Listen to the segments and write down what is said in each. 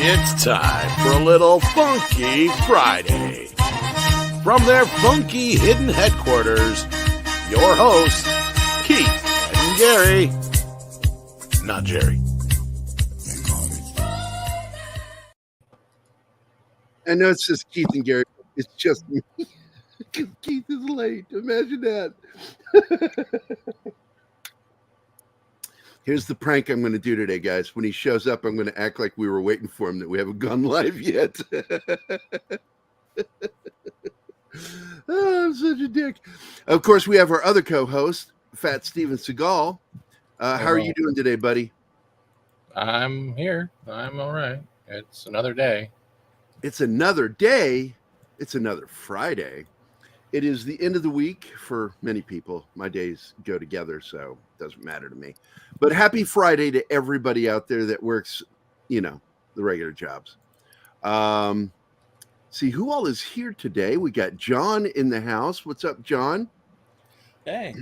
It's time for a little Funky Friday. From their funky hidden headquarters, your hosts, Keith and Gary. Not Jerry. I know it says Keith and Gary. It's just me. Keith is late. Imagine that. Here's the prank I'm going to do today, guys. When he shows up, I'm going to act like we were waiting for him, that we haven't gone live yet. Oh, I'm such a dick. Of course, we have our other co-host, Fat Steven Seagal. How are you doing today, buddy? I'm here. I'm all right. It's another day. It's another day. It's another Friday. It is the end of the week for many people. My days go together, so it doesn't matter to me. But happy Friday to everybody out there that works, the regular jobs. See who all is here today. We got John in the house. What's up, John? Hey.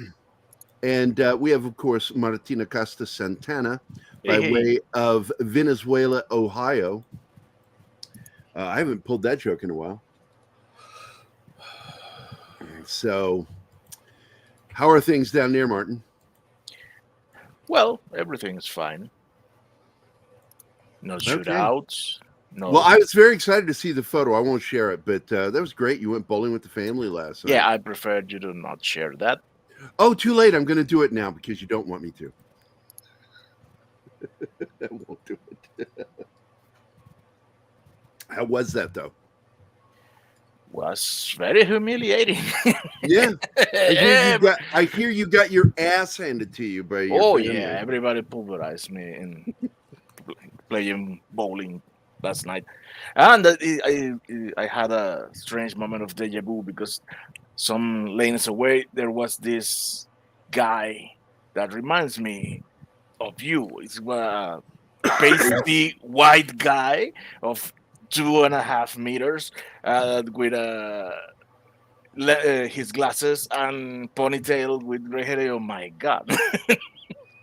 And we have, of course, Martina Costa Santana by way of Venezuela, Ohio. I haven't pulled that joke in a while. So, how are things down there, Martin? Well, everything's fine. No shootouts. No. Well, I was very excited to see the photo. I won't share it, but that was great. You went bowling with the family last night. Yeah, I preferred you to not share that. Oh, too late. I'm going to do it now because you don't want me to. I won't do it. How was that, though? Was very humiliating. Yeah. I hear you got your ass handed to you by your family. Yeah. Everybody pulverized me in playing bowling last night. And I had a strange moment of deja vu because some lanes away, there was this guy that reminds me of you. It's a pasty white guy of 2.5 meters with his glasses and ponytail with gray hair. Oh my God.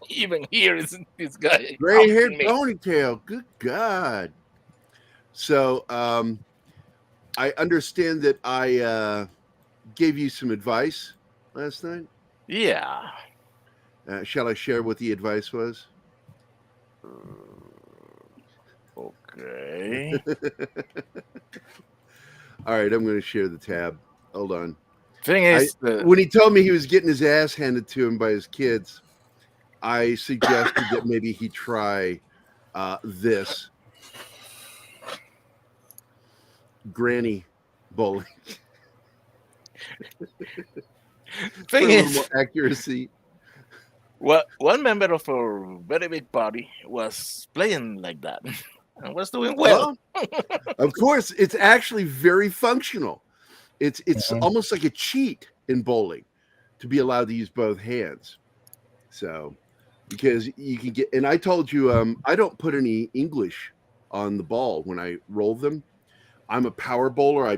Even here is this guy. Gray hair ponytail. Good God. So I understand that I gave you some advice last night. Yeah. Shall I share what the advice was? Okay. All right, I'm going to share the tab. Hold on. Thing is, when he told me he was getting his ass handed to him by his kids, I suggested that maybe he try this granny bowling. Thing is, more accuracy. Well, one member of a very big party was playing like that and was doing well. Of course, it's actually very functional. It's almost like a cheat in bowling to be allowed to use both hands. So, because you can get, and I told you, I don't put any English on the ball when I roll them. I'm a power bowler. I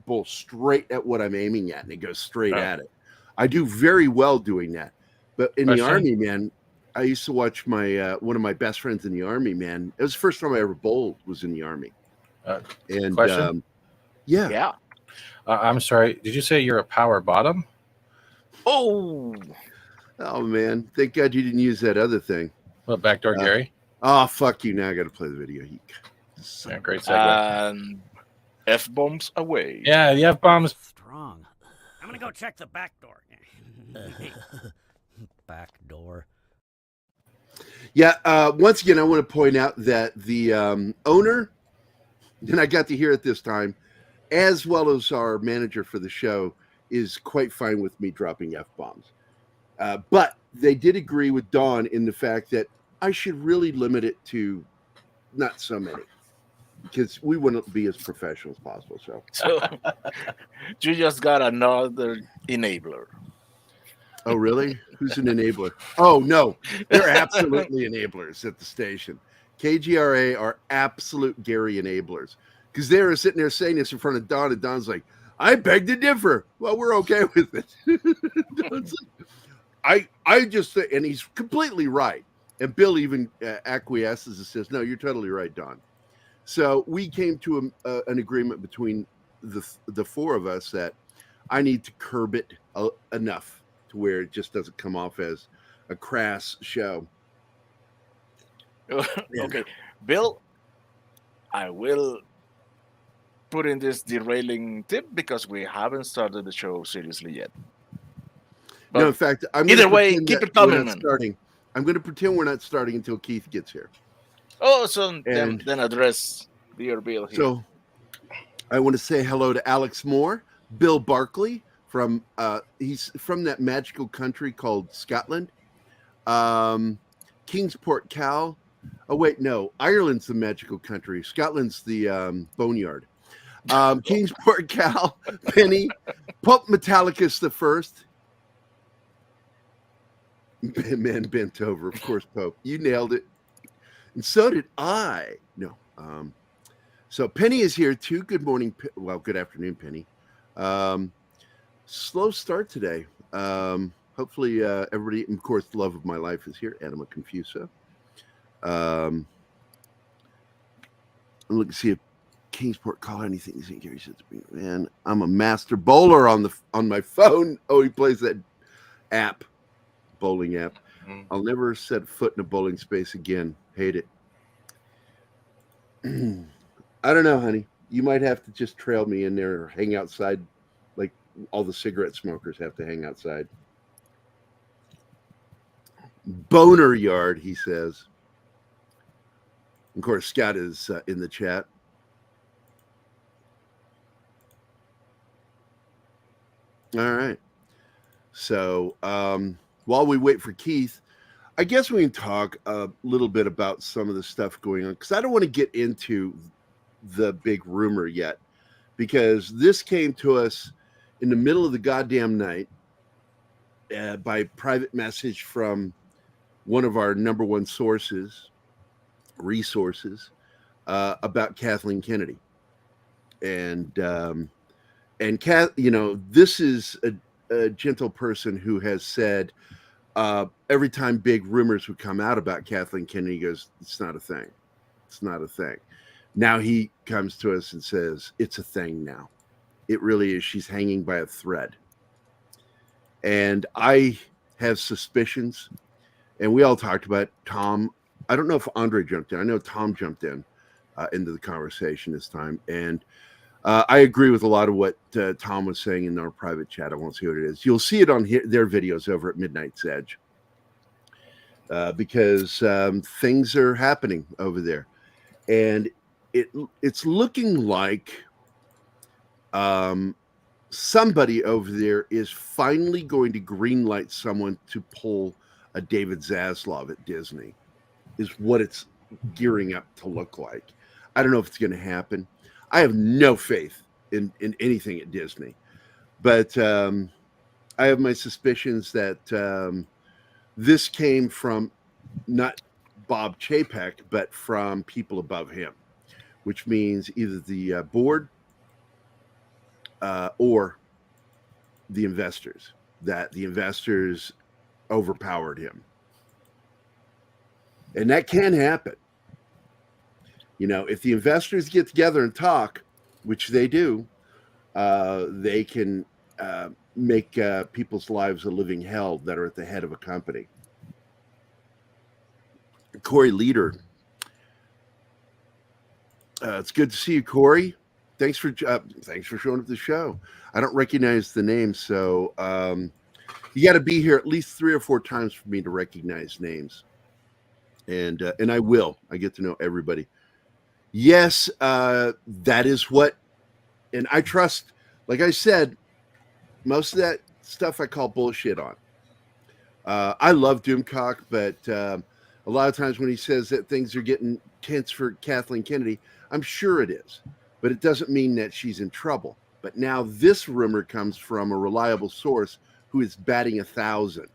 bowl straight at what I'm aiming at, and it goes straight at it. I do very well doing that. But in the Army, man, I used to watch my one of my best friends in the Army, man. It was the first time I ever bowled was in the Army. And yeah. I'm sorry. Did you say you're a power bottom? Oh, man. Thank God you didn't use that other thing. What, Backdoor Gary? Oh, fuck you. Now I got to play the video. Yeah, great segue. F-bombs away. Yeah, the F-bombs. Strong. I'm going to go check the back door. Back door. Yeah, once again, I want to point out that the owner, and I got to hear it this time, as well as our manager for the show, is quite fine with me dropping F-bombs. But they did agree with Dawn in the fact that I should really limit it to not so many, because we wouldn't be as professional as possible. So you just got another enabler. Oh, really? Who's an enabler? Oh, no. They're absolutely enablers at the station. KGRA are absolute Gary enablers. Because they were sitting there saying this in front of Don, and Don's like, I beg to differ. Well, we're okay with it. Don's like, I just think, and he's completely right. And Bill even acquiesces and says, no, you're totally right, Don. So we came to an agreement between the four of us that I need to curb it enough to where it just doesn't come off as a crass show. Okay, Bill, I will put in this derailing tip because we haven't started the show seriously yet. But no, in fact, either way, keep it coming, man. I'm going to pretend we're not starting until Keith gets here. Oh, so then address your Bill here. So I want to say hello to Alex Moore, Bill Barkley from he's from that magical country called Scotland. Kingsport Cal. Oh wait, no, Ireland's the magical country. Scotland's the boneyard. Kingsport Cal, Penny, Pope Metallicus the First. Man bent over, of course, Pope. You nailed it. And so did I. No. So Penny is here too. Good morning. Well, good afternoon, Penny. Slow start today. Hopefully everybody, and of course, the love of my life is here. Anima Confusa. I'm looking to see if Kingsport call anything. Gary says, man, I'm a master bowler on my phone. Oh, he plays that app. Bowling app. I'll never set foot in a bowling space again. Hate it. I don't know, honey. You might have to just trail me in there or hang outside like all the cigarette smokers have to hang outside. Boner yard, he says. Of course, Scott is in the chat. All right. So, while we wait for Keith, I guess we can talk a little bit about some of the stuff going on because I don't want to get into the big rumor yet because this came to us in the middle of the goddamn night by private message from one of our number one resources about Kathleen Kennedy. And Kath, this is a gentle person who has said every time big rumors would come out about Kathleen Kennedy, he goes, it's not a thing. It's not a thing. Now he comes to us and says, it's a thing now. It really is. She's hanging by a thread. And I have suspicions. And we all talked about Tom. I don't know if Andre jumped in. I know Tom jumped in into the conversation this time. And I agree with a lot of what Tom was saying in our private chat. I won't see what it is. You'll see it on their videos over at Midnight's Edge because things are happening over there. And it's looking like somebody over there is finally going to greenlight someone to pull a David Zaslav at Disney is what it's gearing up to look like. I don't know if it's going to happen. I have no faith in anything at Disney, but I have my suspicions that this came from not Bob Chapek, but from people above him, which means either the board or the investors, that the investors overpowered him. And that can happen. If the investors get together and talk, which they do, they can make people's lives a living hell that are at the head of a company. Corey Leader. It's good to see you, Corey. Thanks for showing up the show. I don't recognize the name, so you got to be here at least 3 or 4 times for me to recognize names. And I will. I get to know everybody. Yes, that is what, and I trust, like I said, most of that stuff I call bullshit on. I love Doomcock, but a lot of times when he says that things are getting tense for Kathleen Kennedy, I'm sure it is, but it doesn't mean that she's in trouble. But now this rumor comes from a reliable source who is batting 1,000.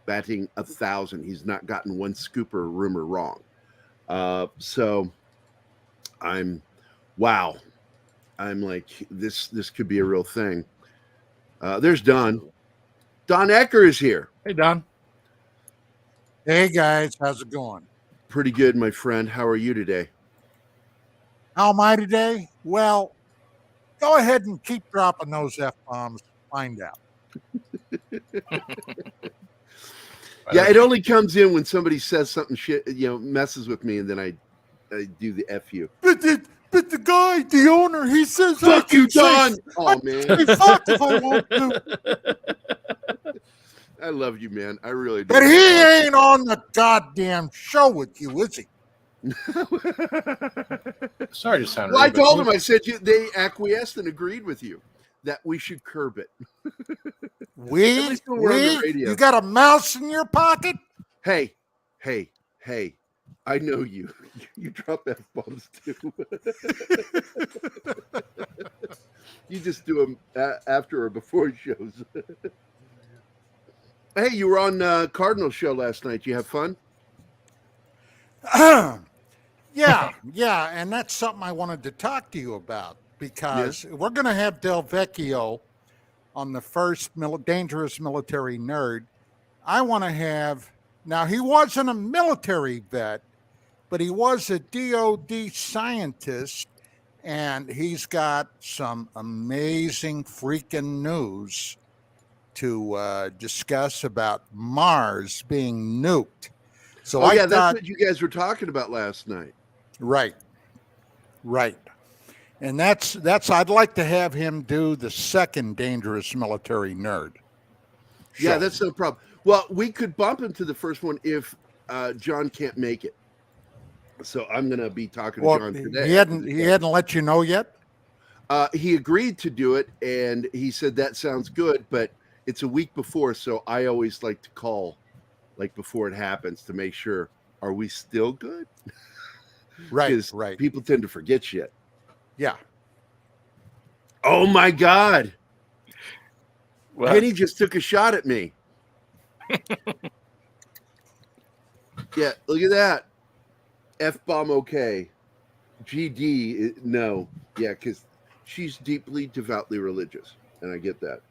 Batting 1,000. He's not gotten one scoop or rumor wrong. So I'm like, this could be a real thing. There's Don. Don Ecker is here. Hey, Don. Hey, guys. How's it going? Pretty good, my friend. How are you today? How am I today? Well, go ahead and keep dropping those F-bombs. Find out. Yeah, it only comes in when somebody says something shit, messes with me, and then I do the F you. But the guy, the owner, he says, fuck you, Don. Oh, man. Hey, fuck if I want to. I love you, man. I really do. But he ain't on the goddamn show with you, is he? Sorry to sound Well, I rude, told him, I said they acquiesced and agreed with you that we should curb it. We? You got a mouse in your pocket? Hey. I know you. You drop F-bombs too. You just do them after or before shows. Hey, you were on Cardinal show last night. You have fun? Yeah, and that's something I wanted to talk to you about because we're going to have Del Vecchio on the first Dangerous Military Nerd. I want to have, now he wasn't a military vet, but he was a DOD scientist, and he's got some amazing freaking news to discuss about Mars being nuked. So that's what you guys were talking about last night. Right. And that's I'd like to have him do the second Dangerous Military Nerd show. Yeah, that's no problem. Well, we could bump him to the first one if John can't make it. So I'm going to be talking to John today. He hadn't let you know yet? He agreed to do it, and he said that sounds good, but it's a week before, so I always like to call like before it happens to make sure, are we still good? Right. Because people tend to forget shit. Yeah. Oh my God. Well, Penny just took a shot at me. Yeah, look at that. F-bomb okay. GD, no. Yeah, because she's deeply, devoutly religious, and I get that.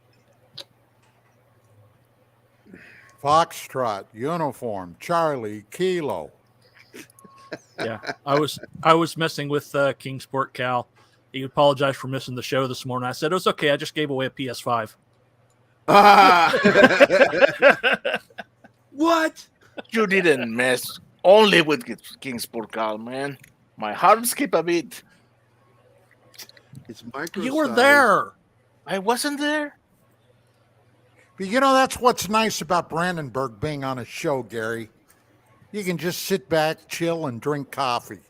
Foxtrot, uniform, Charlie, Kilo. Yeah, I was messing with Kingsport Cal. He apologized for missing the show this morning. I said it was okay. I just gave away a PS5. What? You didn't mess only with Kingsport Cal, man. My heart skip a beat. It's micro. You were there. I wasn't there. But that's what's nice about Brandenburg being on a show, Gary. You can just sit back, chill, and drink coffee.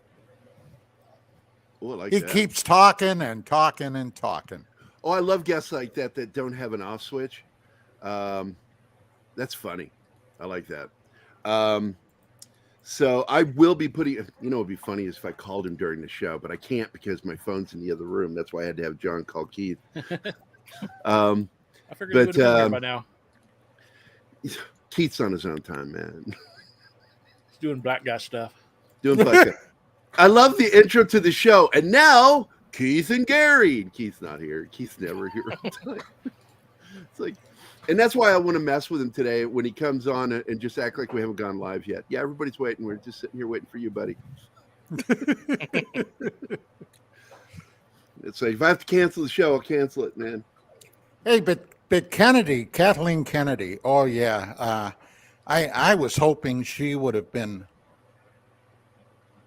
Oh, he keeps talking and talking and talking. Oh, I love guests like that don't have an off switch. That's funny. I like that. So I will be putting, it would be funny is if I called him during the show, but I can't because my phone's in the other room. That's why I had to have John call Keith. I figured he would have been here by now. Keith's on his own time, man. He's doing black guy stuff. I love the intro to the show. And now, Keith and Gary. Keith's not here. Keith's never here all the time. It's like, and that's why I want to mess with him today when he comes on and just act like we haven't gone live yet. Yeah, everybody's waiting. We're just sitting here waiting for you, buddy. It's like, if I have to cancel the show, I'll cancel it, man. Hey, but Kathleen Kennedy. Oh yeah, I was hoping she would have been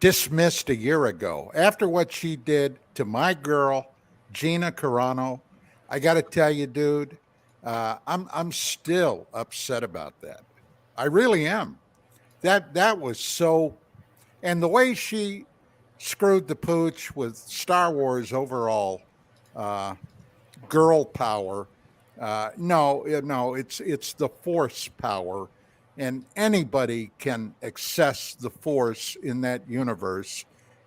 dismissed a year ago after what she did to my girl Gina Carano. I got to tell you, dude, I'm still upset about that. I really am. That was so, and the way she screwed the pooch with Star Wars overall. Girl power. No, it's the Force power, and anybody can access the Force in that universe.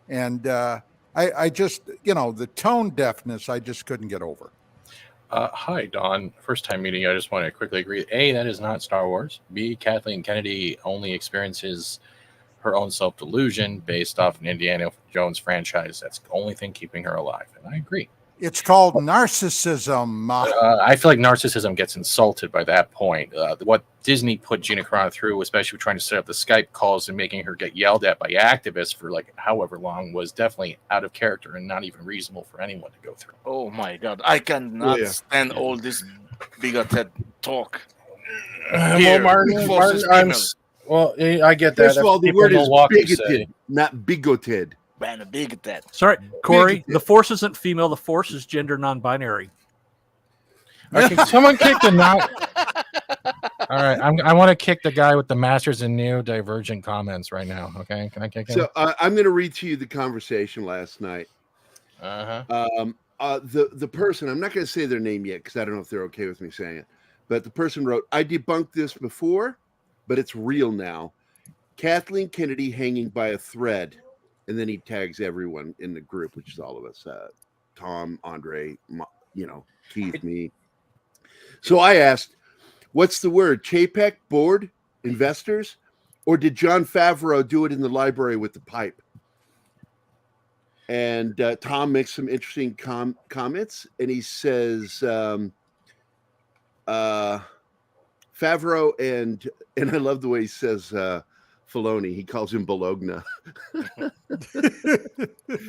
And I just, the tone deafness, I just couldn't get over. Hi, Don. First time meeting you. I just want to quickly agree. A, that is not Star Wars. B, Kathleen Kennedy only experiences her own self-delusion based off an Indiana Jones franchise. That's the only thing keeping her alive. And I agree. It's called narcissism. I feel like narcissism gets insulted by that point. What Disney put Gina Carano through, especially trying to set up the Skype calls and making her get yelled at by activists for like however long, was definitely out of character and not even reasonable for anyone to go through. Oh my God, I cannot Yeah. stand all this bigoted talk. Well, Here, Martin, forces Martin, well, I get that. First of all, the People word in is Milwaukee bigoted, say- not bigoted. Man, bigoted. Sorry, Corey. Bigoted. The Force isn't female. The Force is gender non-binary. Okay, someone kick the not. All right, I want to kick the guy with the masters in neurodivergent comments right now. Okay, can I kick him? So I'm going to read to you the conversation last night. The person, I'm not going to say their name yet because I don't know if they're okay with me saying it, but the person wrote, "I debunked this before, but it's real now. Kathleen Kennedy hanging by a thread," and then he tags everyone in the group, which is all of us, Tom, Andre, Keith, me. So I asked, "What's the word? Chapek, board, investors, or did Jon Favreau do it in the library with the pipe?" And Tom makes some interesting comments, and he says, Favreau and I love the way he says Filoni. He calls him Bologna.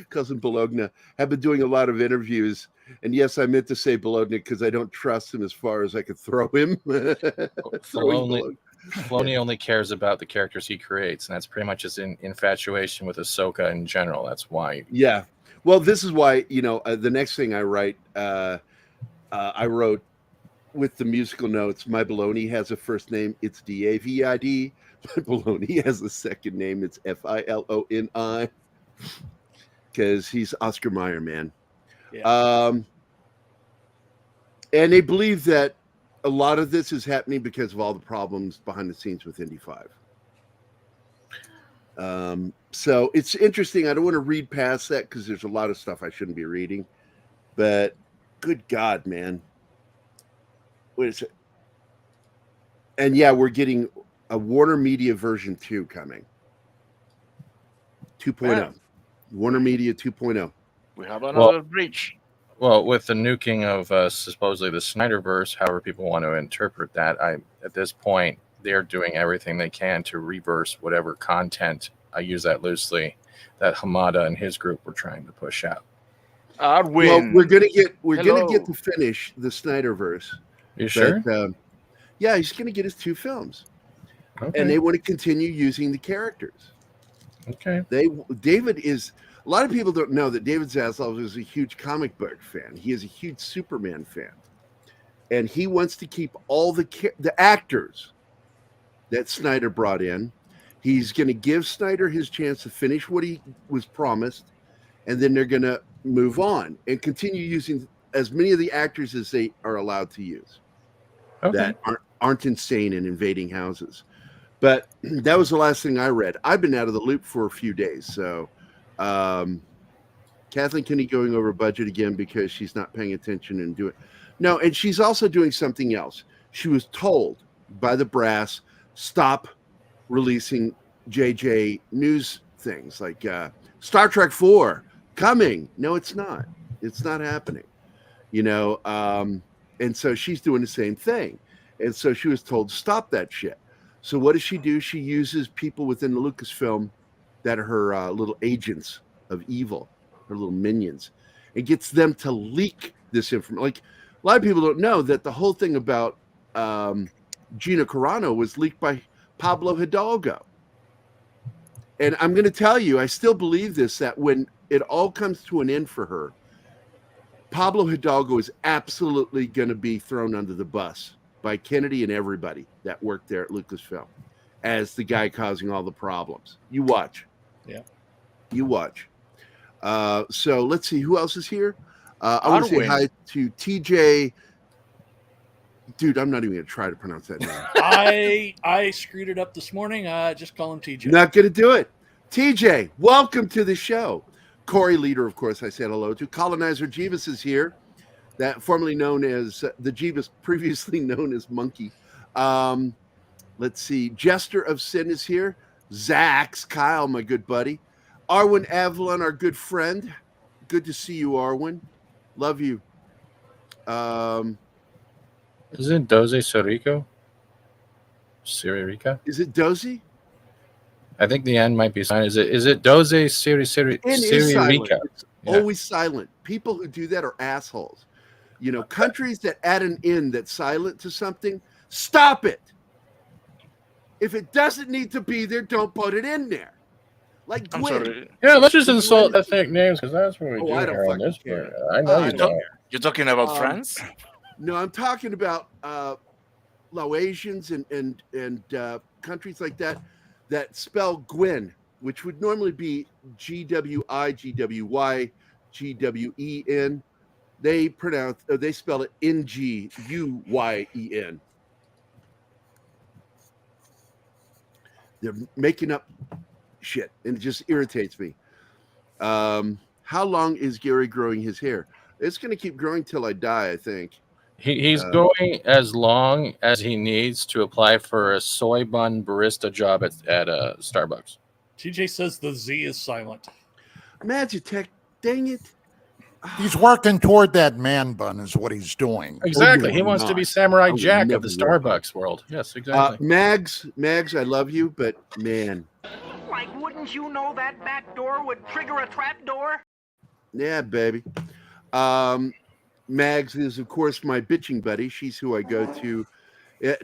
Calls him Bologna. Have been doing a lot of interviews, and yes, I meant to say Bologna because I don't trust him as far as I could throw him. Filoni only cares about the characters he creates, and that's pretty much his infatuation with Ahsoka in general. That's why. Yeah. Well, this is why, the next thing I write, I wrote with the musical notes, my baloney has a first name, it's David. My baloney has a second name, it's Filoni. Because he's Oscar Mayer, man. Yeah. And they believe that a lot of this is happening because of all the problems behind the scenes with Indy 5. So it's interesting. I don't want to read past that because there's a lot of stuff I shouldn't be reading. But good God, man. What is it? And yeah, we're getting a Warner Media version 2 coming. 2.0. Man. Warner Media 2.0. We have another breach. Well, with the nuking of supposedly the Snyderverse, however people want to interpret that, at this point they're doing everything they can to reverse whatever content, I use that loosely, that Hamada and his group were trying to push out. Well, we're gonna get to finish the Snyderverse. You sure? But, yeah, he's gonna get his 2 films, Okay. and they want to continue using the characters. Okay. David is. A lot of people don't know that David Zaslav is a huge comic book fan. He is a huge Superman fan, and he wants to keep all the actors that Snyder brought in. He's going to give Snyder his chance to finish what he was promised, and then they're going to move on and continue using as many of the actors as they are allowed to use that aren't insane and invading houses. But that was the last thing I read. I've been out of the loop for a few days, so. Kathleen Kennedy going over budget again because she's not paying attention and doing. No, and she's also doing something else. She was told by the brass, stop releasing JJ news things like Star Trek 4 coming. No, it's not. It's not happening. And so she's doing the same thing. And so she was told, stop that shit. So what does she do? She uses people within the Lucasfilm that are her little agents of evil, her little minions, and gets them to leak this information. Like, a lot of people don't know that the whole thing about Gina Carano was leaked by Pablo Hidalgo. And I'm going to tell you, I still believe this, that when it all comes to an end for her, Pablo Hidalgo is absolutely going to be thrown under the bus by Kennedy and everybody that worked there at Lucasfilm as the guy causing all the problems. You watch. Yeah. You watch. So let's see who else is here. I want to say hi to TJ. Dude, I'm not even going to try to pronounce that name. I screwed it up this morning. Just call him TJ. Not going to do it. TJ, welcome to the show. Corey Leader, of course, I said hello to. Colonizer Jeebus is here. That formerly known as the Jeebus, previously known as Monkey. Let's see. Jester of Sin is here. Zax, Kyle, my good buddy. Arwen Avalon, our good friend. Good to see you, Arwen. Love you. Isn't Doze Sirico? Siririca? Is it Dozy? I think the end might be silent. Is it Doze N is silent. Siririca? It's Yeah. always silent. People who do that are assholes. You know, countries that add an N that's silent to something, stop it. If it doesn't need to be there, don't put it in there. Like I'm Gwen. sorry. Yeah, let's just insult ethnic names because that's what we do I don't here on fucking this care. program. I know I you don't don't. You're talking about France? No, I'm talking about Laotians and countries like that that spell Gwen, which would normally be GWI, GWY, GWEN. They spell it NGUYEN. They're making up shit, and it just irritates me. How long is Gary growing his hair? It's going to keep growing till I die, I think. He's going as long as he needs to apply for a soy bun barista job at Starbucks. TJ says the Z is silent. Magitech, dang it. He's working toward that man bun, is what he's doing. Exactly. no, He I'm wants to not. be Samurai I would Jack never of the work Starbucks world. Yes, exactly. Mags, I love you, but man, Like, wouldn't you know that back door would trigger a trap door? yeah, baby. Mags is, of course, my bitching buddy. She's who I go to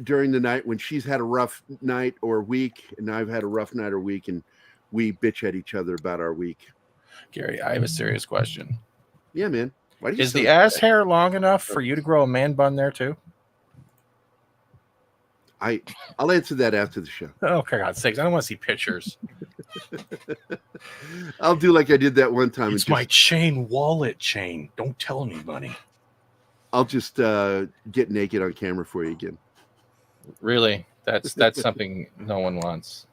during the night when she's had a rough night or week, and I've had a rough night or week, and we bitch at each other about our week. Gary, I have a serious question. Yeah, man. Why do you Is so the ass sad? hair long enough for you to grow a man bun there too? I'll answer that after the show. Oh, for God's sakes, I don't want to see pictures. I'll do like I did that one time. It's my chain wallet chain. Don't tell anybody. I'll just get naked on camera for you again. Really? That's something no one wants.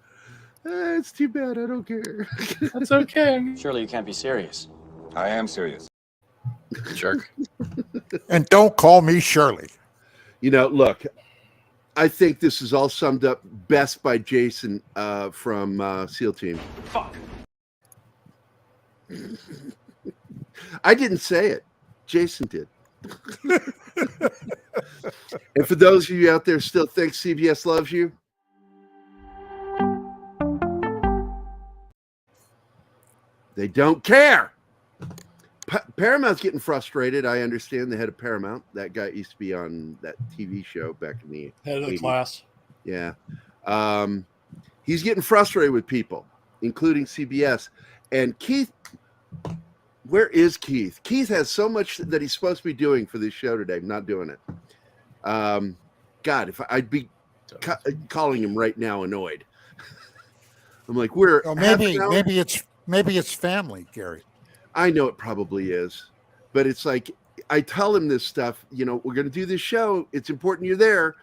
It's too bad. I don't care. That's okay. Surely you can't be serious. I am serious. Jerk. And don't call me Shirley. You know, look, I think this is all summed up best by Jason from SEAL Team. Fuck. I didn't say it. Jason did. And for those of you out there still think CBS loves you, they don't care. Paramount's getting frustrated. I understand the head of Paramount. That guy used to be on that TV show back in the Head of the 80s. class. Yeah. He's getting frustrated with people, including CBS. And Keith, where is Keith? Keith has so much that he's supposed to be doing for this show today. I'm not doing it. God, if I'd be calling him right now annoyed. I'm like, we're Well, maybe it's family, Gary. I know it probably is, but it's like I tell him this stuff. You know, we're going to do this show. It's important you're there,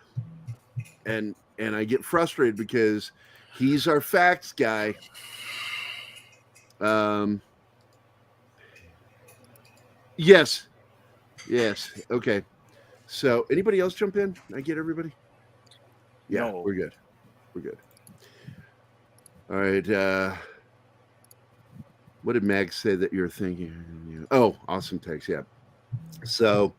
and I get frustrated because he's our facts guy. Yes. Okay. So, anybody else jump in? I get everybody. Yeah, No. We're good. All right. What did Mag say that you're thinking? Oh, awesome text. Yeah. So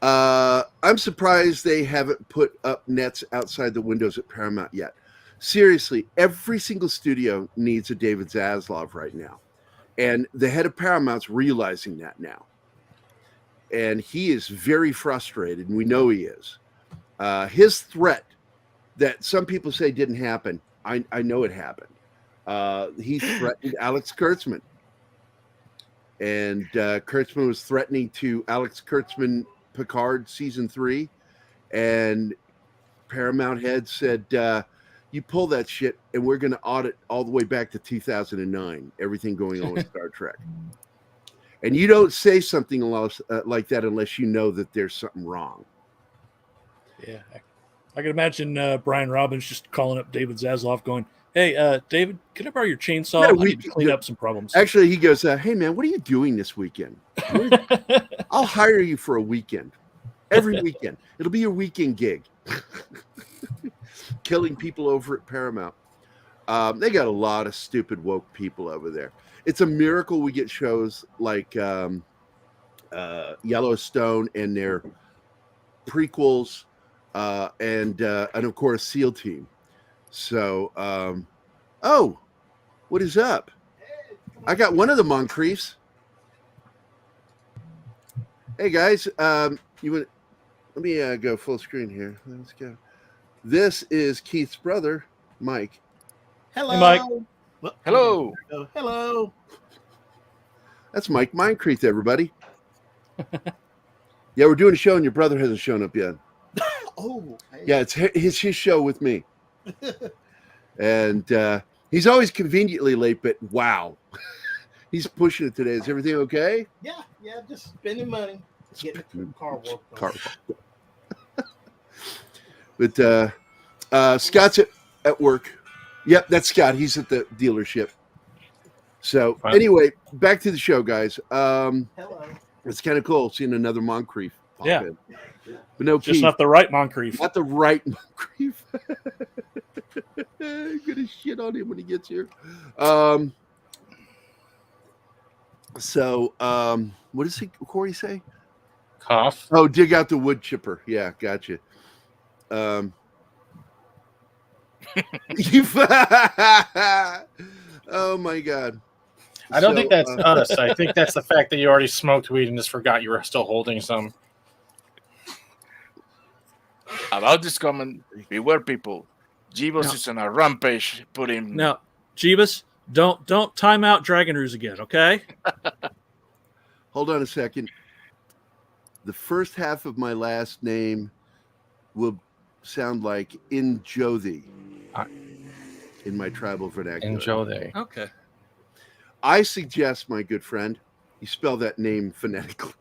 I'm surprised they haven't put up nets outside the windows at Paramount yet. Seriously, every single studio needs a David Zaslav right now. And the head of Paramount's realizing that now. And he is very frustrated, and we know he is. His threat that some people say didn't happen, I know it happened. He threatened Alex Kurtzman, and Kurtzman was threatening to Alex Kurtzman Picard season 3, and Paramount head said, you pull that shit and we're going to audit all the way back to 2009, everything going on with Star Trek. And you don't say something like that unless you know that there's something wrong. Yeah. I can imagine Brian Robbins just calling up David Zaslav going, hey, David, can I borrow your chainsaw? I need to clean up some problems. Actually, he goes, hey, man, what are you doing this weekend? I'll hire you for a weekend. Every weekend. It'll be your weekend gig. Killing people over at Paramount. They got a lot of stupid woke people over there. It's a miracle we get shows like Yellowstone and their prequels, and of course SEAL Team. So, oh, what is up? I got one of the Moncriefs. Hey guys, you want? Let me go full screen here. Let's go. This is Keith's brother, Mike. Hello. Hey, Mike. Hello. Hello. That's Mike Moncrief, everybody. Yeah, we're doing a show, and your brother hasn't shown up yet. Oh. Hey. Yeah, it's his show with me, and he's always conveniently late. But wow, he's pushing it today. Is everything okay? Yeah. Just spending money. Getting the car worked on. Car. But Scott's at work. Yep, that's Scott. He's at the dealership. So Fine. anyway, back to the show, guys. Hello. It's kind of cool seeing another Moncrief pop Yeah. in. But no, Just Keith, not the right Moncrief. not the right Moncrief. I'm gonna shit on him when he gets here. What does Corey say? Cough. Oh, dig out the wood chipper. Yeah, gotcha. Oh my god. I don't think that's us. I think that's the fact that you already smoked weed and just forgot you were still holding some. About this comment, beware people. Jeebus is on a rampage. Put him. Now, Jeebus, don't time out Dragon Ruse again, okay? Hold on a second. The first half of my last name will sound like Injodi in my tribal vernacular. Enjoy. Okay. I suggest, my good friend, you spell that name phonetically.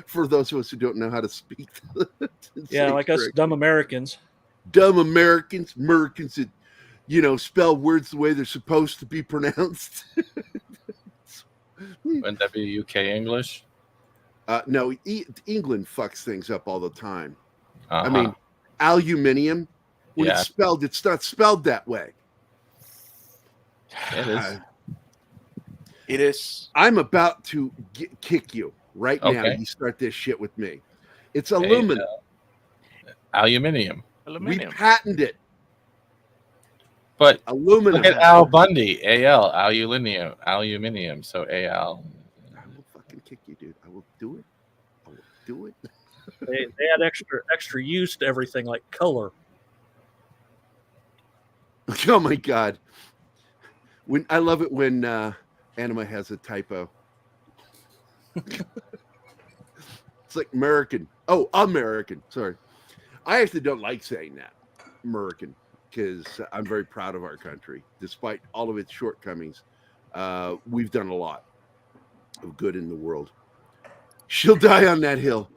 For those of us who don't know how to speak. Yeah, like us dumb Americans. Dumb Americans that, spell words the way they're supposed to be pronounced. Wouldn't that be UK English? No, England fucks things up all the time. Uh-huh. I mean, aluminium, when Yeah. it's not spelled that way. It is. It is. I'm about to kick you right now. Okay. You start this shit with me. It's aluminum. Aluminium. We Aluminium. patented it. But Aluminum. look at Al Bundy. AL. Aluminium. So AL. I will fucking kick you, dude. I will do it. I will do it. They add extra use to everything like color. Oh my god. I love it when Anima has a typo. It's like American. Oh, American. Sorry. I actually don't like saying that, American, because I'm very proud of our country. Despite all of its shortcomings, we've done a lot of good in the world. She'll die on that hill.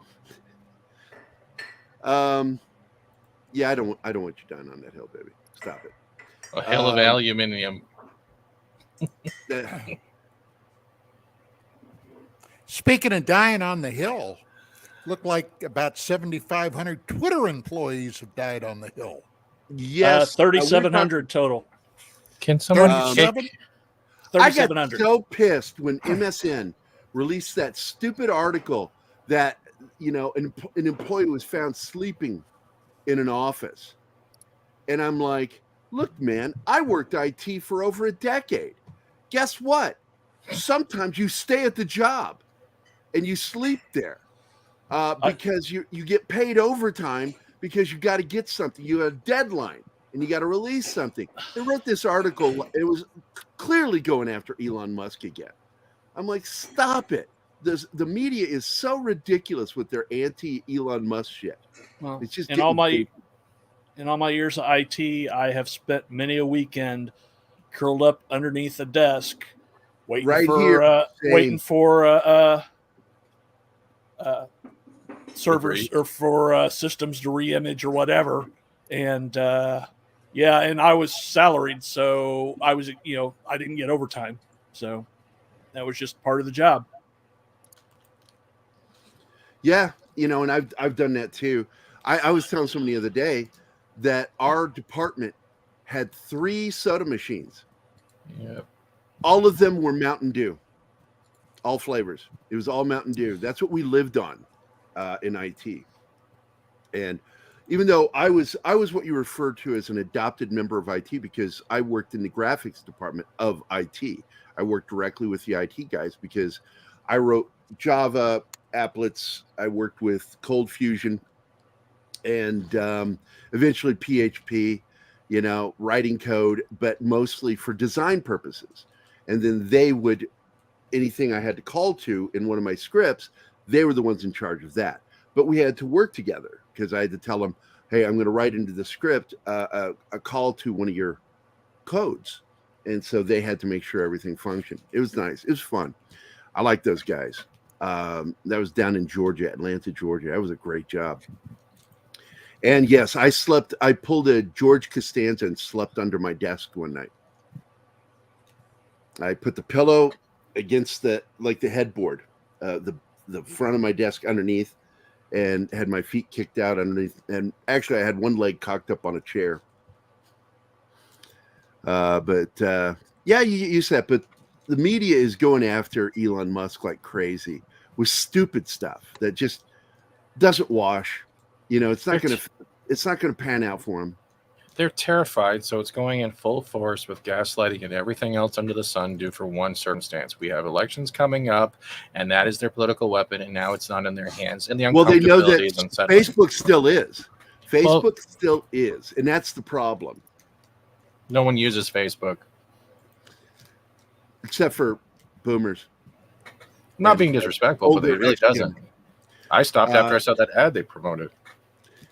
Yeah, I don't want you dying on that hill, baby. Stop it. A hill of aluminium. Speaking of dying on the hill, looked like about 7,500 Twitter employees have died on the hill. Yes, 3,700 total. Can someone 37? kick? I got 3,700. so pissed when MSN released that stupid article that an employee was found sleeping in an office, and I'm like, look, man, I worked IT for over a decade. Guess what? Sometimes you stay at the job and you sleep there because you get paid overtime because you got to get something. You have a deadline and you got to release something. They wrote this article. It was clearly going after Elon Musk again. I'm like, stop it. The media is so ridiculous with their anti-Elon Musk shit. Well, It's just in all my years of IT, I have spent many a weekend curled up underneath a desk, waiting Right for here, waiting for servers or for systems to reimage or whatever. And and I was salaried, so I was I didn't get overtime, so that was just part of the job. Yeah, and I've done that too. I was telling someone the other day that our department had 3 soda machines. Yep. All of them were Mountain Dew. all flavors. It was all Mountain Dew. That's what we lived on in IT. And even though I was what you referred to as an adopted member of IT, because I worked in the graphics department of IT. I worked directly with the IT guys because I wrote Java applets. I worked with Cold Fusion and eventually PHP, writing code, but mostly for design purposes. And then they would, anything I had to call to in one of my scripts, they were the ones in charge of that. But we had to work together because I had to tell them, hey, I'm going to write into the script a call to one of your codes. And so they had to make sure everything functioned. It was nice. It was fun. I like those guys. That was down in Georgia, Atlanta, Georgia. That was a great job. And yes, I pulled a George Costanza and slept under my desk one night. I put the pillow against the headboard, the front of my desk underneath, and had my feet kicked out underneath. And actually, I had one leg cocked up on a chair. Yeah, you said, but the media is going after Elon Musk like crazy with stupid stuff that just doesn't wash. It's not going to pan out for him. They're terrified, so it's going in full force with gaslighting and everything else under the sun due for one circumstance. We have elections coming up, and that is their political weapon, and now it's not in their hands. And the well, they know that is unsettling. Facebook still is. Facebook still is, and that's the problem. No one uses Facebook. Except for boomers. Not being disrespectful, but it really doesn't. I stopped after I saw that ad they promoted.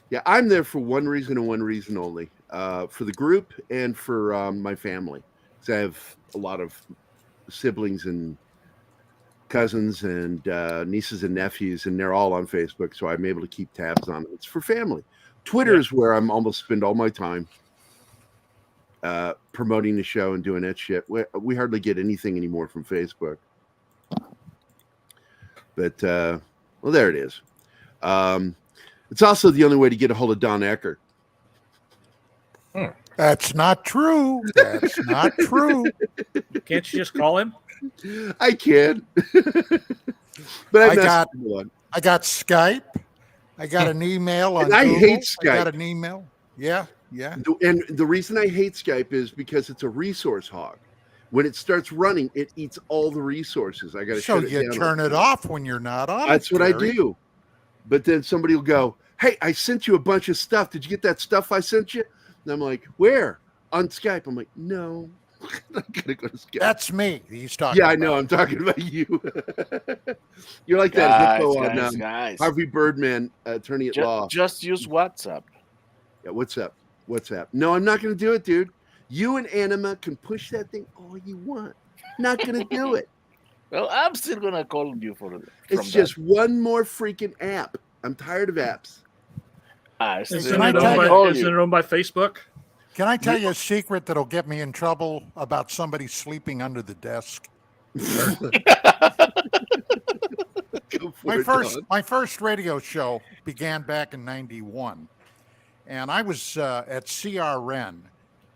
Yeah, I'm there for one reason and one reason only. For the group and for my family. Because I have a lot of siblings and cousins and nieces and nephews, and they're all on Facebook, so I'm able to keep tabs on it. It's for family. Twitter is where I'm almost spend all my time promoting the show and doing that shit. We hardly get anything anymore from Facebook. But, well, there it is. It's also the only way to get a hold of Don Ecker. That's not true. That's not true. Can't you just call him? I can. But I got Skype. I got an email on and I Google. hate Skype. I got an email. Yeah. And the reason I hate Skype is because it's a resource hog. When it starts running, it eats all the resources. I got to shut it down. So you turn it off when you're not on. That's what I do. But then somebody will go, hey, I sent you a bunch of stuff. Did you get that stuff I sent you? And I'm like, where? On Skype. I'm like, no. I gotta go to Skype. That's me. He's talking I know. I'm talking about you. You're like that hippo on Harvey Birdman, attorney at law. Just use WhatsApp. Yeah, WhatsApp. No, I'm not going to do it, dude. You and Anima can push that thing all you want. Not going to do it. Well, I'm still going to call you for it. It's just one more freaking app. I'm tired of apps. Isn't it owned by Facebook? Can I tell you a secret that'll get me in trouble about somebody sleeping under the desk? My first radio show began back in '91, and I was at CRN,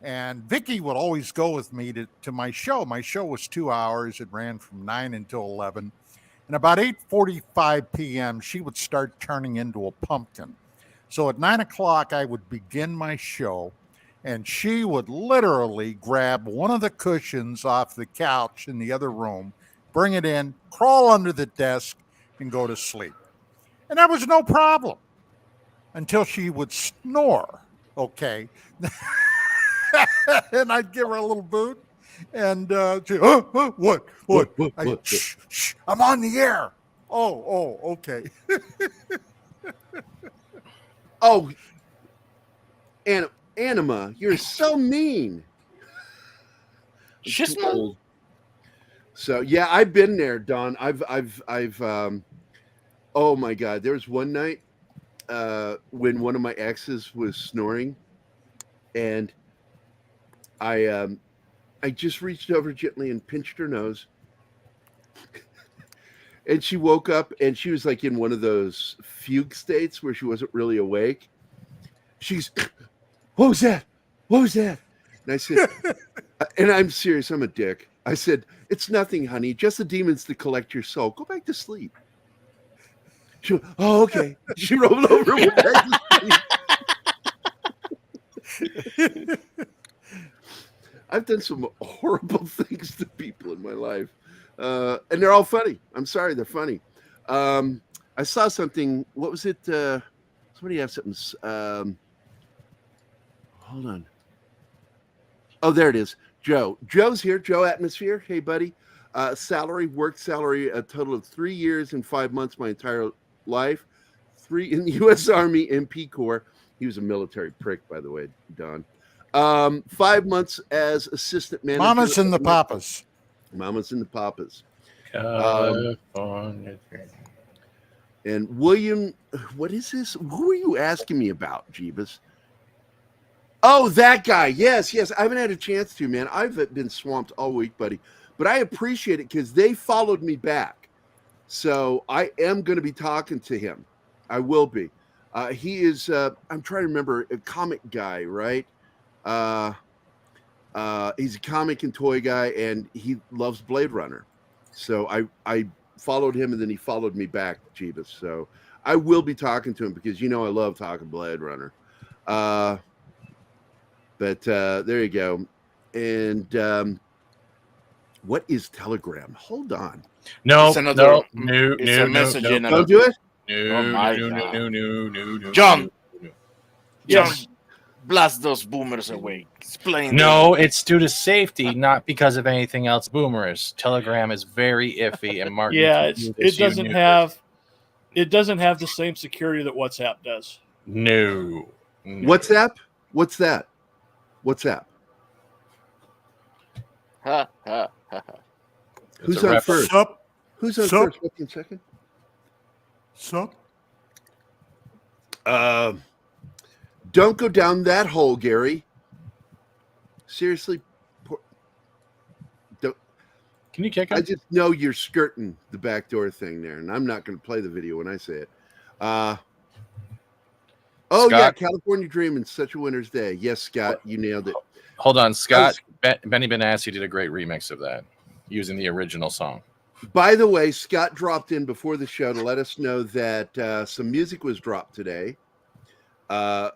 and Vicky would always go with me to my show. My show was 2 hours. It ran from 9 until 11, and about 8:45 p.m. she would start turning into a pumpkin. So at 9 o'clock I would begin my show, and she would literally grab one of the cushions off the couch in the other room, bring it in, crawl under the desk, and go to sleep. And that was no problem until she would snore, okay? And I'd give her a little boot, and she, what? Shh, I'm on the air. Oh, okay. Oh, Anima, you're so mean. She's old. So yeah, I've been there, Don. I've oh my God, there was one night when one of my exes was snoring, and I just reached over gently and pinched her nose. And she woke up, and she was like in one of those fugue states where she wasn't really awake. She's, what was that? What was that? And I said, and I'm serious, I'm a dick. I said, "It's nothing, honey. Just the demons to collect your soul. Go back to sleep." She went, "Oh, okay." She rolled over and went back to sleep. I've done some horrible things to people in my life, and they're all funny. I'm sorry, they're funny. I saw something. What was it? Somebody have something. Hold on. Oh, there it is. Joe. Joe's here. Joe Atmosphere. Hey, buddy. Work salary, a total of 3 years and 5 months my entire life. 3 in the U.S. Army MP Corps. He was a military prick, by the way, Don. 5 months as assistant manager. Mamas and the papas. Mamas and the papas. California. And William, what is this? Who are you asking me about, Jeebus? Oh, that guy. Yes. I haven't had a chance to, man. I've been swamped all week, buddy. But I appreciate it because they followed me back. So I am going to be talking to him. I will be. He is, I'm trying to remember, a comic guy, right? He's a comic and toy guy, and he loves Blade Runner. So I followed him, and then he followed me back, Jeebus. So I will be talking to him because, I love talking Blade Runner. But there you go. And what is Telegram? Hold on. No. It's a message. Don't do it. No. John. Yes. John, blast those boomers away. Explain. No, it's due to safety, not because of anything else. Boomers. Telegram is very iffy, and Martin. Yeah, it doesn't have the same security that WhatsApp does. No. WhatsApp? What's that? WhatsApp. Ha. Who's on first? Sup? Who's on Sup? first? What's in second? Sup? Don't go down that hole, Gary. Seriously, don't. Can you kick him? I just know you're skirting the backdoor thing there, and I'm not going to play the video when I say it. Oh, Scott? Yeah, California Dreaming, such a winter's day. Yes, Scott, you nailed it. Hold on, Scott. Benny Benassi did a great remix of that using the original song. By the way, Scott dropped in before the show to let us know that some music was dropped today.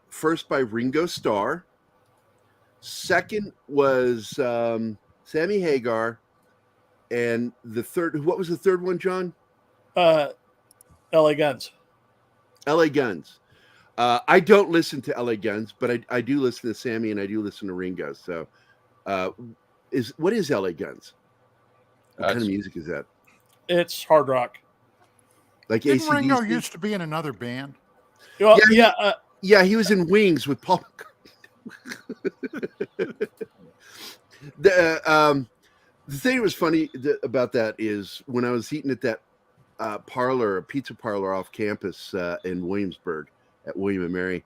First by Ringo Starr. Second was Sammy Hagar. And the third, what was the third one, John? LA Guns. LA Guns. I don't listen to LA Guns, but I do listen to Sammy and I do listen to Ringo. So what is LA Guns? What kind of music is that? It's hard rock. Like Didn't AC/DC? Ringo used to be in another band? Well, Yeah, he was in Wings with Paul. The thing that was funny about that is when I was eating at that pizza parlor off campus in Williamsburg at William and Mary,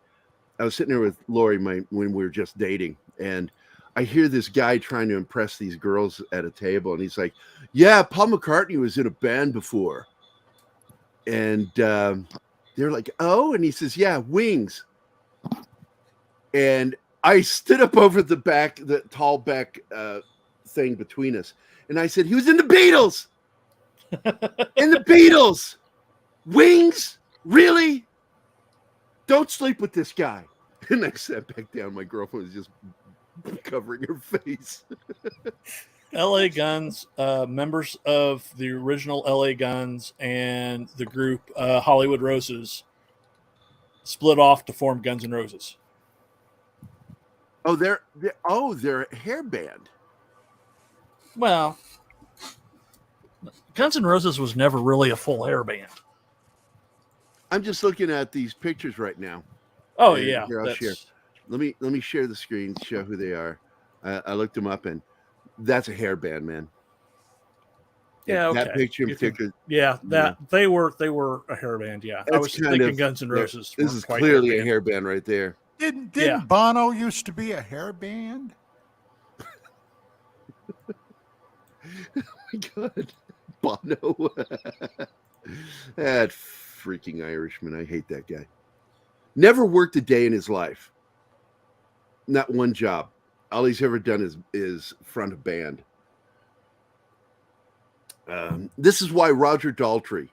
I was sitting there with Lori when we were just dating, and I hear this guy trying to impress these girls at a table, and he's like, "Yeah, Paul McCartney was in a band before," and they're like, "Oh," and he says, "Yeah, Wings." And I stood up over the tall back thing between us, and I said, "He was in the Beatles." In the Beatles. Wings? Really? Don't sleep with this guy. And I sat back down. My girlfriend was just covering her face. LA Guns, members of the original LA Guns and the group Hollywood Roses split off to form Guns N' Roses. Oh, they're a hair band. Well, Guns N' Roses was never really a full hair band. I'm just looking at these pictures right now. Oh, And yeah. here, I'll share. Let me share the screen, show who they are. I looked them up, and that's a hair band, man. Yeah, okay. That picture in particular. They were a hair band. Yeah, I was thinking Guns N' Roses. This is clearly a hair band right there. Didn't Bono used to be a hair band? Oh my God, Bono. That freaking Irishman. I hate that guy. Never worked a day in his life. Not one job. All he's ever done is front a band. This is why Roger Daltrey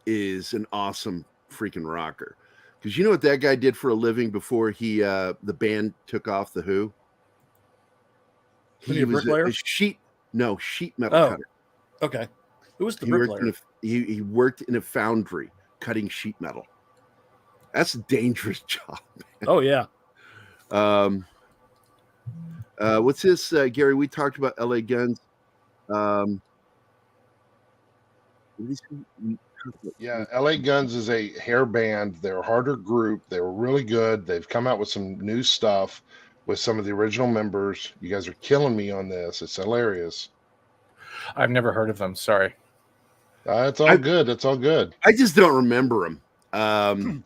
is an awesome freaking rocker. Because you know what that guy did for a living before the band took off the Who? He was a sheet metal cutter. Okay. Who was the He bricklayer? He worked in a foundry cutting sheet metal. That's a dangerous job, man. Oh yeah. What's this, Gary? We talked about LA Guns. Yeah, LA Guns is a hair band. They're a harder group. They were really good. They've come out with some new stuff with some of the original members. You guys are killing me on this. It's hilarious. I've never heard of them. Sorry. It's all good. It's all good. I just don't remember them.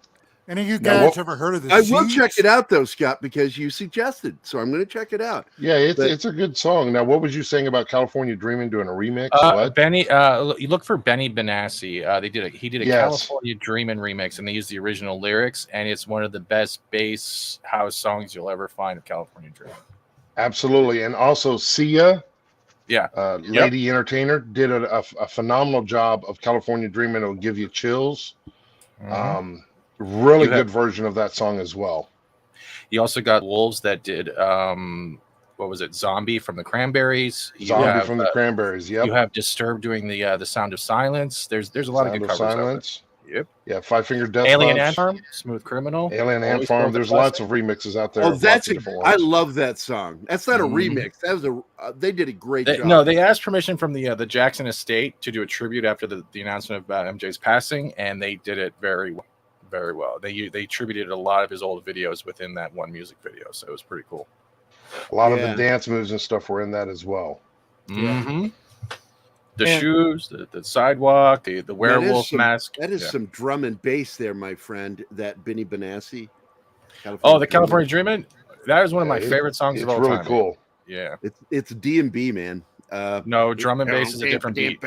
Any of you guys ever heard of this? I will check it out though, Scott, because you suggested, so I'm going to check it out. Yeah, it's a good song. Now, what was you saying about California Dreaming doing a remix? Benny, you look for Benny Benassi. He did a California Dreaming remix, and they used the original lyrics, and it's one of the best bass house songs you'll ever find of California Dreaming. Absolutely, and also Sia, Lady Entertainer, did a phenomenal job of California Dreaming. It'll give you chills. Mm-hmm. Really good version of that song as well. You also got Wolves that did what was it? Zombie from the Cranberries. From the Cranberries. Yep. You have Disturbed doing the Sound of Silence. There's a lot of good covers. Silence. Yep. Yeah, Five Finger Death Alien Punch. Ant Farm, Smooth Criminal. Alien Ant Farm. There's lots of remixes out there. Oh, I love that song. That's not a remix. That was they did a great job. No, they asked permission from the Jackson estate to do a tribute after the announcement about MJ's passing, and they did it very well. Very well. They attributed a lot of his old videos within that one music video, so it was pretty cool. A lot of the dance moves and stuff were in that as well. Mm-hmm. The shoes, the sidewalk, the werewolf mask. That is some drum and bass there, my friend. That Benny Benassi. The California Dreamin'. That is one of my favorite songs of all time. It's really cool. Yeah, it's D&B, man. No, drum and bass is a different beat.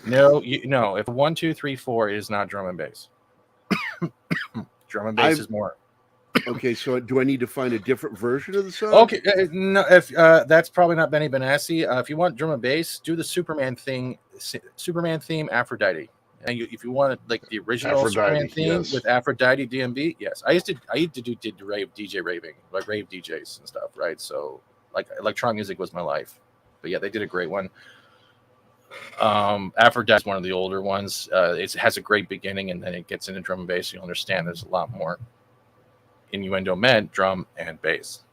No, if 1, 2, 3, 4 is not drum and bass. Drum and bass is more. Okay, so do I need to find a different version of the song? Okay, no, if that's probably not Benny Benassi. If you want drum and bass, do the Superman theme, Aphrodite. And if you want like the original Superman theme with Aphrodite DMB, yes, I used to do DJ raving, like rave DJs and stuff, right? So like electronic music was my life. But yeah, they did a great one. Aphrodite is one of the older ones. It has a great beginning, and then it gets into drum and bass. You understand there's a lot more innuendo meant drum and bass.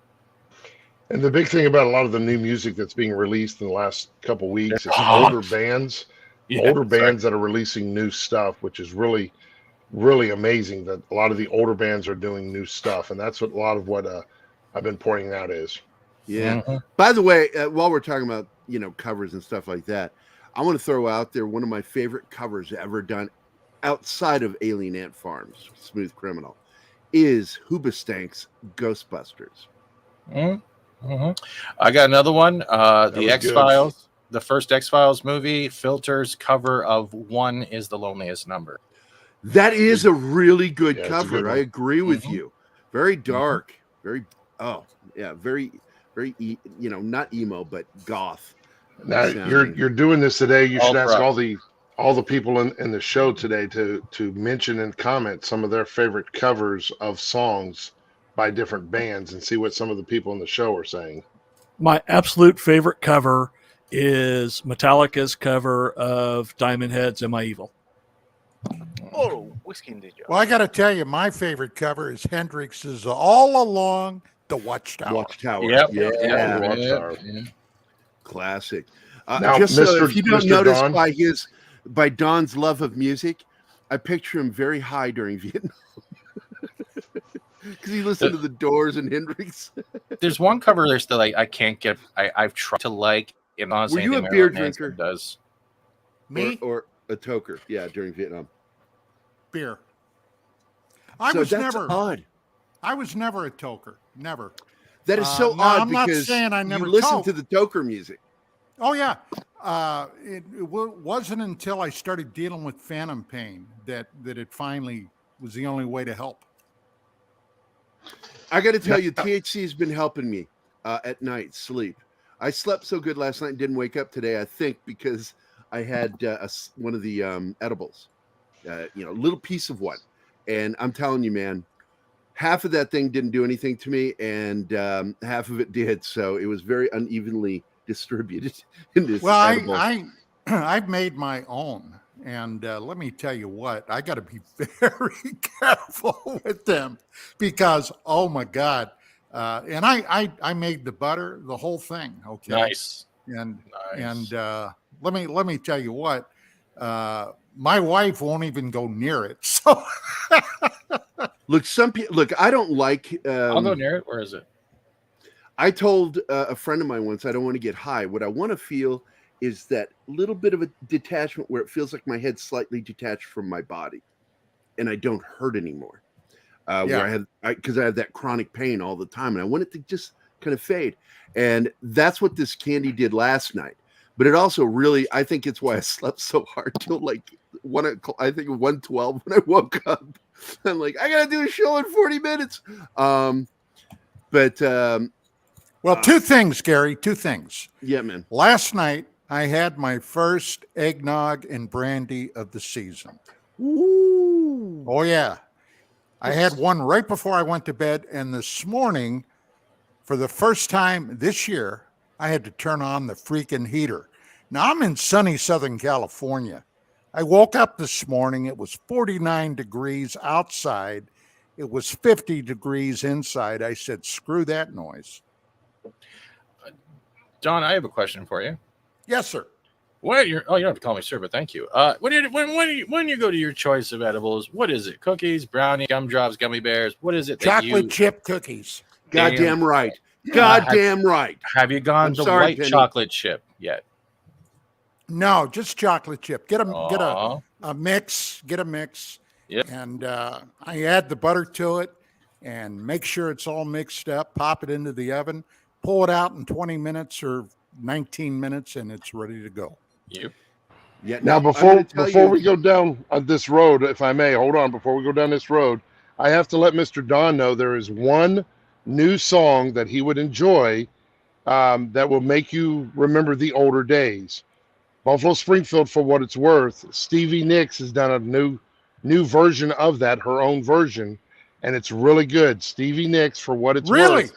And the big thing about a lot of the new music that's being released in the last couple weeks is older bands that are releasing new stuff, which is really, really amazing that a lot of the older bands are doing new stuff. And that's what a lot of what I've been pointing out is. Yeah. Mm-hmm. By the way, while we're talking about, covers and stuff like that, I want to throw out there one of my favorite covers ever done outside of Alien Ant Farm's Smooth Criminal is Hoobastank's Ghostbusters. Mm-hmm. I got another one. The X-Files, the first X-Files movie, Filter's cover of One is the Loneliest Number. That is a really good cover. I agree with you. Very dark. Very, very, very, not emo, but goth. Now you're doing this today. You should ask all the people in the show today to mention and comment some of their favorite covers of songs by different bands and see what some of the people in the show are saying. My absolute favorite cover is Metallica's cover of Diamond Head's Am I Evil? Oh, Whiskey in the Jar. Well, I got to tell you, my favorite cover is Hendrix's All Along the Watchtower. Watchtower. Yep. Watchtower. Yeah. Classic. Now, just so if you don't Mr. notice Don, by Don's love of music, I picture him very high during Vietnam because he listened to the Doors and Hendrix. There's one cover there still I can't get. I've tried to like. Were you a beer drinker? Does me or a toker? Yeah, during Vietnam. Beer. I was never odd. I was never a toker. Never. That is so odd I'm not because saying I never you listen to the toker music. Oh yeah. It wasn't until I started dealing with phantom pain that it finally was the only way to help. I got to tell you, THC has been helping me at night sleep. I slept so good last night and didn't wake up today, I think, because I had one of the edibles, little piece of one. And I'm telling you, man, half of that thing didn't do anything to me, and half of it did. So it was very unevenly distributed in this edible. I've made my own. And let me tell you what, I got to be very careful with them because, oh my God. And I made the butter, the whole thing. Okay. Nice. And let me tell you what, my wife won't even go near it. So look, I don't like, I'll go near it. Where is it? I told a friend of mine once, I don't want to get high. What I want to feel is that little bit of a detachment where it feels like my head's slightly detached from my body and I don't hurt anymore. Where because I have that chronic pain all the time, and I want it to just kind of fade. And that's what this candy did last night. But it also really, I think it's why I slept so hard till like 1:12 when I woke up. I'm like, I gotta do a show in 40 minutes. Well, two things, Gary. Two things. Yeah, man. Last night I had my first eggnog and brandy of the season. Ooh. Oh yeah. I had one right before I went to bed, and this morning, for the first time this year, I had to turn on the freaking heater. Now, I'm in sunny Southern California. I woke up this morning, it was 49 degrees outside. It was 50 degrees inside. I said, screw that noise. Don, I have a question for you. Yes, sir. You don't have to call me sir, but thank you. When you go to your choice of edibles, what is it? Cookies, brownie, gumdrops, gummy bears? What is it? Chocolate chip cookies. Goddamn right. Goddamn right. Have you gone to white chocolate chip yet? No, just chocolate chip. Get a mix. Get a mix. Yep. And I add the butter to it and make sure it's all mixed up. Pop it into the oven. Pull it out in 20 minutes or 19 minutes, and it's ready to go. Yep. Yeah. Now, before we go down this road, if I may, hold on. Before we go down this road, I have to let Mr. Don know there is one new song that he would enjoy that will make you remember the older days. Buffalo Springfield, for what it's worth, Stevie Nicks has done a new version of that, her own version, and it's really good. Stevie Nicks, for what it's worth,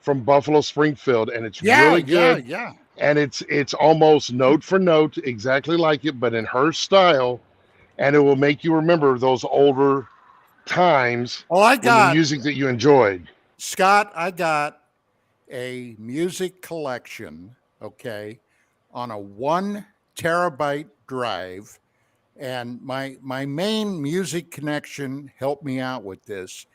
from Buffalo Springfield, and it's really good. Yeah. And it's almost note for note exactly like it, but in her style, and it will make you remember those older times. Well, the music that you enjoyed. Scott, I got a music collection, okay, on a 1 terabyte drive, and my main music connection helped me out with this,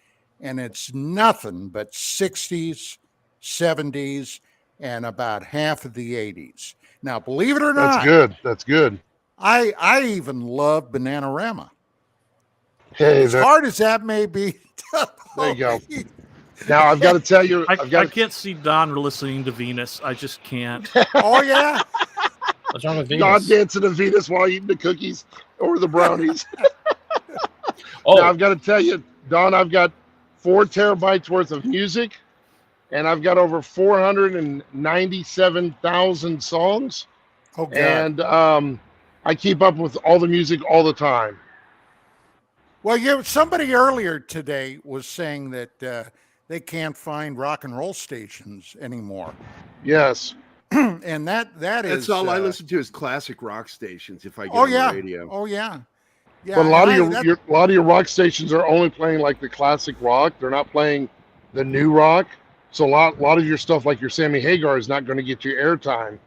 and it's nothing but 60s, 70s, and about half of the 80s. Now, believe it or not, That's good. I even love Bananarama. Hey, as hard as that may be. There you go. Now I've got to tell you, I can't see Don listening to Venus. I just can't. Oh yeah. What's wrong with Venus? Don dancing to Venus while eating the cookies or the brownies. Now I've got to tell you, Don, I've got 4 terabytes worth of music, and I've got over 497,000 songs. Oh, God. And I keep up with all the music all the time. Well, somebody earlier today was saying that they can't find rock and roll stations anymore. Yes. And that's all I listen to is classic rock stations if I get on the radio. Oh yeah. Yeah. But a lot of your rock stations are only playing like the classic rock. They're not playing the new rock. So a lot of your stuff, like your Sammy Hagar, is not going to get your airtime.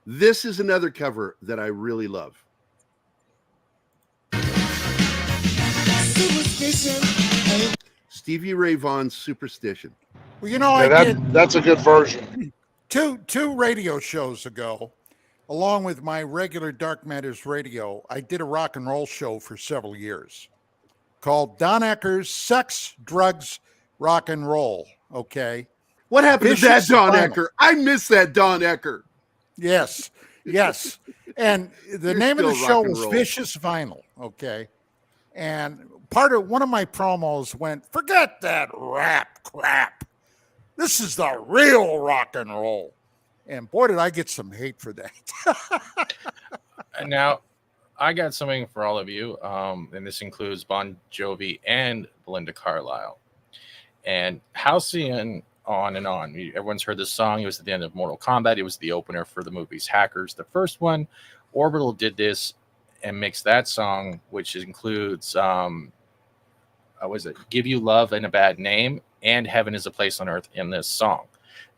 This is another cover that I really love. Stevie Ray Vaughan's Superstition. Well, that's a good version. Two radio shows ago, along with my regular Dark Matters radio, I did a rock and roll show for several years called Don Ecker's Sex, Drugs, Rock and Roll. Okay. What happened to that Don Ecker? I miss that Don Ecker. Yes. And the name of the show was Vicious Vinyl. Okay. And one of my promos went, forget that rap crap. This is the real rock and roll. And boy, did I get some hate for that. And now, I got something for all of you, and this includes Bon Jovi and Belinda Carlisle. And Halcyon on and on. Everyone's heard this song. It was at the end of Mortal Kombat. It was the opener for the movies Hackers, the first one. Orbital did this and mixed that song, which includes, was it Give You Love and a Bad Name and Heaven is a Place on Earth in this song.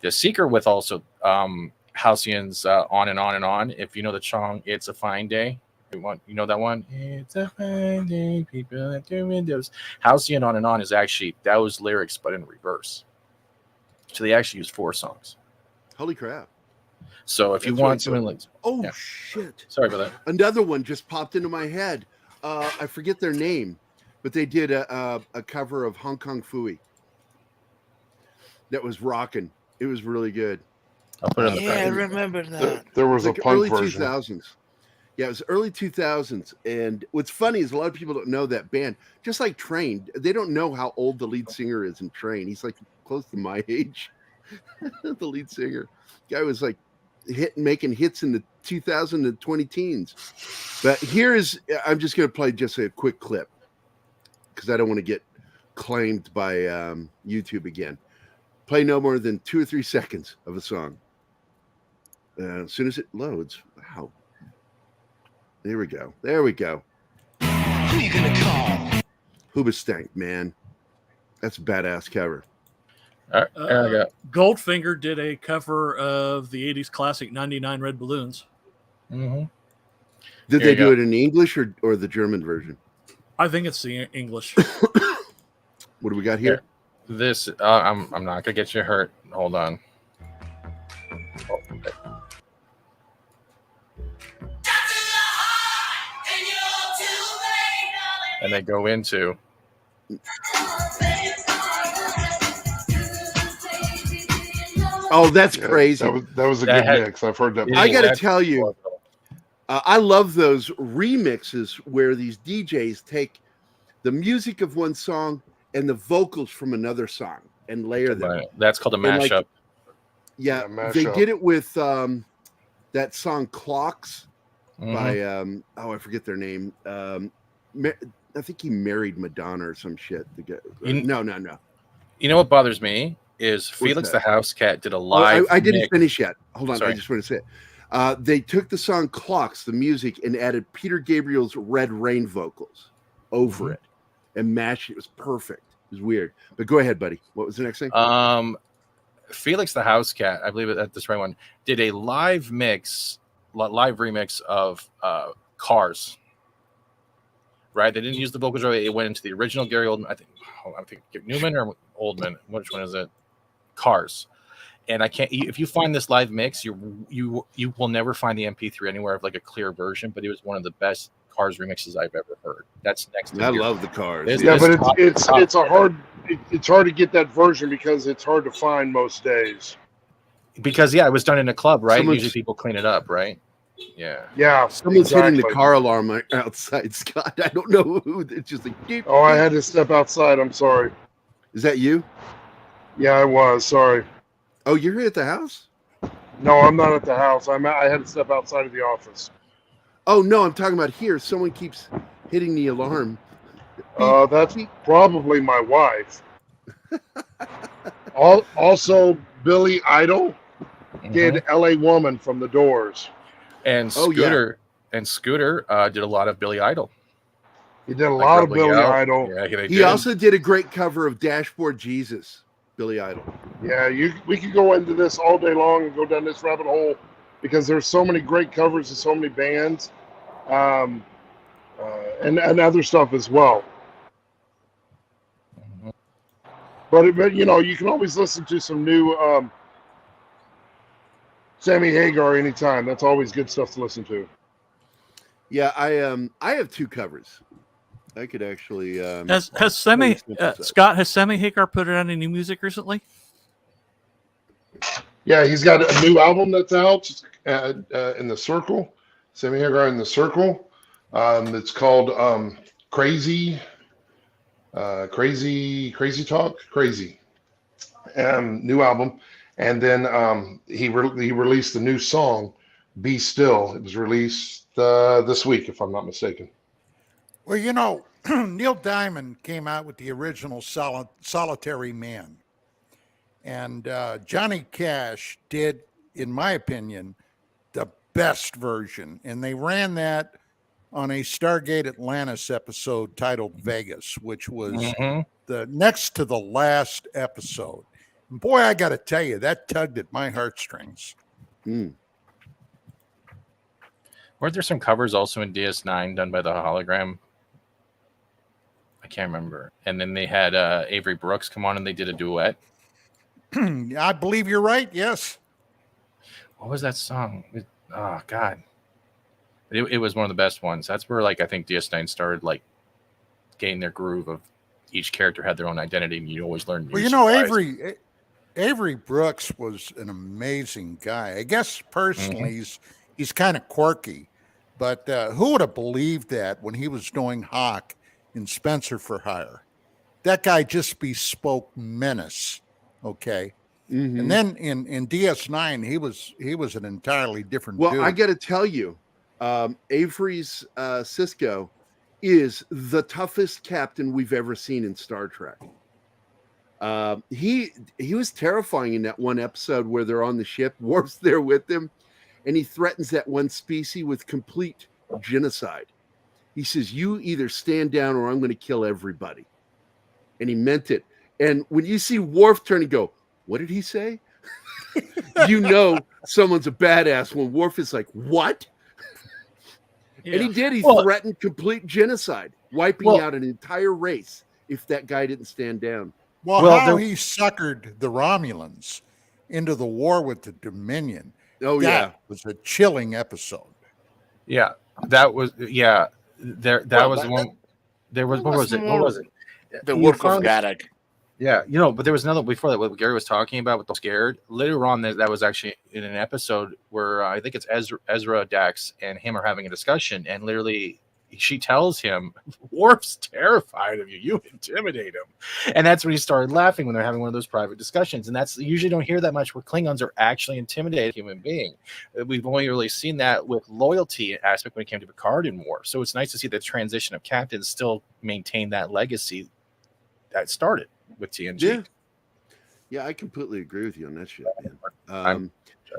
The Seeker with also Halcyon's On and On and On. If you know the song, It's a Fine Day. You know that one? It's a fine day, people at their windows. Halcyon On and On is actually those lyrics, but in reverse. So they actually use 4 songs. Holy crap. So if you want something like... Oh, yeah. Shit. Sorry about that. Another one just popped into my head. I forget their name, but they did a cover of Hong Kong Phooey. That was rocking. It was really good. I'll put it on the I remember that. There was like a punk early version. 2000s. Yeah, it was early 2000s. And what's funny is a lot of people don't know that band. Just like Train, they don't know how old the lead singer is in Train. He's like close to my age. The lead singer. Guy was like making hits in the 2000 to 20 teens. But I'm just going to play just a quick clip because I don't want to get claimed by YouTube again. Play no more than 2 or 3 seconds of a song. As soon as it loads, wow. There we go. There we go. Who you gonna call? Hoobastank, man. That's a badass cover. All right, there I go. Goldfinger did a cover of the 80s classic 99 Red Balloons. Mm-hmm. Did they do it in English or the German version? I think it's the English. What do we got here? This, I'm not gonna get you hurt. Hold on. Oh, okay. And they go into. Oh, that's crazy. That was a good mix. I've heard that before. I got to tell you, I love those remixes where these DJs take the music of one song and the vocals from another song and layer them. Right. That's called a mashup. They did it with that song Clocks by, I forget their name. I think he married Madonna or some shit. No. You know what bothers me is Felix the House Cat did a live. I didn't finish yet. Hold on. Sorry. I just want to say it. They took the song Clocks, the music, and added Peter Gabriel's Red Rain vocals over it and mashed it. It was perfect. It was weird. But go ahead, buddy. What was the next thing? Felix the House Cat, I believe that's the right one, did a live remix of Cars. Right, they didn't use the vocals. Right, it went into the original Gary Oldman. I think Newman or Oldman. Which one is it? Cars. And I can't. If you find this live mix, you will never find the MP3 anywhere of like a clear version. But it was one of the best Cars remixes I've ever heard. That's next. I love the Cars. But it's hard to get that version because it's hard to find most days. Because it was done in a club, right? Usually people clean it up, right? Yeah. Someone's hitting the car alarm outside, Scott. I don't know who. It's just like. Deep, I had to step outside. I'm sorry. Is that you? Yeah, I was. Sorry. Oh, you're here at the house? No, I'm not at the house. I had to step outside of the office. Oh no, I'm talking about here. Someone keeps hitting the alarm. That's probably my wife. Also, Billy Idol did "L.A. Woman" from The Doors. And Scooter did a lot of Billy Idol. He did a lot of Billy Idol. Yeah, he also did a great cover of Dashboard Jesus, Billy Idol. Yeah, we could go into this all day long and go down this rabbit hole because there's so many great covers and so many bands, and other stuff as well. But you can always listen to some new Sammy Hagar anytime. That's always good stuff to listen to. Yeah, I have 2 covers. I could actually has Sammy Scott, has Sammy Hagar put out any new music recently? Yeah, he's got a new album that's out in the Circle. Sammy Hagar in the Circle. It's called Crazy Talk. Crazy. New album. And then he released the new song, "Be Still." It was released this week, if I'm not mistaken. Well, Neil Diamond came out with the original Solitary Man. And Johnny Cash did, in my opinion, the best version. And they ran that on a Stargate Atlantis episode titled Vegas, which was the next to the last episode. And boy, I got to tell you, that tugged at my heartstrings. Mm. Weren't there some covers also in DS9 done by the Hologram? I can't remember. And then they had Avery Brooks come on and they did a duet. I believe you're right. Yes. What was that song? Oh God. It was one of the best ones. That's where I think DS9 started getting their groove of each character had their own identity and you always learn music. Well, Avery Brooks was an amazing guy. I guess personally he's kind of quirky, but who would have believed that when he was doing Hawk in Spencer for Hire? That guy just bespoke menace. Okay. Mm-hmm. And then in DS9, he was an entirely different dude. I got to tell you, Avery's Cisco is the toughest captain we've ever seen in Star Trek. He was terrifying in that one episode where they're on the ship. Worf's there with them, and he threatens that one species with complete genocide. He says, "You either stand down or I'm going to kill everybody." And he meant it. And when you see Worf turn and go, "What did he say?" Someone's a badass when Worf is like, "What?" Yeah. And he did. He threatened complete genocide, wiping out an entire race if that guy didn't stand down. How he suckered the Romulans into the war with the Dominion. Oh, that was a chilling episode. Yeah, that was that was the one. There was what was it? The Wolf of Garak. Yeah, but there was another before that. What Gary was talking about with the scared. Later on, that was actually in an episode where I think it's Ezra, Dax, and him are having a discussion, and literally she tells him, "Worf's terrified of you. You intimidate him," and that's when he started laughing when they're having one of those private discussions. And that's usually don't hear that much where Klingons are actually intimidating a human being. We've only really seen that with loyalty aspect when it came to Picard in War. So it's nice to see the transition of captains still maintain that legacy that started with TNG. Yeah, I completely agree with you on that shit, man.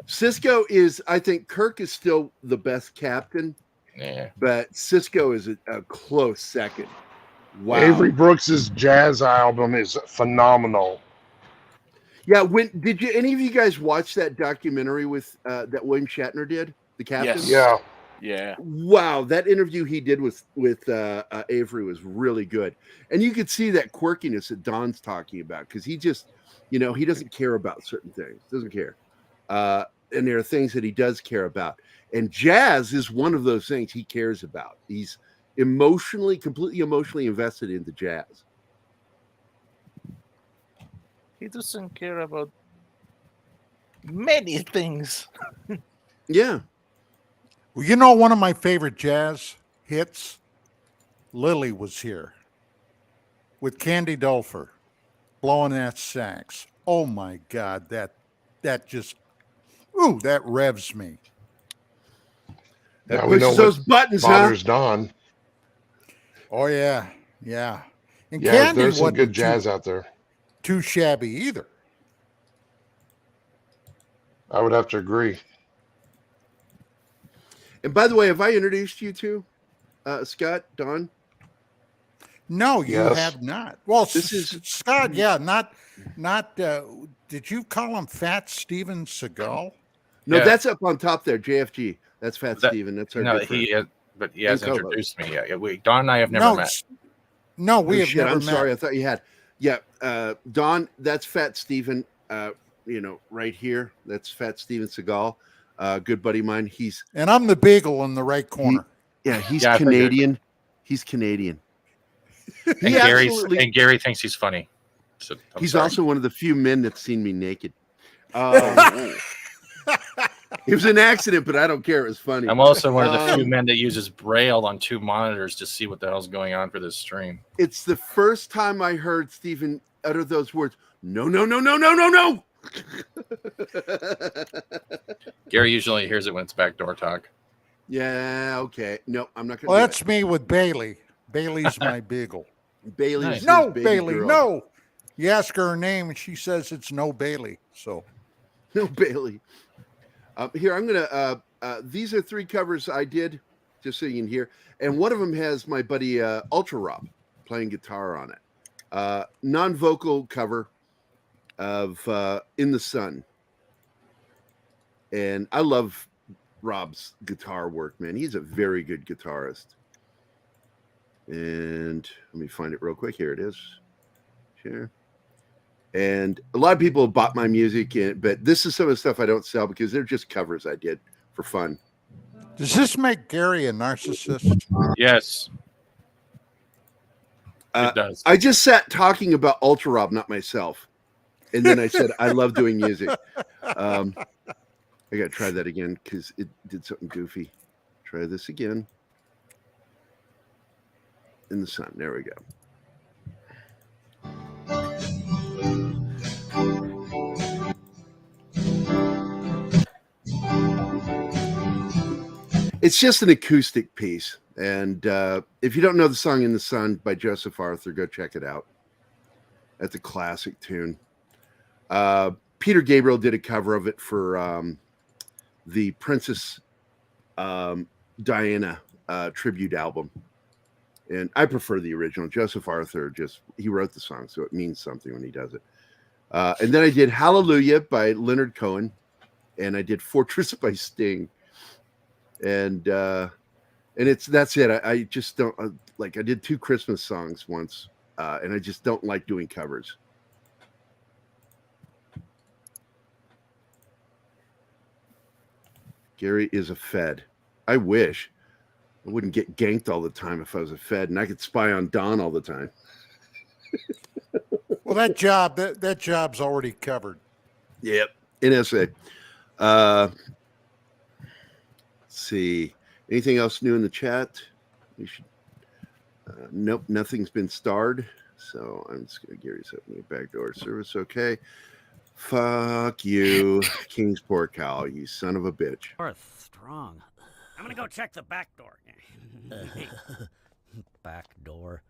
Cisco is, I think Kirk is still the best captain, but Cisco is a close second. Wow. Avery Brooks's jazz album is phenomenal. Yeah, did any of you guys watch that documentary with that William Shatner did, the captain? Yes. Yeah. Wow, that interview he did with Avery was really good, and you could see that quirkiness that Don's talking about because he just, he doesn't care about certain things, doesn't care, and there are things that he does care about, and jazz is one of those things he cares about. He's completely emotionally invested in the jazz. He doesn't care about many things. Yeah. Well, one of my favorite jazz hits, Lily Was Here with Candy Dulfer blowing that sax. Oh my God, that just, that revs me. That pushes those buttons, bothers Don. Oh yeah. And Candy, there's some good jazz out there. Too shabby either. I would have to agree. And by the way, have I introduced you to Scott, Don? No, you have not. Well, this is Scott. Yeah, not. Did you call him Fat Steven Seagal? No, that's up on top there. JFG. That's Fat Steven. That's our. No, he has introduced me. Yeah, Don and I have never met. No, we have never met. I'm sorry. I thought you had. Yeah, Don. That's Fat Steven. Right here. That's Fat Steven Seagal. Good buddy of mine. And I'm the beagle in the right corner. He's Canadian. He's Canadian. And Gary thinks he's funny. So he's also one of the few men that's seen me naked. It was an accident, but I don't care. It was funny. I'm also one of the few men that uses Braille on two monitors to see what the hell's going on for this stream. It's the first time I heard Stephen utter those words. No, no, no, no, no, no, no. Gary usually hears it when it's backdoor talk. Yeah, okay. No, I'm not going to. Well, that's me with Bailey. Bailey's my beagle. Bailey's Nice. his No, baby Bailey, girl. no. You ask her her name, and she says it's no Bailey. So, No Bailey. Here, I'm going to. These are 3 covers I did, just so you can hear. And one of them has my buddy Ultra Rob playing guitar on it. Non-vocal cover of In the Sun. And I love Rob's guitar work, man. He's a very good guitarist. And let me find it real quick. Here it is. Share. And a lot of people have bought my music, but this is some of the stuff I don't sell because they're just covers I did for fun. does this make Gary a narcissist? Yes. It does. I just sat talking about Ultra Rob, not myself. And then I said, I love doing music. I got to try that again because it did something goofy. Try this again. In the Sun. There we go. It's just an acoustic piece. And if you don't know the song In the Sun by Joseph Arthur, go check it out. That's a classic tune. Peter Gabriel did a cover of it for the Princess Diana tribute album. And I prefer the original. Joseph Arthur, he wrote the song, so it means something when he does it. And then I did Hallelujah by Leonard Cohen. And I did Fortress by Sting. And that's it. I just don't I did 2 Christmas songs once, and I just don't like doing covers. Gary is a Fed. I wish I wouldn't get ganked all the time if I was a Fed, and I could spy on Don all the time. Well, that job's already covered. Yep, NSA. Let's see. Anything else new in the chat? We should. Nope, nothing's been starred. So I'm just gonna Gary's opening a backdoor service. Okay. Fuck you, Kingsport Cow, you son of a bitch. Strong. I'm gonna go check the back door. Back door.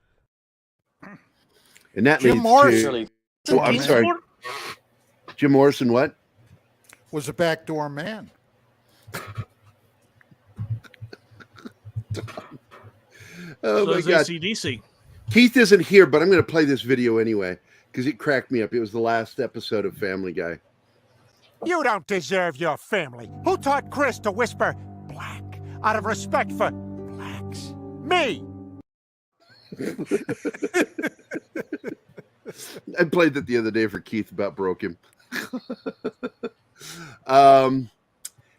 And that Jim leads Morrison. to. Oh, I'm sorry. Jim Morrison, what? Was a backdoor man. Oh So my is God. AC/DC. Keith isn't here, but I'm going to play this video anyway because it cracked me up. It was the last episode of Family Guy. You don't deserve your family. Who taught Chris to whisper black out of respect for blacks? Me. I played that the other day for Keith, about broke him.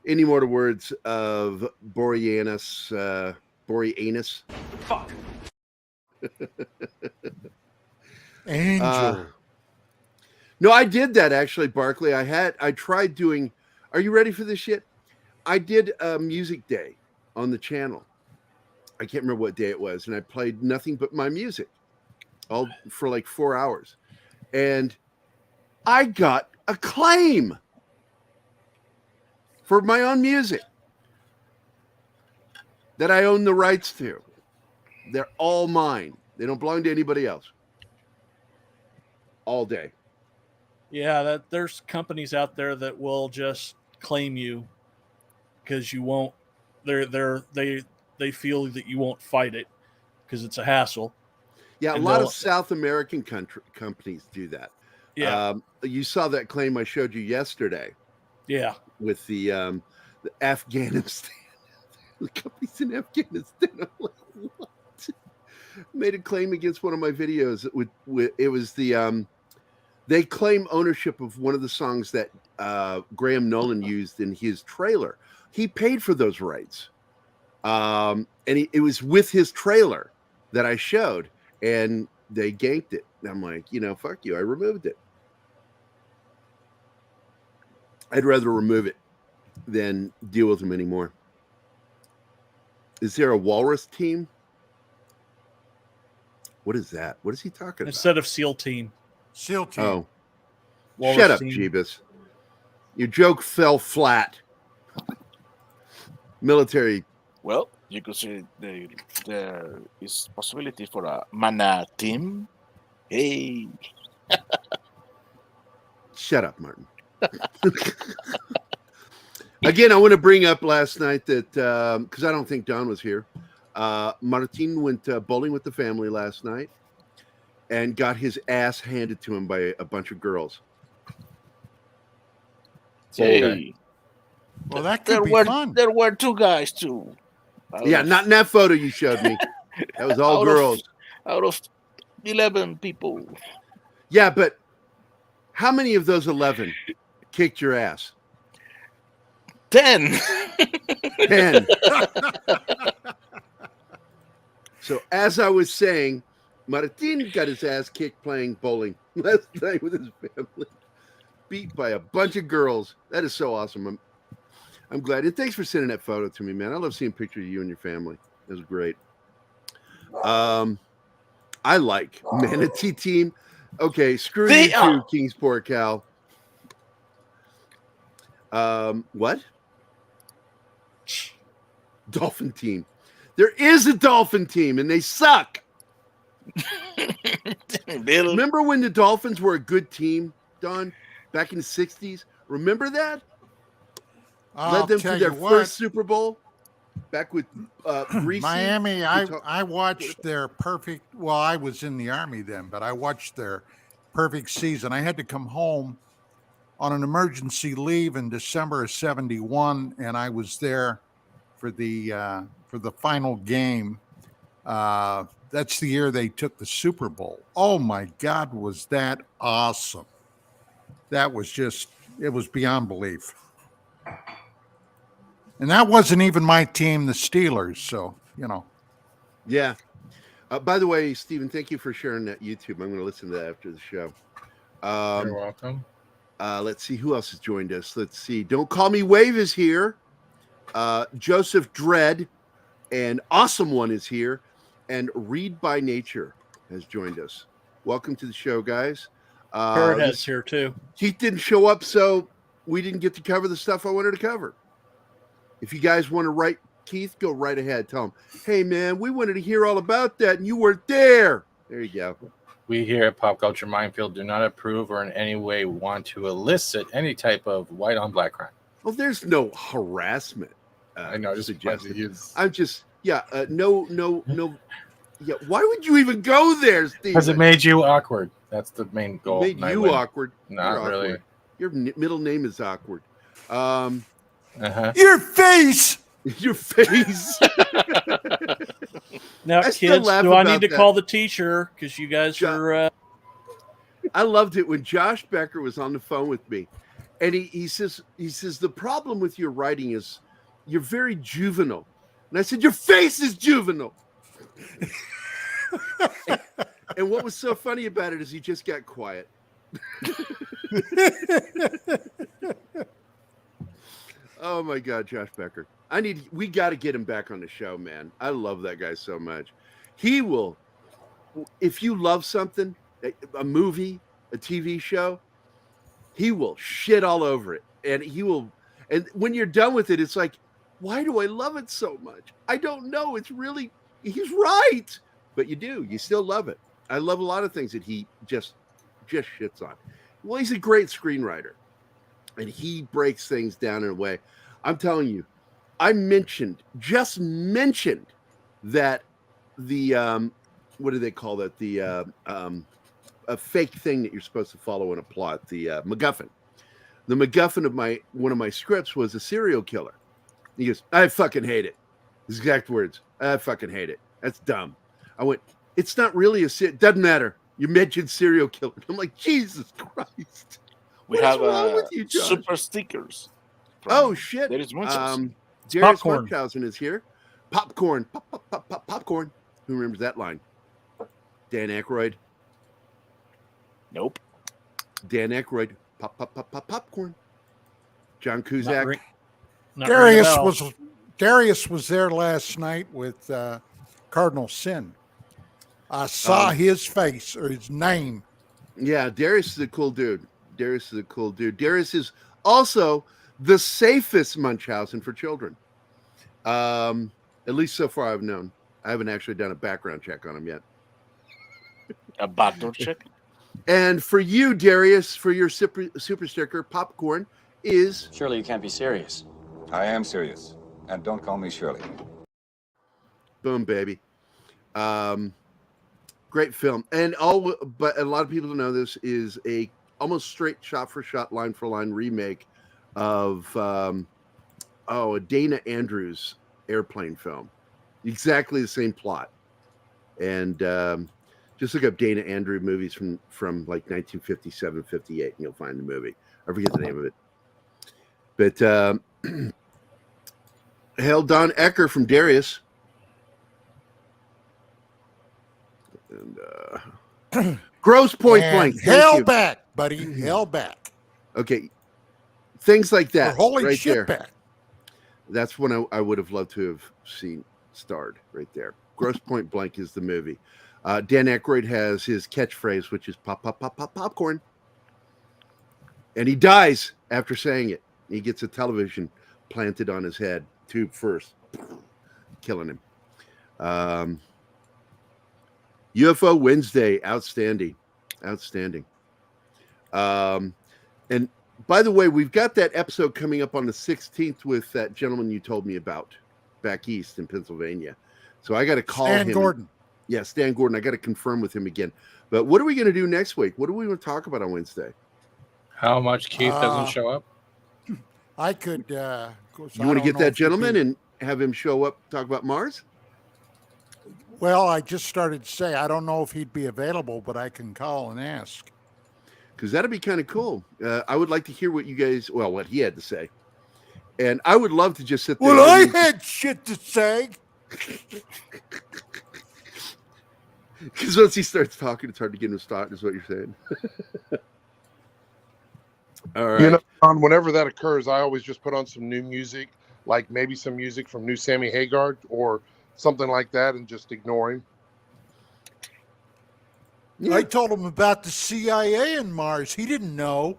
Any more words of Boreanus? Fuck. Angel. No, I did that actually, Barkley. I tried doing. Are you ready for this shit? I did a music day on the channel. I can't remember what day it was, and I played nothing but my music, all for like 4 hours, and I got acclaim for my own music that I own the rights to. They're all mine. They don't belong to anybody else. All day. Yeah, there's companies out there that will just claim you because you won't. They feel that you won't fight it because it's a hassle. Yeah, a lot of South American companies do that. Yeah, you saw that claim I showed you yesterday. Yeah, with the Afghanistan, the companies in Afghanistan. I'm like, what? Made a claim against one of my videos. It was the they claim ownership of one of the songs that Graham Nolan used in his trailer. He paid for those rights, and it was with his trailer that I showed, and they ganked it. And I'm like, fuck you. I removed it. I'd rather remove it than deal with them anymore. Is there a walrus team? What is that? What is he talking about? instead of SEAL team. SEAL team. Oh, Walrus shut up, team. Jeebus. Your joke fell flat. Military. Well, you could say there is possibility for a mana team. Hey. Shut up, Martin. Again, I want to bring up last night that because I don't think Don was here. Martin went bowling with the family last night and got his ass handed to him by a bunch of girls. Hey. Well, that could be fun. There were 2 guys too. Yeah, not in that photo you showed me. That was all girls. Out of 11 people. Yeah, but how many of those 11 kicked your ass? 10. 10. So as I was saying, Martin got his ass kicked playing bowling last night with his family. Beat by a bunch of girls. That is so awesome. I'm glad. And thanks for sending that photo to me, man. I love seeing pictures of you and your family. It was great. I like Manatee Team. Okay, screw you too, Kingsport Cal. What? Dolphin Team. There is a Dolphin Team, and they suck. Remember when the Dolphins were a good team, Don? Back in the 60s? Remember that? Led them to their first Super Bowl back with Reese. Miami, I watched their perfect, well, I was in the Army then, but I watched their perfect season. I had to come home on an emergency leave in December of 71, and I was there for the final game. That's the year they took the Super Bowl. Oh my God, was that awesome. That was just, it was beyond belief. And that wasn't even my team, the Steelers. So, you know. Yeah. By the way, Stephen, thank you for sharing that YouTube. I'm going to listen to that after the show. You're welcome. Let's see who else has joined us. Let's see. Don't Call Me Wave is here. Joseph Dredd and Awesome One is here. And Read by Nature has joined us. Welcome to the show, guys. Bird has here too. Keith didn't show up, so we didn't get to cover the stuff I wanted to cover. If you guys want to write Keith, go right ahead. Tell him, hey, man, we wanted to hear all about that, and you weren't there. There you go. We here at Pop Culture Minefield do not approve or in any way want to elicit any type of white on black crime. Well, there's no harassment. I know, just I'm just, no. Yeah, why would you even go there, Steve? Because it made you awkward. That's the main goal. It made you awkward. Not You're really. Awkward. Your middle name is awkward. Your face. Your face. Now, kids, do I need to call the teacher? Because you guys are... I loved it when Josh Becker was on the phone with me. And he says, the problem with your writing is you're very juvenile. And I said, your face is juvenile. And what was so funny about it is he just got quiet. Oh my God, Josh Becker. We got to get him back on the show, man. I love that guy so much. He will, if you love something, a movie, a TV show, he will shit all over it. And and when you're done with it, it's like, why do I love it so much? I don't know. It's really, he's right. But you do. You still love it. I love a lot of things that he just shits on. Well, he's a great screenwriter. And he breaks things down in a way. I'm telling you, I just mentioned that the, what do they call that? The, a fake thing that you're supposed to follow in a plot, the MacGuffin. The MacGuffin of one of my scripts was a serial killer. He goes, I fucking hate it. His exact words. I fucking hate it. That's dumb. I went, it's not really doesn't matter. You mentioned serial killer. I'm like, Jesus Christ. We have super stickers. Oh shit! There is Darius Munchausen is here. Popcorn, popcorn. Who remembers that line? Dan Aykroyd. Nope. Dan Aykroyd. Popcorn. John Cusack. Darius was there last night with Cardinal Sin. I saw his face or his name. Yeah, Darius is a cool dude. Darius is Also, the safest Munchausen for children. At least so far I've known. I haven't actually done a background check on him yet. A backdoor check? And for you, Darius, for your super sticker, popcorn is... Surely you can't be serious. I am serious. And don't call me Shirley. Boom, baby. Great film. But a lot of people don't know this is a almost straight shot-for-shot, line-for-line remake of a Dana Andrews airplane film. Exactly the same plot. And just look up Dana Andrews movies from like 1957, 58, and you'll find the movie. I forget the name of it. But hail Don Ecker from Darius. And Gross Point Blank. Hell back, buddy. Hell back. Okay. Things like that. Or holy right shit there. back. That's when I would have loved to have seen starred right there. Gross Point Blank is the movie. Dan Aykroyd has his catchphrase, which is pop, pop, pop, pop, popcorn. And he dies after saying it. He gets a television planted on his head, tube first, killing him. UFO Wednesday, outstanding. And by the way, we've got that episode coming up on the 16th with that gentleman you told me about back east in Pennsylvania. So I got to call him. Stan Gordon. Yeah, Stan Gordon. I got to confirm with him again. But what are we going to do next week? What do we want to talk about on Wednesday? How much Keith doesn't show up? I could. You want to get that gentleman and have him show up, talk about Mars? Well, I just started to say, I don't know if he'd be available, but I can call and ask. Because that'd be kind of cool. I would like to hear what he had to say. And I would love to just sit there. Well, I had shit to say. Because once he starts talking, it's hard to get him to start, is what you're saying. All right. You know, Ron, whenever that occurs, I always just put on some new music, like maybe some music from New Sammy Hagar or something like that, and just ignore him. Yeah. I told him about the CIA and Mars. He didn't know.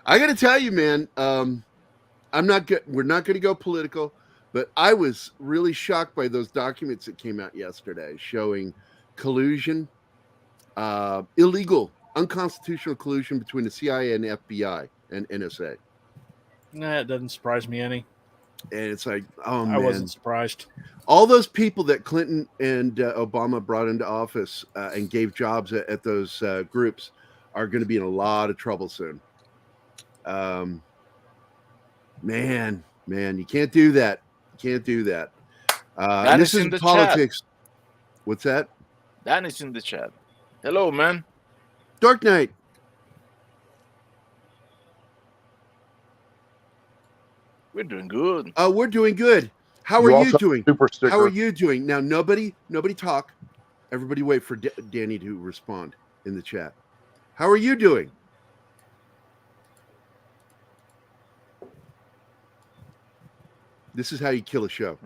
I got to tell you, man, we're not going to go political, but I was really shocked by those documents that came out yesterday showing collusion, illegal, unconstitutional collusion between the CIA and the FBI and NSA. Nah, it doesn't surprise me any. And it's like, oh, man. I wasn't surprised. All those people that Clinton and Obama brought into office and gave jobs at those groups are going to be in a lot of trouble soon. Man, you can't do that. You can't do that. And this is politics. Chat. What's that? Dan is in the chat. Hello, man. Dark Knight. We're doing good. We're doing good. How are you doing? Super sticker. How are you doing? Now, nobody talk. Everybody wait for Danny to respond in the chat. How are you doing? This is how you kill a show.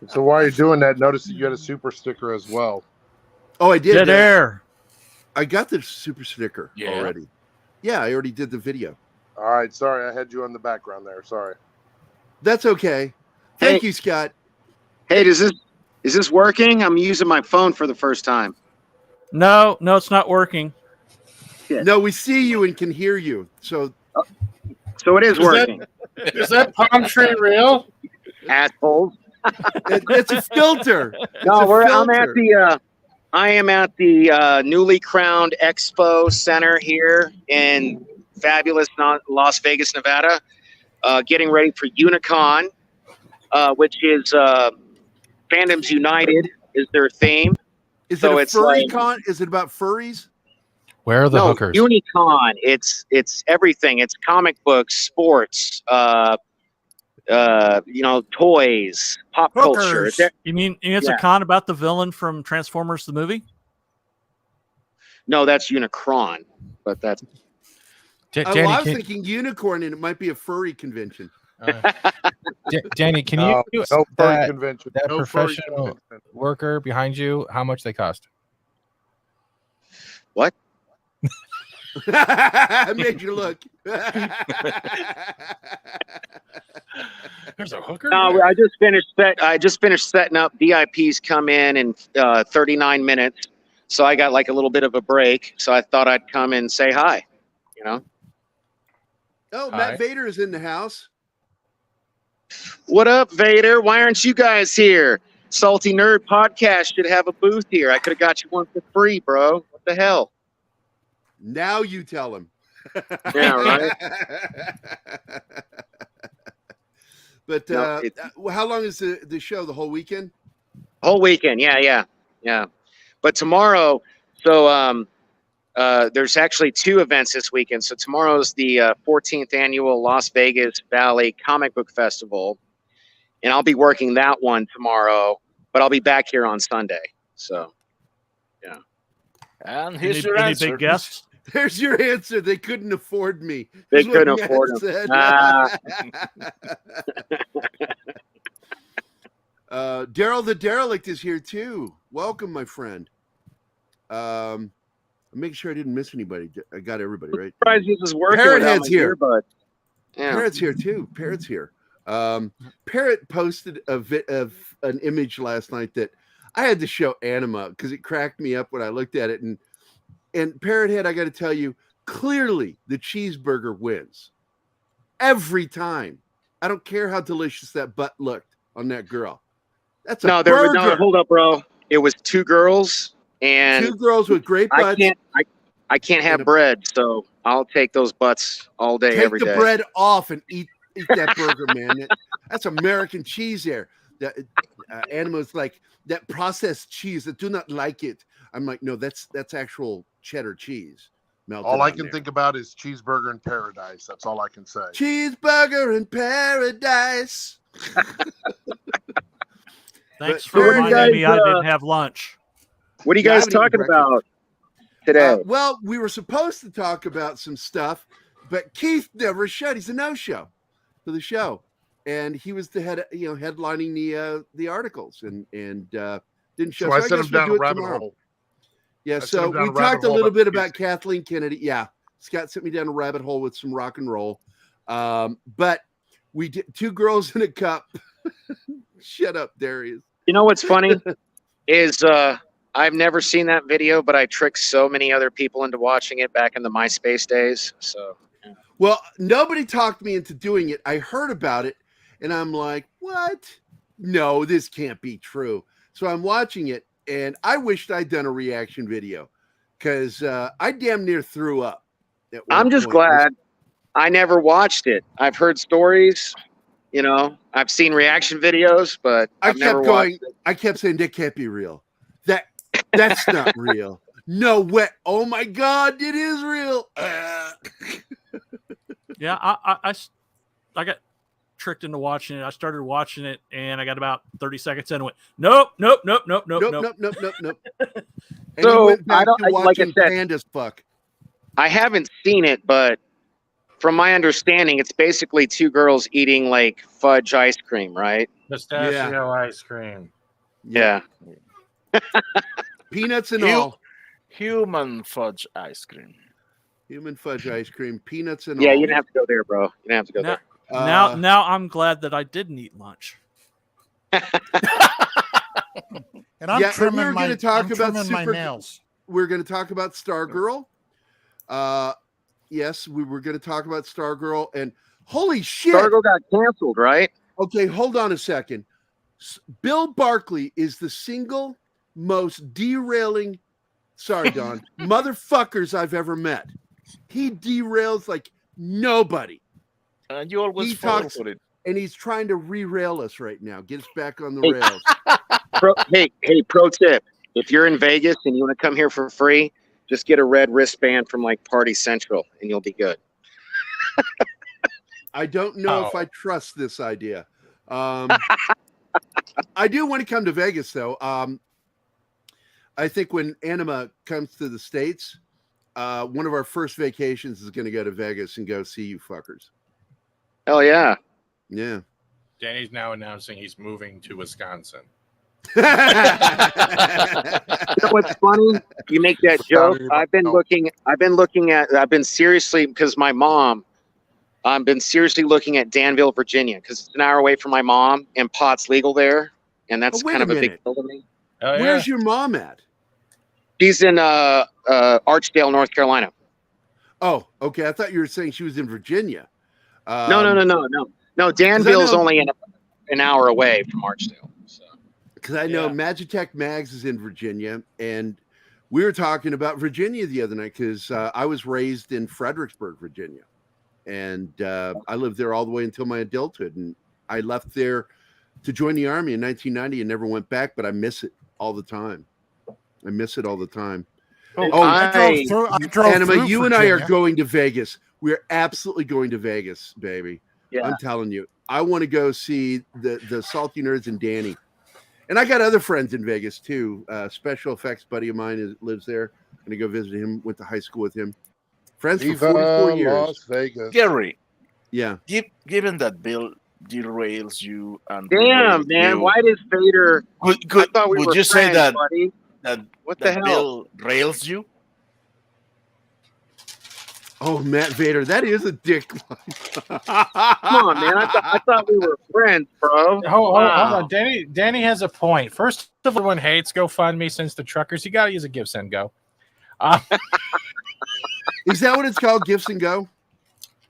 So while you're doing that, notice that you got a super sticker as well. Oh, I did. Dead air. I got the super sticker already. Yeah, I already did the video. All right, sorry, I had you on the background there. Sorry. That's okay. Thank you, Scott. Hey, is this working? I'm using my phone for the first time. No, it's not working. Shit. No, we see you and can hear you. So it is working. Is that palm tree real? Assholes. It's a filter. I am at the newly crowned Expo Center here in fabulous Las Vegas, Nevada, getting ready for Unicon, which is Fandoms United is their theme. Is it a furry con? Is it about furries? Where are the hookers? Unicon. It's everything. It's comic books, sports, toys, pop culture. You mean it's a con about the villain from Transformers the movie? No, that's Unicron, but that's. I was thinking unicorn, and it might be a furry convention. Danny, can you no furry convention? That no professional worker behind you, how much they cost? What? I made you look. There's a hooker. No, I just finished setting up. VIPs come in 39 minutes, so I got like a little bit of a break. So I thought I'd come and say hi. You know. Oh, Hi. Matt Vader is in the house. What up, Vader? Why aren't you guys here? Salty Nerd Podcast should have a booth here. I could have got you one for free, bro. What the hell? Now you tell him. Yeah, right. But No, how long is the show? The whole weekend? Whole weekend. Yeah. But tomorrow, so there's actually 2 events this weekend. So tomorrow's the 14th annual Las Vegas Valley Comic Book Festival, and I'll be working that one tomorrow. But I'll be back here on Sunday. So, yeah. And here's your any answer. big guests? There's your answer. They couldn't afford me. They is what couldn't Matt afford him. said. Daryl the Derelict is here too. Welcome, my friend. I'm making sure I didn't miss anybody. I got everybody right. Surprised this is working. Parrothead's here. Earbud. Yeah. Parrot's here too. Parrot's here. Parrot posted an image last night that I had to show Anima because it cracked me up when I looked at it. And Parrothead, I got to tell you, clearly the cheeseburger wins every time. I don't care how delicious that butt looked on that girl. That's a burger. No, hold up, bro. It was 2 girls and 2 girls with great butts. I can't have bread, so I'll take those butts all day, every day. Take the bread off and eat that burger, man. That's American cheese there. That Anima's like that processed cheese. I do not like it. I'm like, no, that's actual cheddar cheese. All I can think about is cheeseburger in paradise. That's all I can say. Cheeseburger in paradise. Thanks for reminding me I didn't have lunch. What are you guys talking about today? Well, we were supposed to talk about some stuff, but Keith never showed. He's a no-show for the show, and he was the head, headlining the articles, and didn't show. So I sent him down a rabbit hole. Yeah, so we talked a little bit about Kathleen Kennedy. Yeah, Scott sent me down a rabbit hole with some rock and roll. But we did 2 girls in a cup. Shut up, Darius. You know what's funny is I've never seen that video, but I tricked so many other people into watching it back in the MySpace days. So, yeah. Well, nobody talked me into doing it. I heard about it, and I'm like, what? No, this can't be true. So I'm watching it. And I wished I'd done a reaction video because I damn near threw up. I'm just glad I never watched it. I've heard stories, I've seen reaction videos, but I've never watched it. I kept saying that can't be real. That's not real. No way. Oh my God, it is real. Yeah, I got tricked into watching it. I started watching it and I got about 30 seconds in and went, nope. So I don't like I said, Pandas fuck. I haven't seen it, but from my understanding, it's basically 2 girls eating like fudge ice cream, right? Pistachio ice cream. Yeah. Peanuts and all. Human fudge ice cream. Human fudge ice cream. Peanuts and all. Yeah, you didn't have to go there, bro. You didn't have to go there. Now I'm glad that I didn't eat lunch. And I'm trimming my nails. We're going to talk about Stargirl. Yes, we were going to talk about Stargirl, and holy shit, Stargirl got canceled, right? Okay, hold on a second. Bill Barkley is the single most derailing, sorry, Don, motherfuckers I've ever met. He derails like nobody. And you always fall for it. And he's trying to re-rail us right now. Get us back on the rails. Pro tip. If you're in Vegas and you want to come here for free, just get a red wristband from like Party Central and you'll be good. I don't know if I trust this idea. I do want to come to Vegas, though. I think when Anima comes to the States, one of our first vacations is going to go to Vegas and go see you fuckers. Hell yeah. Yeah. Danny's now announcing he's moving to Wisconsin. You know what's funny? You make that joke. I've been seriously, because my mom, I've been seriously looking at Danville, Virginia, because it's an hour away from my mom, and pot's legal there, and that's wait kind a of a big minute. deal to me. Where's your mom at? She's in Archdale, North Carolina. Oh, okay. I thought you were saying she was in Virginia. No. Danville's only an hour away from Archdale. Because I know Magitech Mags is in Virginia, and we were talking about Virginia the other night because I was raised in Fredericksburg, Virginia, and I lived there all the way until my adulthood. And I left there to join the Army in 1990 and never went back, but I miss it all the time. I drove Anima, through you and I are Virginia. going to Vegas. We're absolutely going to Vegas, baby. Yeah. I'm telling you. I want to go see the Salty Nerds and Danny. And I got other friends in Vegas too. Special effects buddy of mine lives there. I'm gonna go visit him. Went to high school with him. Friends Viva for 44 years. Las Vegas. Gary. Yeah. Given that Bill derails you and Damn, man, why does Vader? I thought we would were you say friends, that buddy. What the hell? Bill rails you? Oh, Matt Vader, that is a dick. Come on, man. I thought we were friends, bro. Hold on. Danny has a point. First of all, everyone hates GoFundMe since the truckers. You got to use a Give Send Go. Is that what it's called? Gifts and Go?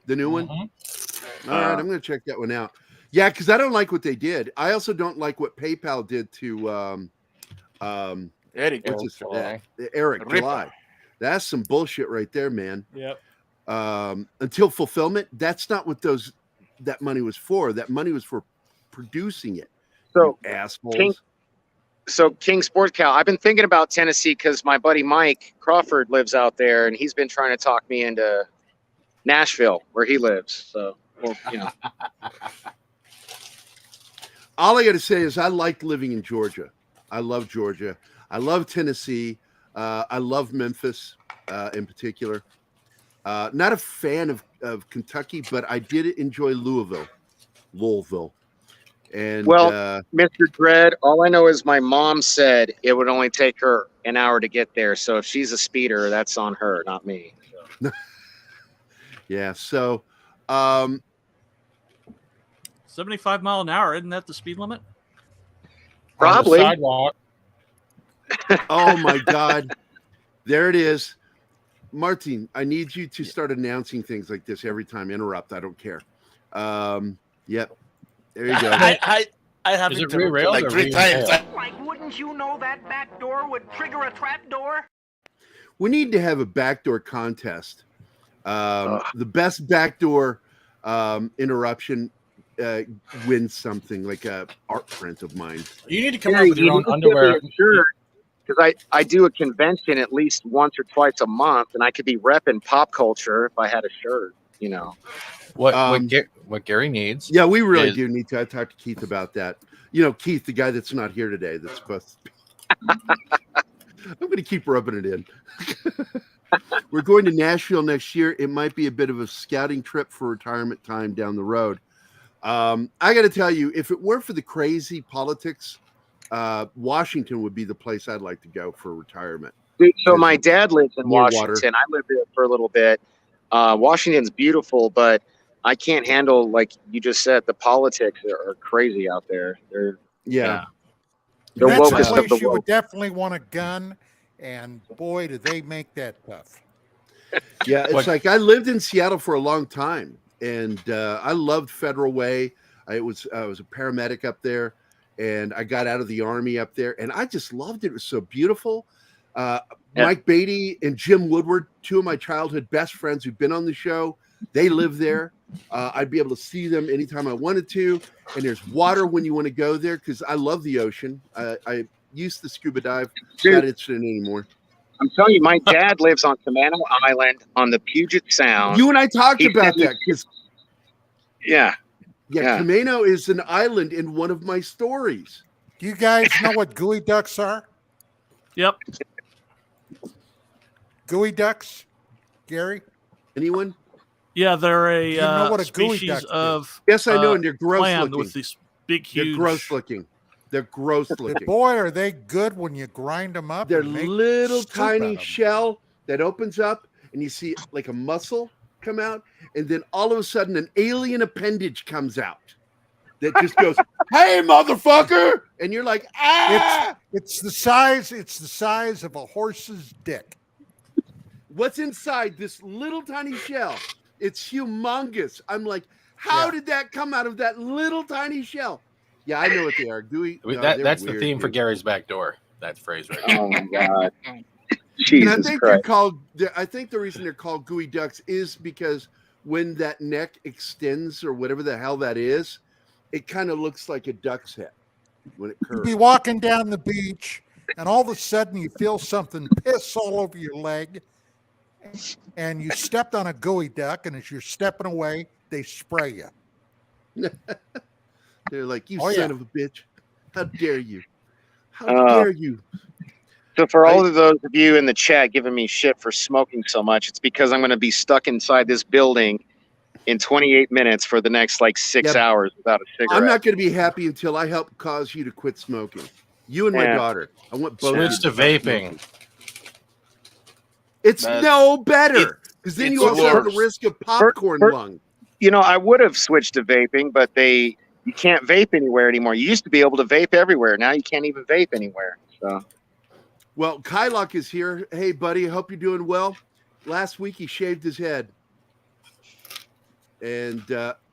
The new one? Mm-hmm. All right, I'm going to check that one out. Yeah, because I don't like what they did. I also don't like what PayPal did to Eric July. That's some bullshit right there, man. Yep. Until fulfillment, that's not what that money was for. That money was for producing it. So you assholes. King Sports Cow, I've been thinking about Tennessee because my buddy Mike Crawford lives out there, and he's been trying to talk me into Nashville, where he lives. So, well, you know. All I got to say is I liked living in Georgia. I love Georgia. I love Tennessee. I love Memphis in particular. Not a fan of Kentucky, but I did enjoy Louisville. And Mr. Dredd, all I know is my mom said it would only take her an hour to get there. So if she's a speeder, that's on her, not me. Yeah. So, 75 mile an hour, isn't that the speed limit? Probably. Sidewalk. Oh my God. There it is. Martin, I need you to start announcing things like this every time. Interrupt. I don't care. Yep. There you go. I have Is it interrupted re-railed like or 3 times. Like, wouldn't you know that back door would trigger a trap door? We need to have a backdoor contest. The best backdoor interruption wins something like a art print of mine. You need to come up with your own underwear. Because I do a convention at least once or twice a month, and I could be repping pop culture if I had a shirt, you know. What Gary needs. Yeah, we really do need to. I talked to Keith about that. You know, Keith, the guy that's not here today, that's supposed to be. I'm going to keep rubbing it in. We're going to Nashville next year. It might be a bit of a scouting trip for retirement time down the road. I got to tell you, if it weren't for the crazy politics, Washington would be the place I'd like to go for retirement. Dude, so my dad lives in Near Washington. water. I lived there for a little bit. Washington's beautiful, but I can't handle, like you just said, the politics are crazy out there. They're yeah. The That's a wokest of place the you would woke. definitely want a gun, and boy, do they make that tough. Yeah, it's like I lived in Seattle for a long time, and I loved Federal Way. I was a paramedic up there, and I got out of the Army up there, and I just loved it. It was so beautiful. Mike Beatty and Jim Woodward, two of my childhood best friends who've been on the show, they live there. I'd be able to see them anytime I wanted to, and there's water when you want to go there because I love the ocean. I used to scuba dive, not interested anymore. I'm telling you, my dad lives on Camano Island on the Puget Sound. You and I talked He about sent me- that because Yeah. Camano is an island in one of my stories. Do you guys know what gooey ducks are? Yep. Gooey ducks, Gary? Anyone? Yeah, they're a You know what a gooey species duck is? of Yes, I know, and they're gross clam looking. with these big, They're huge. gross looking. They're gross looking. Boy, are they good when you grind them up. They're and make little soup tiny out of 'em. shell that opens up, and you see like a muscle come out, and then all of a sudden an alien appendage comes out that just goes, "Hey, motherfucker!" And you're like, "Ah!" It's the size of a horse's dick. What's inside this little tiny shell? It's humongous. I'm like, how did that come out of that little tiny shell? Yeah, I know what they are. Gooey. No, That's weird, the theme for dude. Gary's back door. That phrase right there. Oh my god. And Jesus I think Christ. they're called. I think the reason they're called gooey ducks is because when that neck extends or whatever the hell that is, it kind of looks like a duck's head when it You'd curves. be walking down the beach, and all of a sudden you feel something piss all over your leg, and you stepped on a gooey duck, and as you're stepping away, they spray you. They're like, "You Oh, son yeah. of a bitch! How dare you? How Uh, dare you?" So for all of those of you in the chat giving me shit for smoking so much, it's because I'm going to be stuck inside this building in 28 minutes for the next like 6 Yeah. hours without a cigarette. I'm not going to be happy until I help cause you to quit smoking. You and my Yeah. daughter. I want both of you Switch to stop smoking. vaping. It's That's- no better because then you it's also have the worse. risk of popcorn lung. You know, I would have switched to vaping, but you can't vape anywhere anymore. You used to be able to vape everywhere. Now you can't even vape anywhere. So Well, Kylock is here. Hey, buddy. I hope you're doing well. Last week he shaved his head, and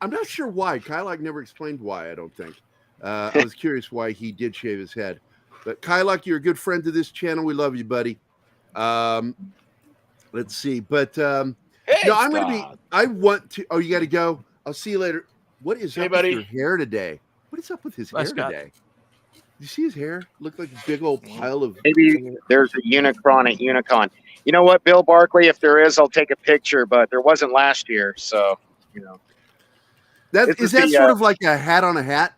I'm not sure why. Kylock never explained why. I don't think. I was curious why he did shave his head. But Kylock, you're a good friend to this channel. We love you, buddy. Let's see. But no, I'm going to be. I want to. Oh, you got to go. I'll see you later. What is Hey, up buddy. with your hair today? What is up with his Bye, hair Scott. today? You see his hair? Look like a big old pile of. maybe there's a Unicron at Unicon. You know what, Bill Barkley? If there is, I'll take a picture. But there wasn't last year, so you know. That This is is that the, sort of like a hat on a hat?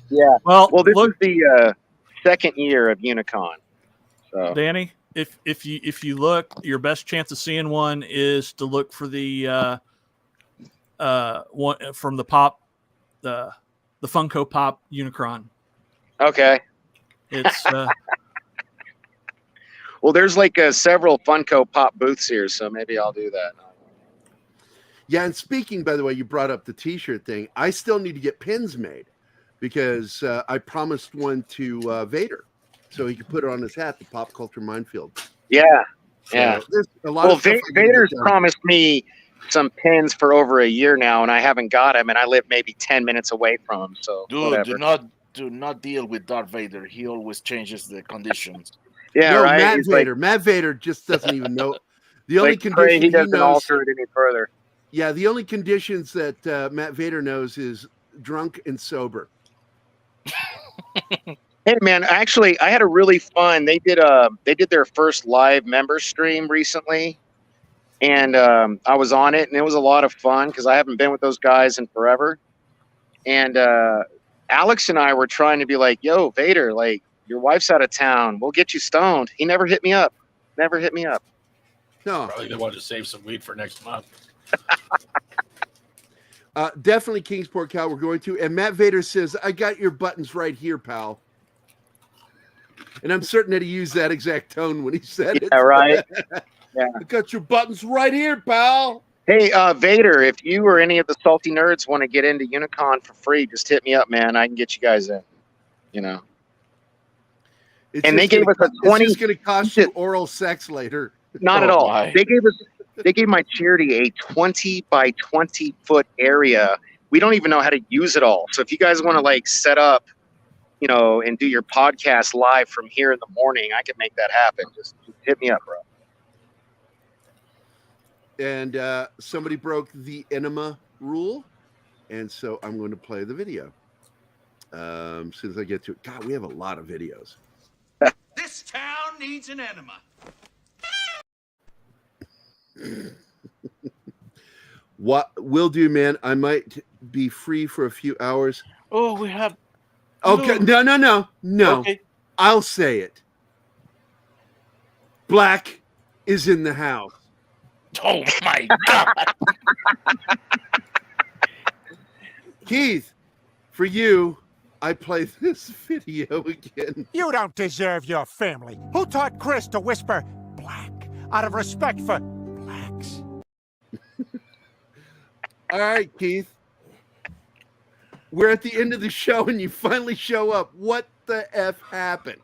Yeah. Well, This look, is the second year of Unicon. So Danny, if you look, your best chance of seeing one is to look for the one from the Pop, the Funko Pop Unicron. okay. It's Well, there's like several Funko Pop booths here, so maybe I'll do that. Yeah, and speaking, by the way, you brought up the T-shirt thing. I still need to get pins made because I promised one to Vader, so he could put it on his hat. The Pop Culture Minefield. Yeah, So yeah. there's a lot Well, of stuff I gotta Vader's get done. promised me some pins for over a year now, and I haven't got him, and I live maybe 10 minutes away from him. So Dude, whatever. do not deal with Darth Vader. He always changes the conditions. Yeah, no, right. Matt He's like- Vader. Matt Vader just doesn't even know. The only like, pray condition he he doesn't knows. alter it any further. Yeah, the only conditions that Matt Vader knows is drunk and sober. Hey man, actually, I had a really fun. They did their first live member stream recently, and I was on it, and it was a lot of fun because I haven't been with those guys in forever. And Alex and I were trying to be like, "Yo, Vader, like your wife's out of town. We'll get you stoned." He never hit me up. Never hit me up. No, Probably they wanted to save some weed for next month. Definitely Kingsport Cal. We're going to. And Matt Vader says, "I got your buttons right here, pal." And I'm certain that he used that exact tone when he said it. Yeah, right. Yeah. I got your buttons right here, pal. Hey, Vader, if you or any of the salty nerds want to get into Unicon for free, just hit me up, man. I can get you guys in. You know. It's And they just gave us gonna- a 20 It's just going to cost you oral sex later. Not at Oh, all. my. They gave my charity a 20 by 20 foot area. We don't even know how to use it all. So if you guys want to like set up, you know, and do your podcast live from here in the morning, I can make that happen. Just hit me up, bro. And somebody broke the enema rule, and so I'm going to play the video as soon as I get to it. God, we have a lot of videos. This town needs an enema. What we'll do, man, I might be free for a few hours. Oh, we have. Okay, no. Okay. I'll say it. Black is in the house. Oh my God. Keith, for you, I play this video again. You don't deserve your family. Who taught Chris to whisper black out of respect for blacks? All right, Keith. We're at the end of the show and you finally show up. What the F happened?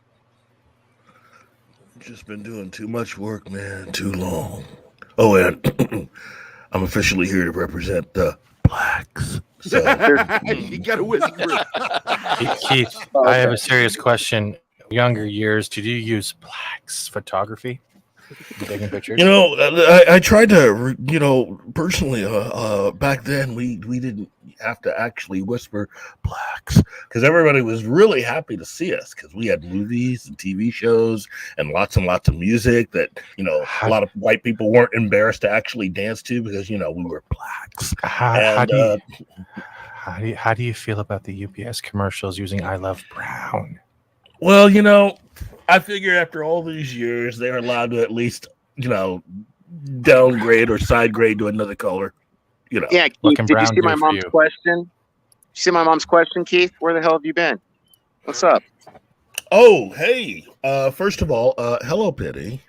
Just been doing too much work, man. Too long. Oh, and I'm officially here to represent the blacks. So. You got to whisper. Keith, I have a serious question. Younger years, did you use blacks photography? Taking pictures? You know, I tried to, personally, back then we didn't have to actually whisper blacks because everybody was really happy to see us because we had movies and TV shows and lots of music that, a lot of white people weren't embarrassed to actually dance to because, we were blacks. How do you feel about the UPS commercials using I Love Brown? Well, I figure after all these years, they're allowed to at least, downgrade or side grade to another color. Yeah, Keith, did you see my mom's question? See my mom's question, Keith? Where the hell have you been? What's up? Oh, hey. First of all, hello, Pitty.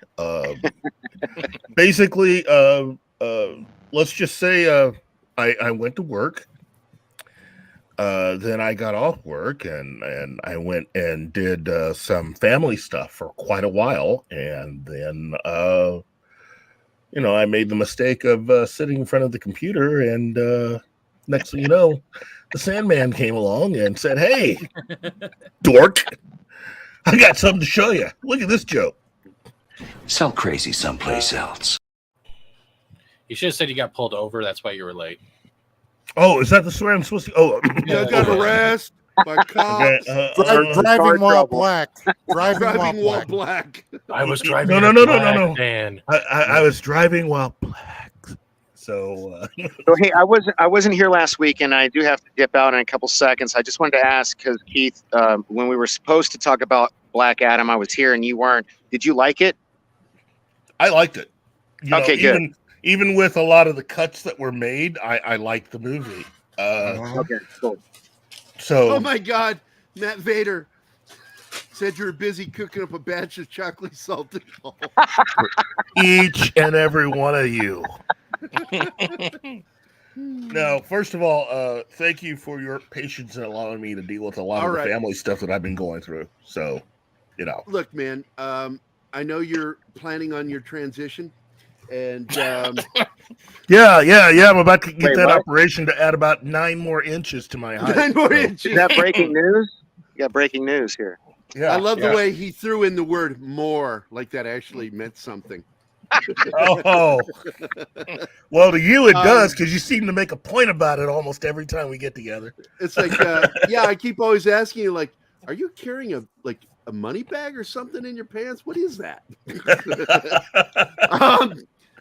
Basically, let's just say I went to work. Then I got off work and I went and did some family stuff for quite a while. And then, I made the mistake of sitting in front of the computer. And next thing you know, the Sandman came along and said, "Hey, dork, I got something to show you. Look at this joke." Sell crazy someplace else. You should have said you got pulled over. That's why you were late. Oh, is that the swear I'm supposed to? Oh, you got arrested by cops. Driving while black. Driving while black. I was driving. No. Dan. I was driving while black. So, So hey, I wasn't here last week, and I do have to dip out in a couple seconds. I just wanted to ask because Keith, when we were supposed to talk about Black Adam, I was here and you weren't. Did you like it? I liked it. Okay, good. Even with a lot of the cuts that were made, I liked the movie. Okay, cool. So, oh my God, Matt Vader said you were busy cooking up a batch of chocolate salted balls. Each and every one of you. No, first of all, thank you for your patience in allowing me to deal with a lot of the family stuff that I've been going through. So, Look, man, I know you're planning on your transition. And yeah, I'm about to get operation to add about 9 more inches to my height. 9 more inches. Is that breaking news? You got breaking news here. Yeah, I love the way he threw in the word "more," like that actually meant something. Oh, well, to you it does because you seem to make a point about it almost every time we get together. It's like, I keep always asking you, like, are you carrying a money bag or something in your pants? What is that?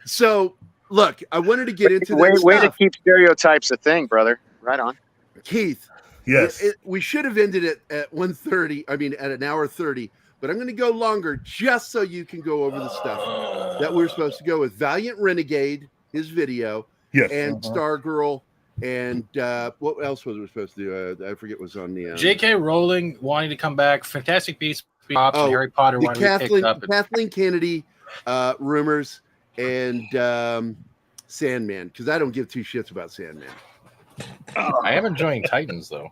So, look, I wanted to get into that way to keep stereotypes a thing, brother. Right on. Keith. Yes. We should have ended it at 1:30. I mean, at 1:30. But I'm going to go longer just so you can go over the stuff that we're supposed to go with. Valiant Renegade, his video. Yes. And Stargirl. And what else was we supposed to do? I forget what was on the... J.K. Rowling wanting to come back. Fantastic Beasts, and Harry Potter the wanting to be picked up. Kathleen Kennedy rumors and Sandman, because I don't give 2 shits about Sandman. I am enjoying Titans, though.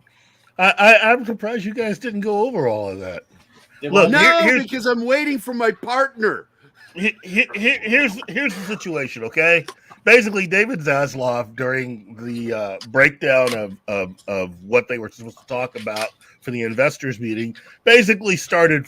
I'm surprised you guys didn't go over all of that. Look, because I'm waiting for my partner. Here's the situation, okay? Basically, David Zaslav, during the breakdown of what they were supposed to talk about for the investors meeting, basically started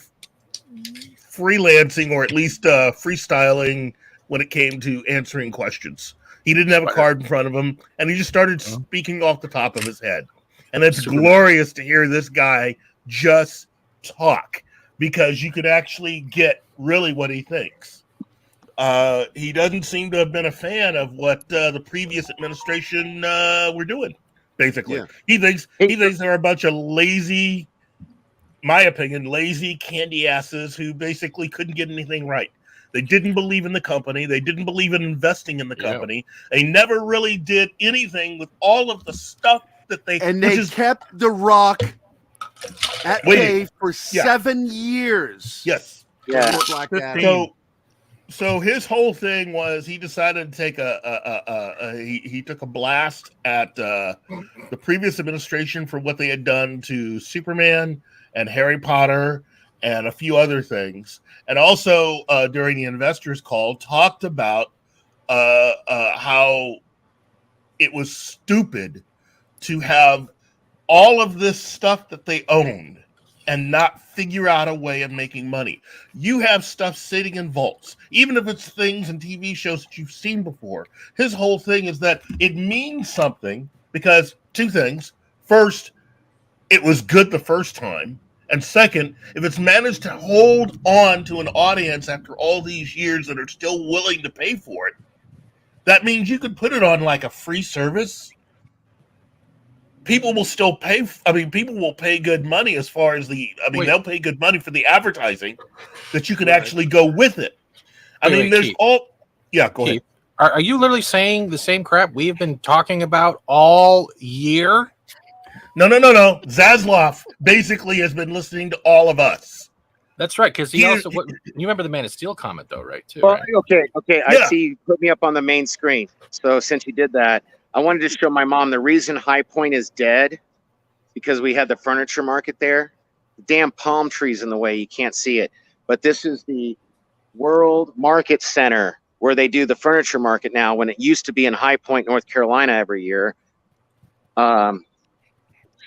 freelancing or at least freestyling when it came to answering questions. He didn't have a card in front of him, and he just started speaking off the top of his head. And it's glorious to hear this guy just talk because you could actually get really what he thinks. He doesn't seem to have been a fan of what the previous administration were doing, basically. Yeah. He thinks they're a bunch of lazy, my opinion, lazy candy asses who basically couldn't get anything right. They didn't believe in the company. They didn't believe in investing in the company. Yeah. They never really did anything with all of the stuff that they... And they kept The Rock At Wait. Bay for Yeah. 7 years. Yes. Yeah. Black Adam. So his whole thing was he decided to take he took a blast at the previous administration for what they had done to Superman and Harry Potter and a few other things, and also during the investors call talked about how it was stupid to have all of this stuff that they owned and not figure out a way of making money. You have stuff sitting in vaults, even if it's things and TV shows that you've seen before. His whole thing is that it means something because two things. First, it was good the first time. And second, if it's managed to hold on to an audience after all these years that are still willing to pay for it, that means you could put it on like a free service. People will still pay. People will pay good money as far as they'll pay good money for the advertising that you could actually go with it. There's Keith. go ahead. Are you literally saying the same crap we've been talking about all year? No. Zaslav basically has been listening to all of us. That's right, because you remember the Man of Steel comment, though, right? Too. Well, right? okay. I see you put me up on the main screen. So since you did that, I wanted to show my mom the reason High Point is dead because we had the furniture market there. The damn palm trees in the way, you can't see it. But this is the World Market Center where they do the furniture market now, when it used to be in High Point, North Carolina every year. Why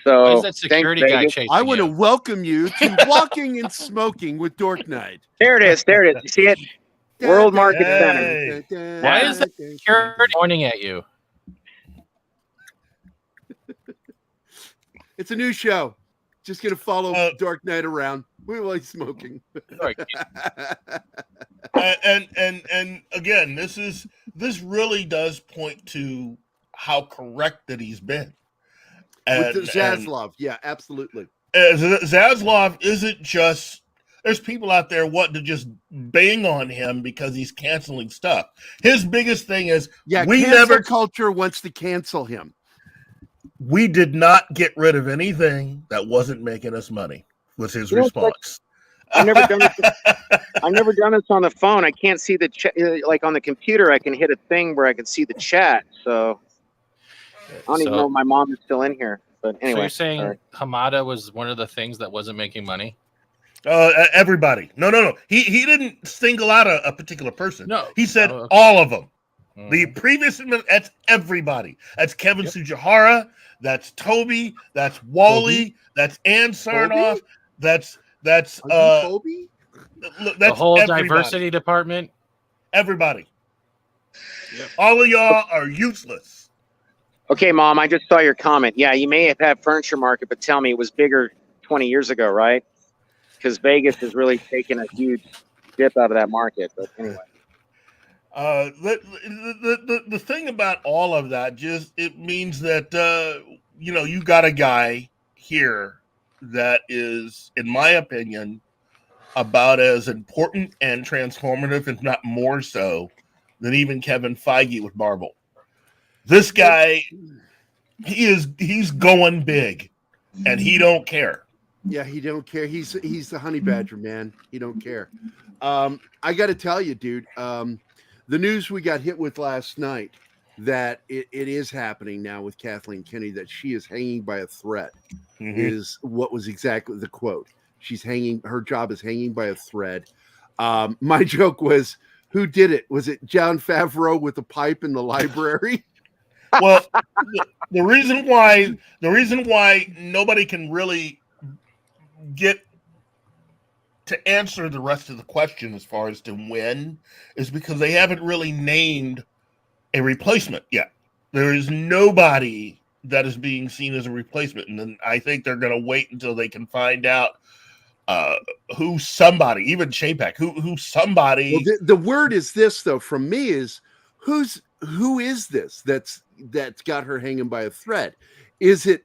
So is that security thanks, guy Vegas. chasing I want to you? welcome you to Walking and Smoking with Dork Knight. There it is. You see it? World Market Center. Why is the security pointing at you? It's a new show. Just gonna follow Dark Knight around. We like smoking. And again, this really does point to how correct that he's been. With the Zaslav, yeah, absolutely. Zaslav isn't just. There's people out there wanting to just bang on him because he's canceling stuff. His biggest thing is cancel culture wants to cancel him. We did not get rid of anything that wasn't making us money, was his response. I've never done this on the phone. I can't see the chat. Like on the computer, I can hit a thing where I can see the chat. So I don't even know if my mom is still in here. But anyway. So you're saying Hamada was one of the things that wasn't making money? Everybody. No. He didn't single out a particular person. No. He said all of them. The previous, that's everybody. That's Kevin Tsujihara. That's Toby. That's Wally. That's Ann Sarnoff. That's Toby? The whole diversity department. Everybody. Yep. All of y'all are useless. Okay, Mom, I just saw your comment. Yeah, you may have had furniture market, but tell me it was bigger 20 years ago, right? Because Vegas has really taken a huge dip out of that market. But anyway. The thing about all of that it means that you got a guy here that is, in my opinion, about as important and transformative, if not more so, than even Kevin Feige with Marvel. This guy, he's going big, and he don't care. Yeah, he don't care. He's the honey badger, man. He don't care. I got to tell you, dude. The news we got hit with last night that it is happening now with Kathleen Kennedy, that she is hanging by a thread, is what was exactly the quote. She's hanging. Her job is hanging by a thread. My joke was, who did it? Was it Jon Favreau with the pipe in the library? Well, the reason why nobody can really get to answer the rest of the question as far as to when is because they haven't really named a replacement yet. There is nobody that is being seen as a replacement, and then I think they're going to wait until they can find out who somebody, even Chapek, who somebody. Well, the word is this though from me is who is this that's got her hanging by a thread? Is it?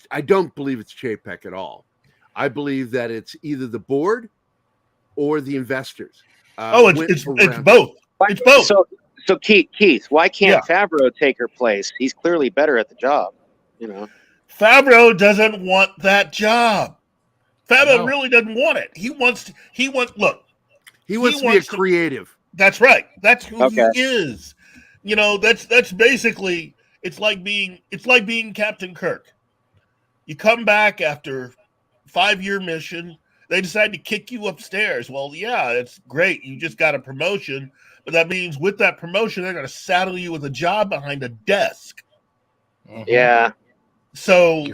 I don't believe it's Chapek at all. I believe that it's either the board or the investors. It's both. It's both. So Keith, why can't Favreau take her place? He's clearly better at the job. Favreau doesn't want that job. Favreau really doesn't want it. He wants to be a creative. That's right. That's who he is. You know, that's basically it's like being Captain Kirk. You come back after 5-year mission, they decide to kick you upstairs. Well, yeah, it's great. You just got a promotion, but that means with that promotion, they're going to saddle you with a job behind a desk. Yeah. So,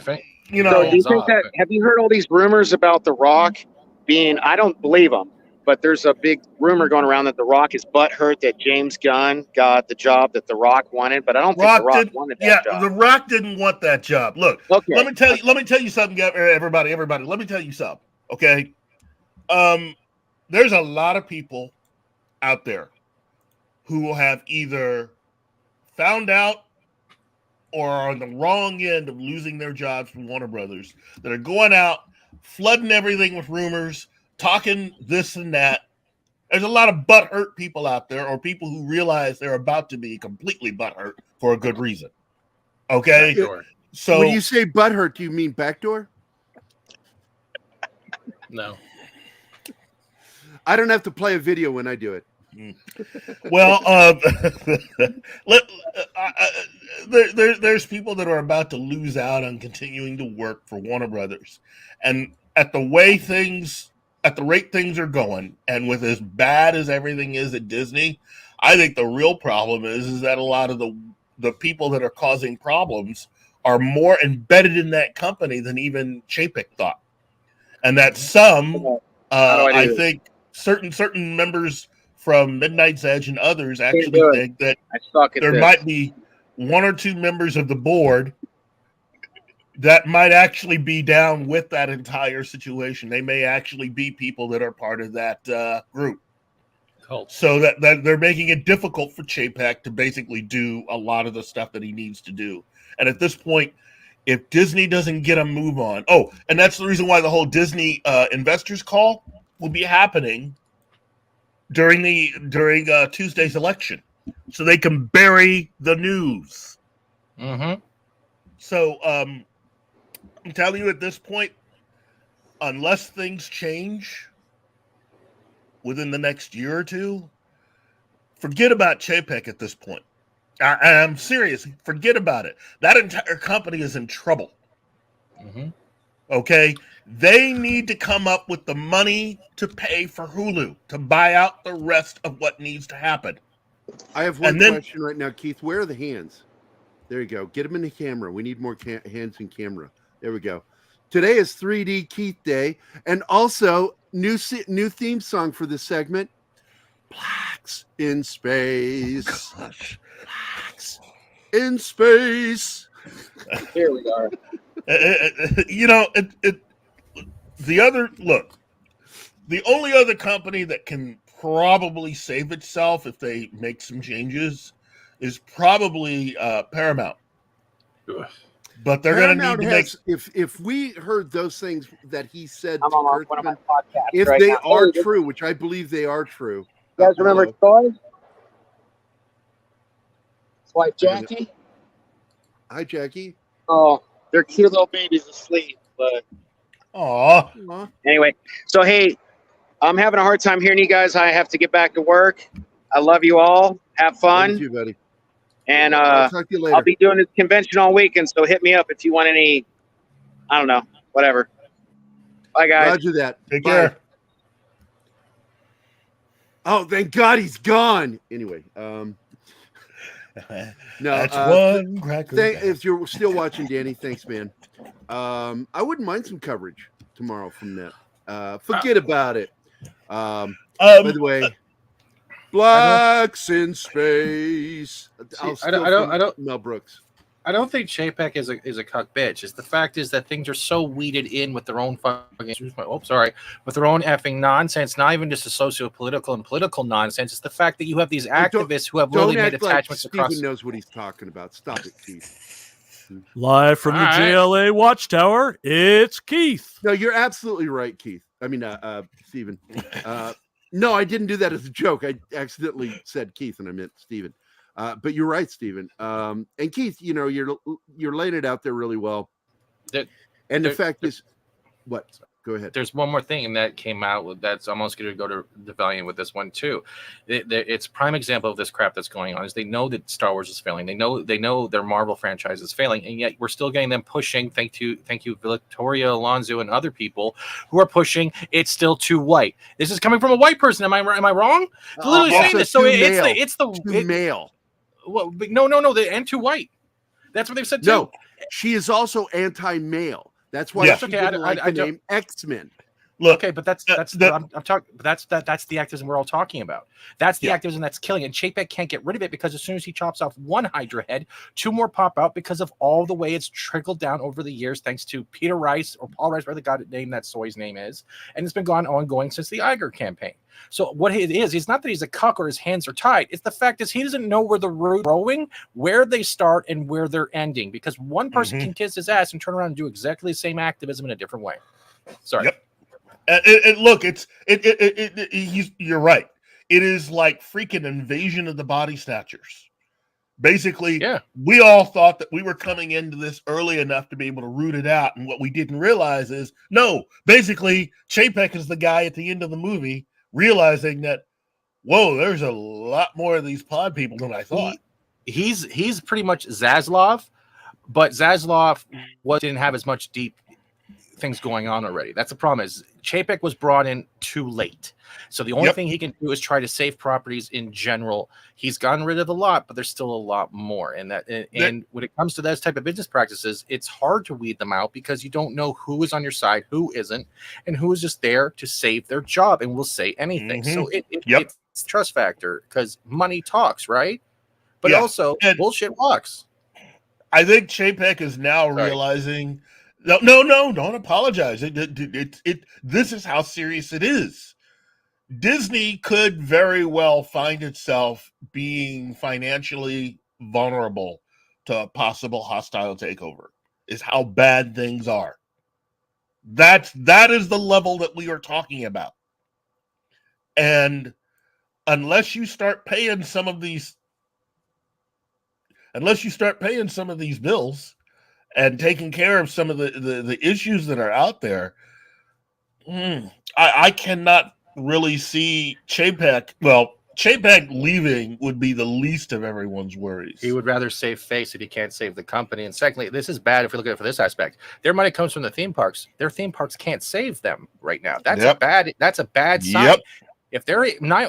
you know, do you think that, have you heard all these rumors about The Rock being, I don't believe them, but there's a big rumor going around that The Rock is butthurt that James Gunn got the job that The Rock wanted, but I don't think The Rock wanted that job. The Rock didn't want that job. Look, let me tell you something, everybody. Let me tell you something. Okay. There's a lot of people out there who have either found out or are on the wrong end of losing their jobs from Warner Brothers that are going out, flooding everything with rumors, talking this and that. There's a lot of butthurt people out there, or people who realize they're about to be completely butthurt for a good reason. Okay? So when you say butthurt, do you mean backdoor? No. I don't have to play a video when I do it. Well, there's people that are about to lose out on continuing to work for Warner Brothers, and at the rate things are going, and with as bad as everything is at Disney, I think the real problem is that a lot of the people that are causing problems are more embedded in that company than even Chapek thought, and that some, I think, certain members from Midnight's Edge and others actually think that there might be one or two members of the board that might actually be down with that entire situation. They may actually be people that are part of that group. So that they're making it difficult for Chapek to basically do a lot of the stuff that he needs to do. And at this point, if Disney doesn't get a move on, and that's the reason why the whole Disney investors call will be happening during Tuesday's election, so they can bury the news. So I'm telling you at this point, unless things change within the next year or two, forget about Chapek at this point. I'm serious. Forget about it. That entire company is in trouble. Okay? They need to come up with the money to pay for Hulu, to buy out the rest of what needs to happen. I have one question right now, Keith. Where are the hands? There you go. Get them in the camera. We need more hands in camera. There we go. Today is 3D Keith Day, and also new theme song for this segment. Blacks in Space. Blacks in Space. Here we are. You know, the only other company that can probably save itself if they make some changes is probably Paramount. But they're going to need to make. If we heard those things that he said I'm to on one of my podcasts if right they now. are true, which I believe they are true. You guys remember Troy? His wife Jackie? Hi, Jackie. Oh, their cute little baby's asleep, but Aww. Anyway, so hey, I'm having a hard time hearing you guys. I have to get back to work. I love you all. Have fun. Thank you, buddy. And I'll talk to you later. I'll be doing this convention all weekend, so hit me up if you want any, I don't know, whatever. Bye, guys. Roger that. Take Bye. care. Oh, thank God he's gone. Anyway, no. That's one cracker. If you're still watching, Danny, thanks, man. I wouldn't mind some coverage tomorrow from that. Forget about it. By the way, Blacks in Space. I don't. Mel Brooks. I don't think Chapek is a cuck bitch. It's the fact is that things are so weeded in with their own with their own effing nonsense. Not even just the socio-political and political nonsense. It's the fact that you have these activists who have really made attachments like across. Steven knows what he's talking about. Stop it, Keith. Live from the JLA Watchtower, it's Keith. No, you're absolutely right, Keith. I mean, Steven. No, I didn't do that as a joke. I accidentally said Keith, and I meant Steven. But you're right, Steven. And Keith, you know, you're laying it out there really well. And the fact is, what? Go ahead. There's one more thing that came out that's almost going to go to the Valiant with this one too. It's prime example of this crap that's going on is they know that Star Wars is failing. They know their Marvel franchise is failing, and yet we're still getting them pushing. Thank you, Victoria Alonso and other people who are pushing. It's still too white. This is coming from a white person. Am I wrong? It's literally saying this. So it's the male. Well, no, and too white. That's what they've said too. No, she is also anti-male. That's why she didn't like the name X-Men. Look, okay, but that's I'm talking. But that's the activism we're all talking about. That's the activism that's killing. And Chapek can't get rid of it because as soon as he chops off one Hydra head, two more pop out because of all the way it's trickled down over the years, thanks to Peter Rice or Paul Rice, whatever the god name that soy's name is, and it's been ongoing since the Iger campaign. So what it is, it's not that he's a cuck or his hands are tied. It's the fact is he doesn't know where the road growing, where they start, and where they're ending. Because one person can kiss his ass and turn around and do exactly the same activism in a different way. Sorry. Yep. Look, you're right. It is like freaking Invasion of the Body Snatchers. Basically, we all thought that we were coming into this early enough to be able to root it out. And what we didn't realize is, no, basically, Chapek is the guy at the end of the movie realizing that, whoa, there's a lot more of these pod people than I thought. He's pretty much Zaslav, but Zaslav didn't have as much deep things going on already. That's the problem is Chapek was brought in too late. So the only thing he can do is try to save properties in general. He's gotten rid of a lot, but there's still a lot more. And when it comes to those type of business practices, it's hard to weed them out because you don't know who is on your side, who isn't, and who is just there to save their job and will say anything. So it's trust factor because money talks, right? But also bullshit walks. I think Chapek is now realizing no, don't apologize. This is how serious it is. Disney could very well find itself being financially vulnerable to a possible hostile takeover, is how bad things are. That is the level that we are talking about. And unless you start paying some of these bills and taking care of some of the issues that are out there, I cannot really see Chapek. Well, Chapek leaving would be the least of everyone's worries. He would rather save face if he can't save the company. And secondly, this is bad if we look at it from this aspect. Their money comes from the theme parks. Their theme parks can't save them right now. That's a bad sign. If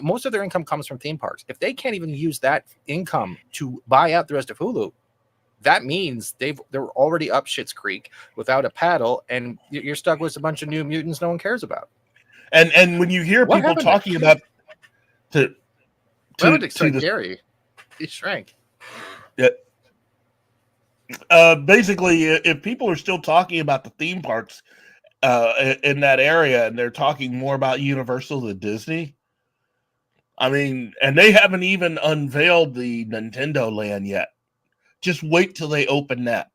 most of their income comes from theme parks, if they can't even use that income to buy out the rest of Hulu, that means they're already up Schitt's Creek without a paddle, and you're stuck with a bunch of New Mutants no one cares about. And when you hear people talking about Gary, he shrank. Yeah. Basically, if people are still talking about the theme parks in that area, and they're talking more about Universal than Disney, I mean, and they haven't even unveiled the Nintendo Land yet. Just wait till they open that.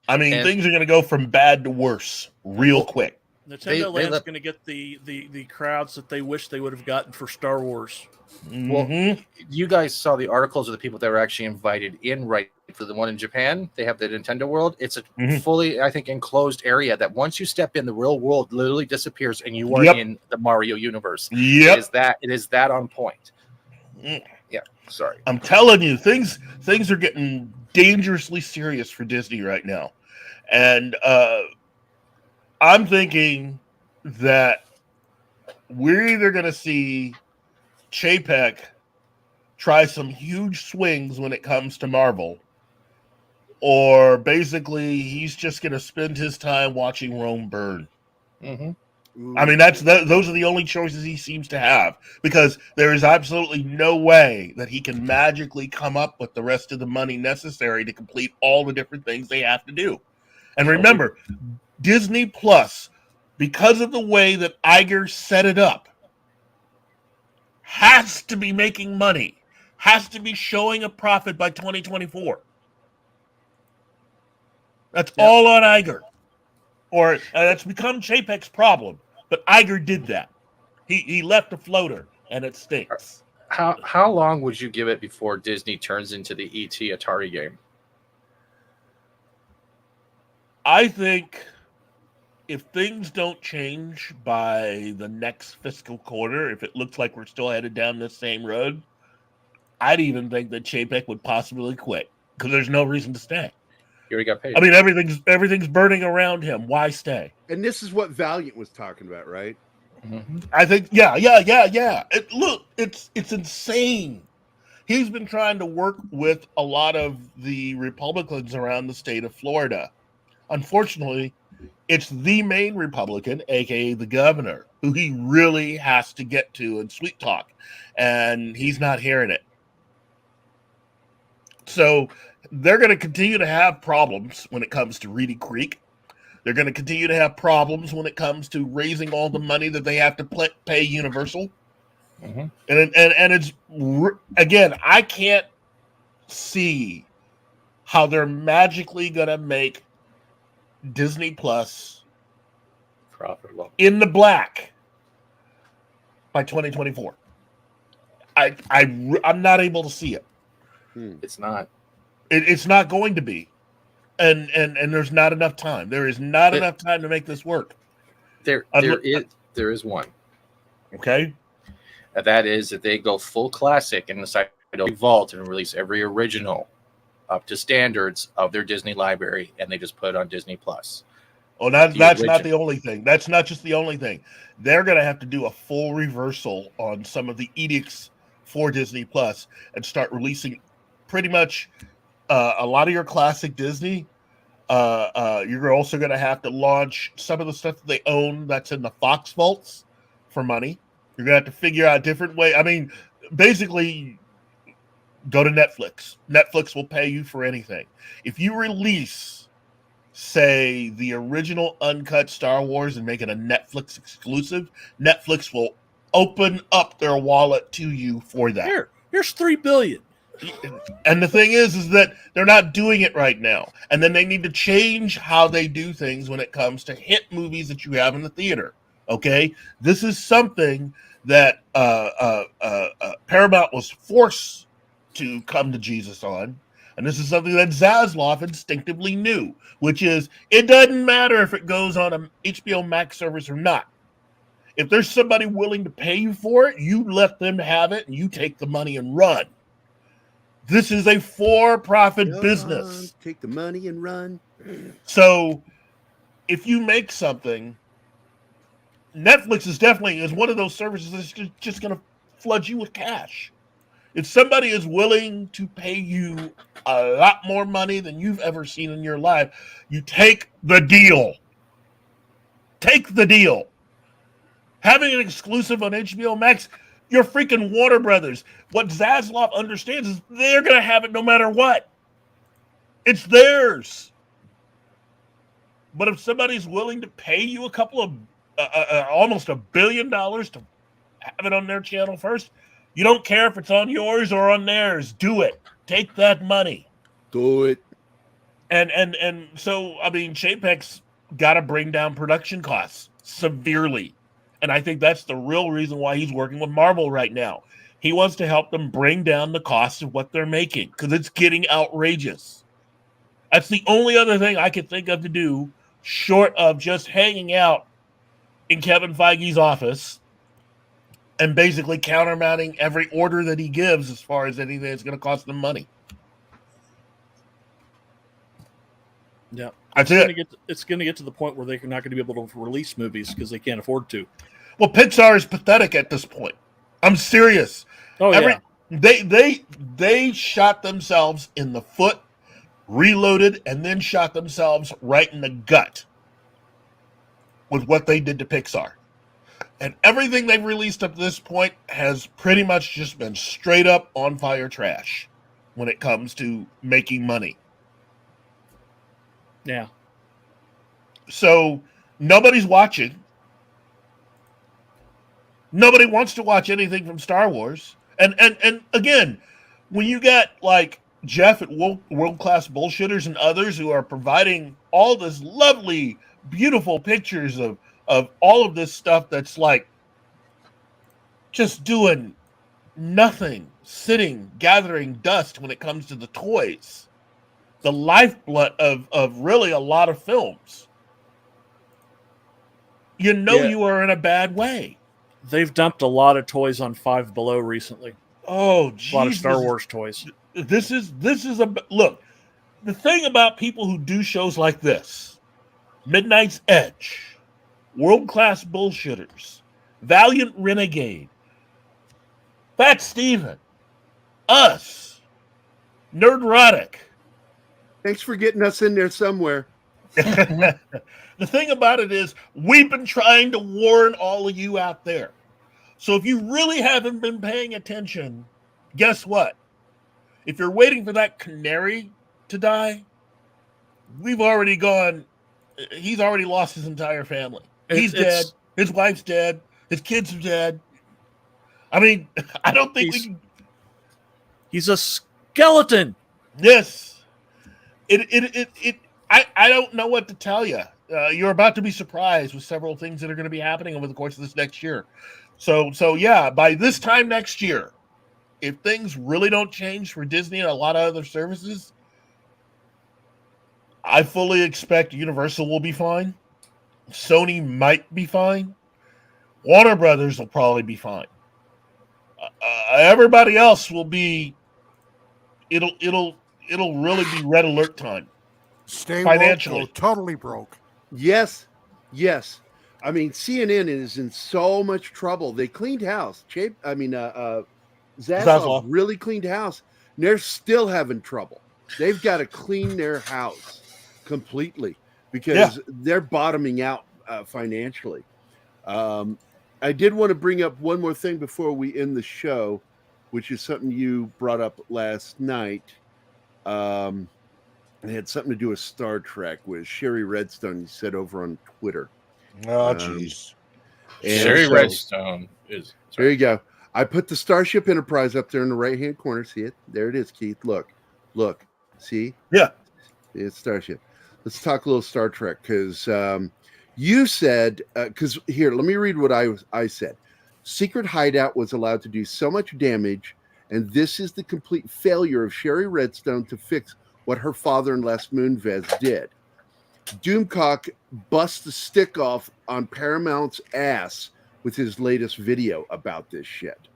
I mean, things are going to go from bad to worse real quick. Nintendo Land's going to get the crowds that they wish they would have gotten for Star Wars. Well, you guys saw the articles of the people that were actually invited in, right? For the one in Japan, they have the Nintendo World. It's a fully, I think, enclosed area that once you step in, the real world literally disappears and you are in the Mario universe. It is that on point. Yeah, sorry. I'm telling you, things are getting dangerously serious for Disney right now. And I'm thinking that we're either going to see Chapek try some huge swings when it comes to Marvel, or basically he's just going to spend his time watching Rome burn. I mean, those are the only choices he seems to have, because there is absolutely no way that he can magically come up with the rest of the money necessary to complete all the different things they have to do. And remember, Disney Plus, because of the way that Iger set it up, has to be making money, has to be showing a profit by 2024. That's all on Iger. Or that's become Chapek's problem. But Iger did that. He left a floater, and it stinks. How long would you give it before Disney turns into the ET Atari game? I think if things don't change by the next fiscal quarter, if it looks like we're still headed down this same road, I'd even think that Chapek would possibly quit because there's no reason to stay. He already got paid. I mean, everything's burning around him. Why stay? And this is what Valiant was talking about, right? Mm-hmm. I think, yeah. It's insane. He's been trying to work with a lot of the Republicans around the state of Florida. Unfortunately, it's the main Republican, aka the governor, who he really has to get to and sweet talk, and he's not hearing it. So they're going to continue to have problems when it comes to Reedy Creek. They're going to continue to have problems when it comes to raising all the money that they have to pay Universal. Mm-hmm. And it's, again, I can't see how they're magically going to make Disney Plus profitable in the black by 2024. I'm not able to see it. It's not. It's not going to be. And there's not enough time. There is not enough time to make this work. There is one. Okay. That is that they go full classic and decide to vault and release every original up to standards of their Disney library, and they just put it on Disney Plus. Oh, that's not the only thing. That's not just the only thing. They're going to have to do a full reversal on some of the edicts for Disney Plus and start releasing pretty much a lot of your classic Disney. You're also going to have to launch some of the stuff that they own that's in the Fox vaults for money. You're going to have to figure out a different way. I mean, basically, go to Netflix. Netflix will pay you for anything. If you release, say, the original uncut Star Wars and make it a Netflix exclusive, Netflix will open up their wallet to you for that. Here's $3 billion. And the thing is that they're not doing it right now. And then they need to change how they do things when it comes to hit movies that you have in the theater. Okay? This is something that Paramount was forced to come to Jesus on. And this is something that Zaslav instinctively knew, which is it doesn't matter if it goes on an HBO Max service or not. If there's somebody willing to pay you for it, you let them have it and you take the money and run. This is a for-profit business. Take the money and run. So if you make something, Netflix is one of those services that's just going to flood you with cash. If somebody is willing to pay you a lot more money than you've ever seen in your life, you take the deal. Take the deal. Having an exclusive on HBO Max, you're freaking Warner Brothers. What Zaslav understands is they're going to have it no matter what. It's theirs. But if somebody's willing to pay you a couple of almost $1 billion to have it on their channel first, you don't care if it's on yours or on theirs. Do it. Take that money. Do it. And so, I mean, Chapek's got to bring down production costs severely. And I think that's the real reason why he's working with Marvel right now. He wants to help them bring down the cost of what they're making because it's getting outrageous. That's the only other thing I could think of to do short of just hanging out in Kevin Feige's office and basically countermounting every order that he gives as far as anything that's going to cost them money. Yeah. That's It's going to get to the point where they're not going to be able to release movies because they can't afford to. Well, Pixar is pathetic at this point. I'm serious. Oh, yeah. They shot themselves in the foot, reloaded, and then shot themselves right in the gut with what they did to Pixar. And everything they've released up to this point has pretty much just been straight up on fire trash when it comes to making money. Yeah. So nobody's watching. Nobody wants to watch anything from Star Wars. And again, when you got like Jeff at World Class Bullshitters and others who are providing all this lovely, beautiful pictures of all of this stuff that's like just doing nothing, sitting, gathering dust when it comes to the toys. the lifeblood of really a lot of films, you know you are in a bad way. They've dumped a lot of toys on Five Below recently. Oh, geez, a lot of Star Wars toys. This is a look. The thing about people who do shows like this, Midnight's Edge, World Class Bullshitters, Valiant Renegade, Fat Steven, us, Nerdrotic. Thanks for getting us in there somewhere. The thing about it is, we've been trying to warn all of you out there. So if you really haven't been paying attention, guess what? If you're waiting for that canary to die, we've already gone. He's already lost his entire family. He's dead. His wife's dead. His kids are dead. I mean, I don't think we can. He's a skeleton. Yes. I don't know what to tell you. You're about to be surprised with several things that are going to be happening over the course of this next year. So yeah, by this time next year, if things really don't change for Disney and a lot of other services, I fully expect Universal will be fine. Sony might be fine. Warner Brothers will probably be fine. Everybody else will be. It'll really be red alert time. Stay financially. woke, totally broke. Yes. I mean, CNN is in so much trouble. They cleaned house. Zaslav really cleaned house. And they're still having trouble. They've got to clean their house completely because they're bottoming out financially. I did want to bring up one more thing before we end the show, which is something you brought up last night. It had something to do with Star Trek with Sherry Redstone, you said over on Twitter. Oh, jeez. Sherry Redstone is... There you go. I put the Starship Enterprise up there in the right-hand corner. See it? There it is, Keith. Look. See? Yeah. It's Starship. Let's talk a little Star Trek, because you said... Because here, let me read what I said. Secret Hideout was allowed to do so much damage, and this is the complete failure of Sherry Redstone to fix what her father and Les Moonves did. Doomcock busts the stick off on Paramount's ass with his latest video about this shit.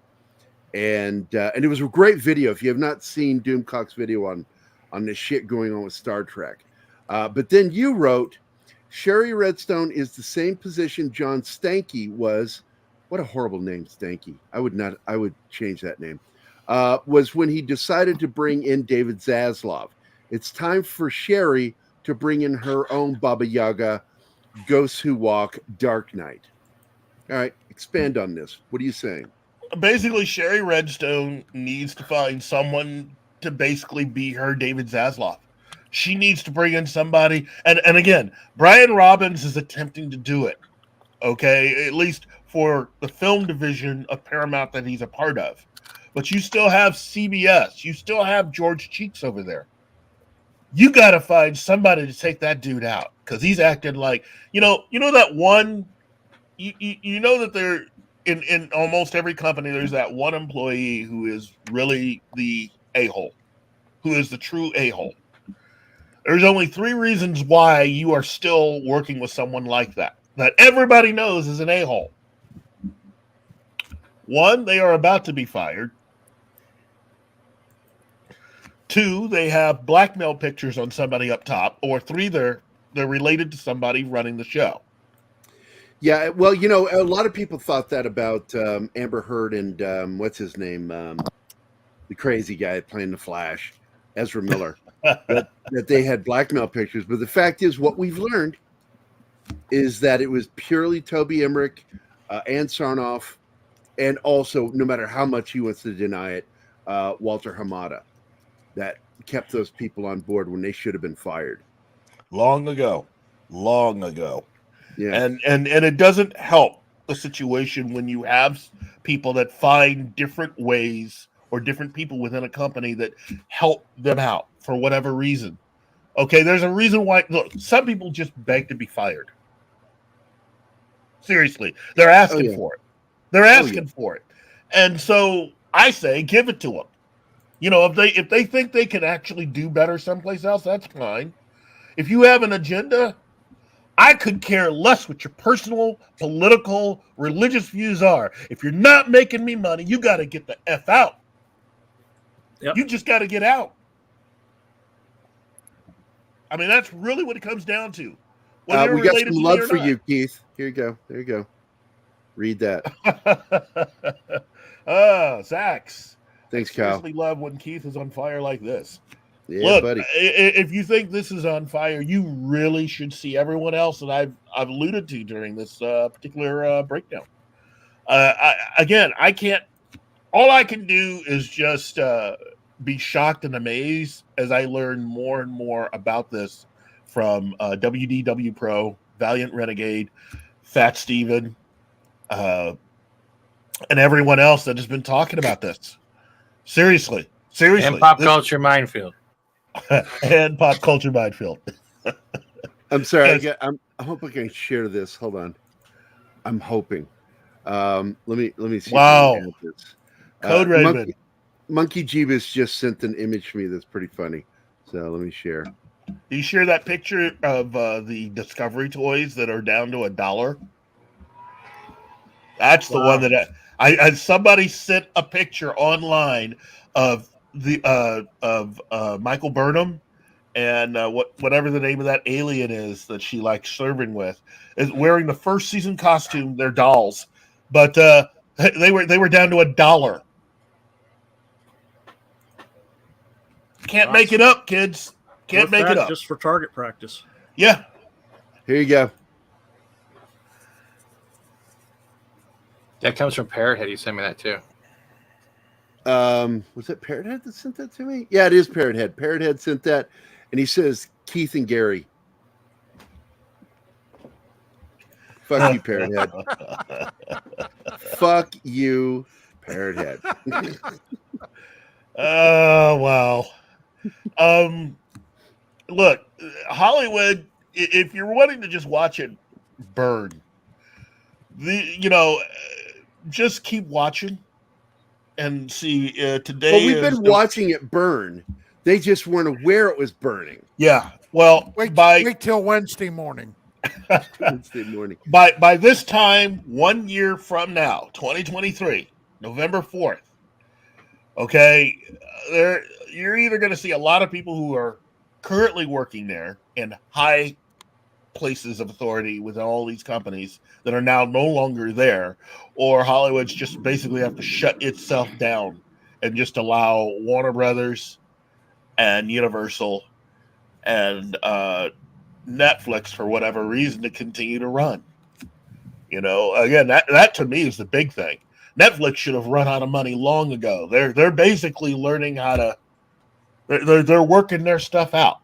And it was a great video. If you have not seen Doomcock's video on the shit going on with Star Trek. But then you wrote, Sherry Redstone is the same position John Stanky was. What a horrible name, Stanky. I would change that name. Was when he decided to bring in David Zaslav. It's time for Sherry to bring in her own Baba Yaga, Ghosts Who Walk, Dark Knight. All right, expand on this. What are you saying? Basically, Sherry Redstone needs to find someone to basically be her David Zaslav. She needs to bring in somebody. And again, Brian Robbins is attempting to do it. Okay, at least for the film division of Paramount that he's a part of. But you still have CBS. You still have George Cheeks over there. You got to find somebody to take that dude out because he's acting like, you know that one, you know that there in almost every company, there's that one employee who is really the a-hole, who is the true a-hole. There's only 3 reasons why you are still working with someone like that everybody knows is an a-hole. 1, they are about to be fired. 2, they have blackmail pictures on somebody up top. Or 3, they're related to somebody running the show. Yeah, well, a lot of people thought that about Amber Heard and what's his name, the crazy guy playing the Flash, Ezra Miller, that they had blackmail pictures. But the fact is, what we've learned is that it was purely Toby Emmerich, Ann Sarnoff, and also, no matter how much he wants to deny it, Walter Hamada, that kept those people on board when they should have been fired. Long ago. Yeah. And it doesn't help the situation when you have people that find different ways or different people within a company that help them out for whatever reason. Okay, there's a reason why. Look, some people just beg to be fired. Seriously, they're asking for it. They're asking for it. And so I say, give it to them. You know, if they think they can actually do better someplace else, that's fine. If you have an agenda, I could care less what your personal, political, religious views are. If you're not making me money, you got to get the F out. Yep. You just got to get out. I mean, that's really what it comes down to. We got some love for you, Keith. Here you go. There you go. Read that. Zach's. Thanks, Kyle. Seriously love when Keith is on fire like this. Yeah, look, buddy. If you think this is on fire, you really should see everyone else that I've alluded to during this particular breakdown. I can't. All I can do is just be shocked and amazed as I learn more and more about this from WDW Pro, Valiant Renegade, Fat Steven, and everyone else that has been talking about this. Seriously. And Pop Culture Minefield. And Pop Culture Minefield. I'm sorry. Yes. I hope I can share this. Hold on. I'm hoping. Let me see. Wow. Code Red. Monkey Jeebus just sent an image to me that's pretty funny. So let me share. Do you share that picture of the Discovery toys that are down to $1? That's the one that I somebody sent a picture online of the Michael Burnham and whatever the name of that alien is that she likes serving with is wearing the first season costume. They're dolls, but they were down to $1. Can't make it up, kids. Can't make it up. Just for target practice. Yeah. Here you go. That comes from Parrothead. He sent me that too. Was it Parrothead that sent that to me? Yeah, it is Parrothead. Parrothead sent that, and he says Keith and Gary. Fuck you, Parrothead. Fuck you, Parrothead. Oh, wow. Look, Hollywood, if you're wanting to just watch it burn, just keep watching and see today. Well, we've been watching it burn. They just weren't aware it was burning. Yeah. Well, wait till Wednesday morning. Wednesday morning. By this time, 1 year from now, 2023, November 4th. Okay, you're either going to see a lot of people who are currently working there in high places of authority with all these companies that are now no longer there, or Hollywood's just basically have to shut itself down and just allow Warner Brothers and Universal and Netflix, for whatever reason, to continue to run. Again, that to me is the big thing. Netflix should have run out of money long ago. They're basically learning how to. They're working their stuff out.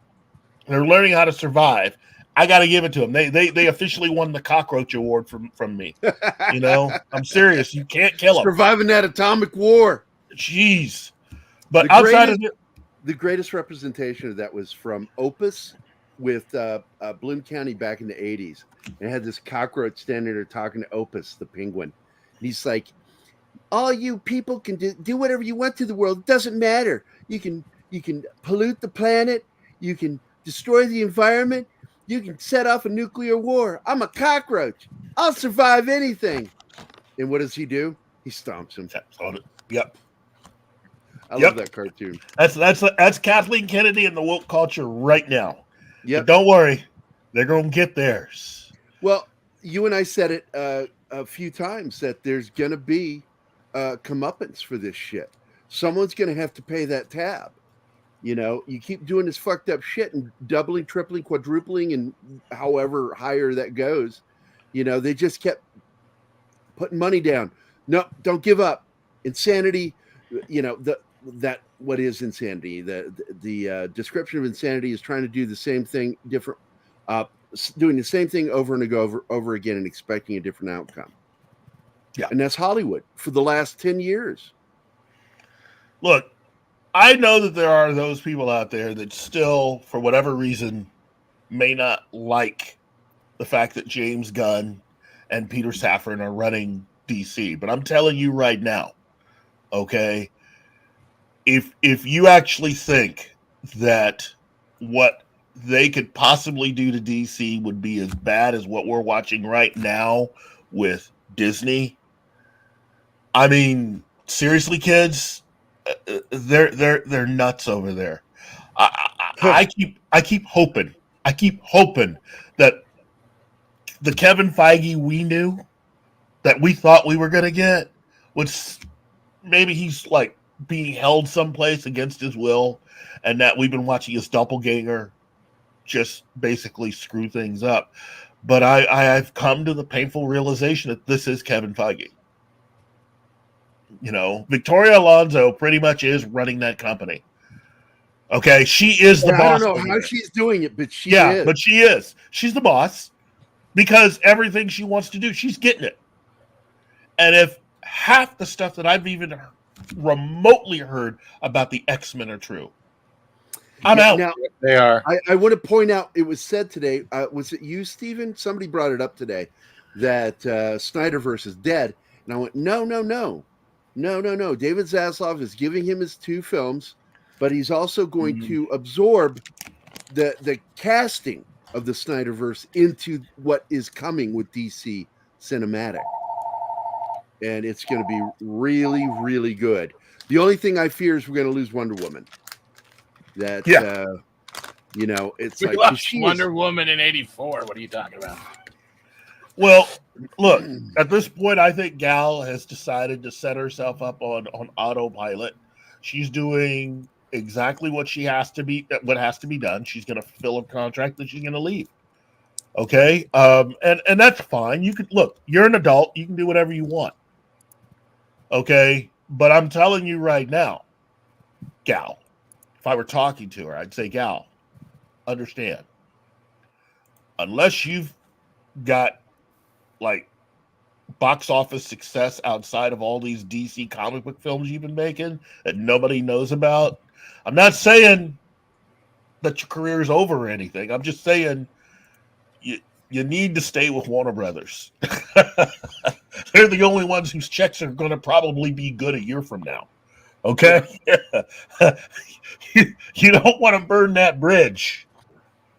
They're learning how to survive. I got to give it to them. They officially won the cockroach award from me. I'm serious. You can't kill them. Surviving that atomic war. Jeez. But outside of the greatest representation of that was from Opus with Bloom County back in the 80s. It had this cockroach standing there talking to Opus, the penguin. And he's like, all you people can do whatever you want to the world. It doesn't matter. You can pollute the planet. You can destroy the environment. You can set off a nuclear war. I'm a cockroach. I'll survive anything. And what does he do? He stomps him. Yep. I love that cartoon. That's Kathleen Kennedy and the woke culture right now. Yeah. Don't worry. They're going to get theirs. Well, you and I said it a few times that there's going to be comeuppance for this shit. Someone's going to have to pay that tab. You keep doing this fucked up shit and doubling, tripling, quadrupling, and however higher that goes. They just kept putting money down. No, don't give up. Insanity. What is insanity? The description of insanity is trying to do the same thing, doing the same thing over and over again and expecting a different outcome. Yeah, and that's Hollywood for the last 10 years. Look, I know that there are those people out there that still, for whatever reason, may not like the fact that James Gunn and Peter Safran are running DC. But I'm telling you right now, okay, if you actually think that what they could possibly do to DC would be as bad as what we're watching right now with Disney, I mean, seriously, kids, they're nuts over there. I keep hoping that the Kevin Feige we knew, that we thought we were going to get, was maybe he's like being held someplace against his will, and that we've been watching his doppelganger just basically screw things up. But I've come to the painful realization that this is Kevin Feige. You know, Victoria Alonso pretty much is running that company. Okay, she is the boss. I don't know how she's doing it, but she yeah, is. but she is. She's the boss because everything she wants to do, she's getting it. And if half the stuff that I've even remotely heard about the X-Men are true, I'm out. Now, they are. I want to point out, it was said today, was it you, Steven? Somebody brought it up today, that Snyderverse is dead. And I went, no. David Zaslav is giving him his 2 films, but he's also going to absorb the casting of the Snyderverse into what is coming with DC Cinematic. And it's going to be really, really good. The only thing I fear is we're going to lose Wonder Woman. That, you know, it's we like lost Wonder Woman in '84. What are you talking about? Well, look, at this point, I think Gal has decided to set herself up on autopilot. She's doing exactly what has to be done. She's going to fill a contract that she's going to leave. Okay, and that's fine. You could look. You're an adult. You can do whatever you want. Okay, but I'm telling you right now, Gal, if I were talking to her, I'd say, Gal, understand. Unless you've got like box office success outside of all these DC comic book films you've been making that nobody knows about, I'm not saying that your career is over or anything. I'm just saying you need to stay with Warner Brothers. They're the only ones whose checks are going to probably be good a year from now. Okay? You don't want to burn that bridge.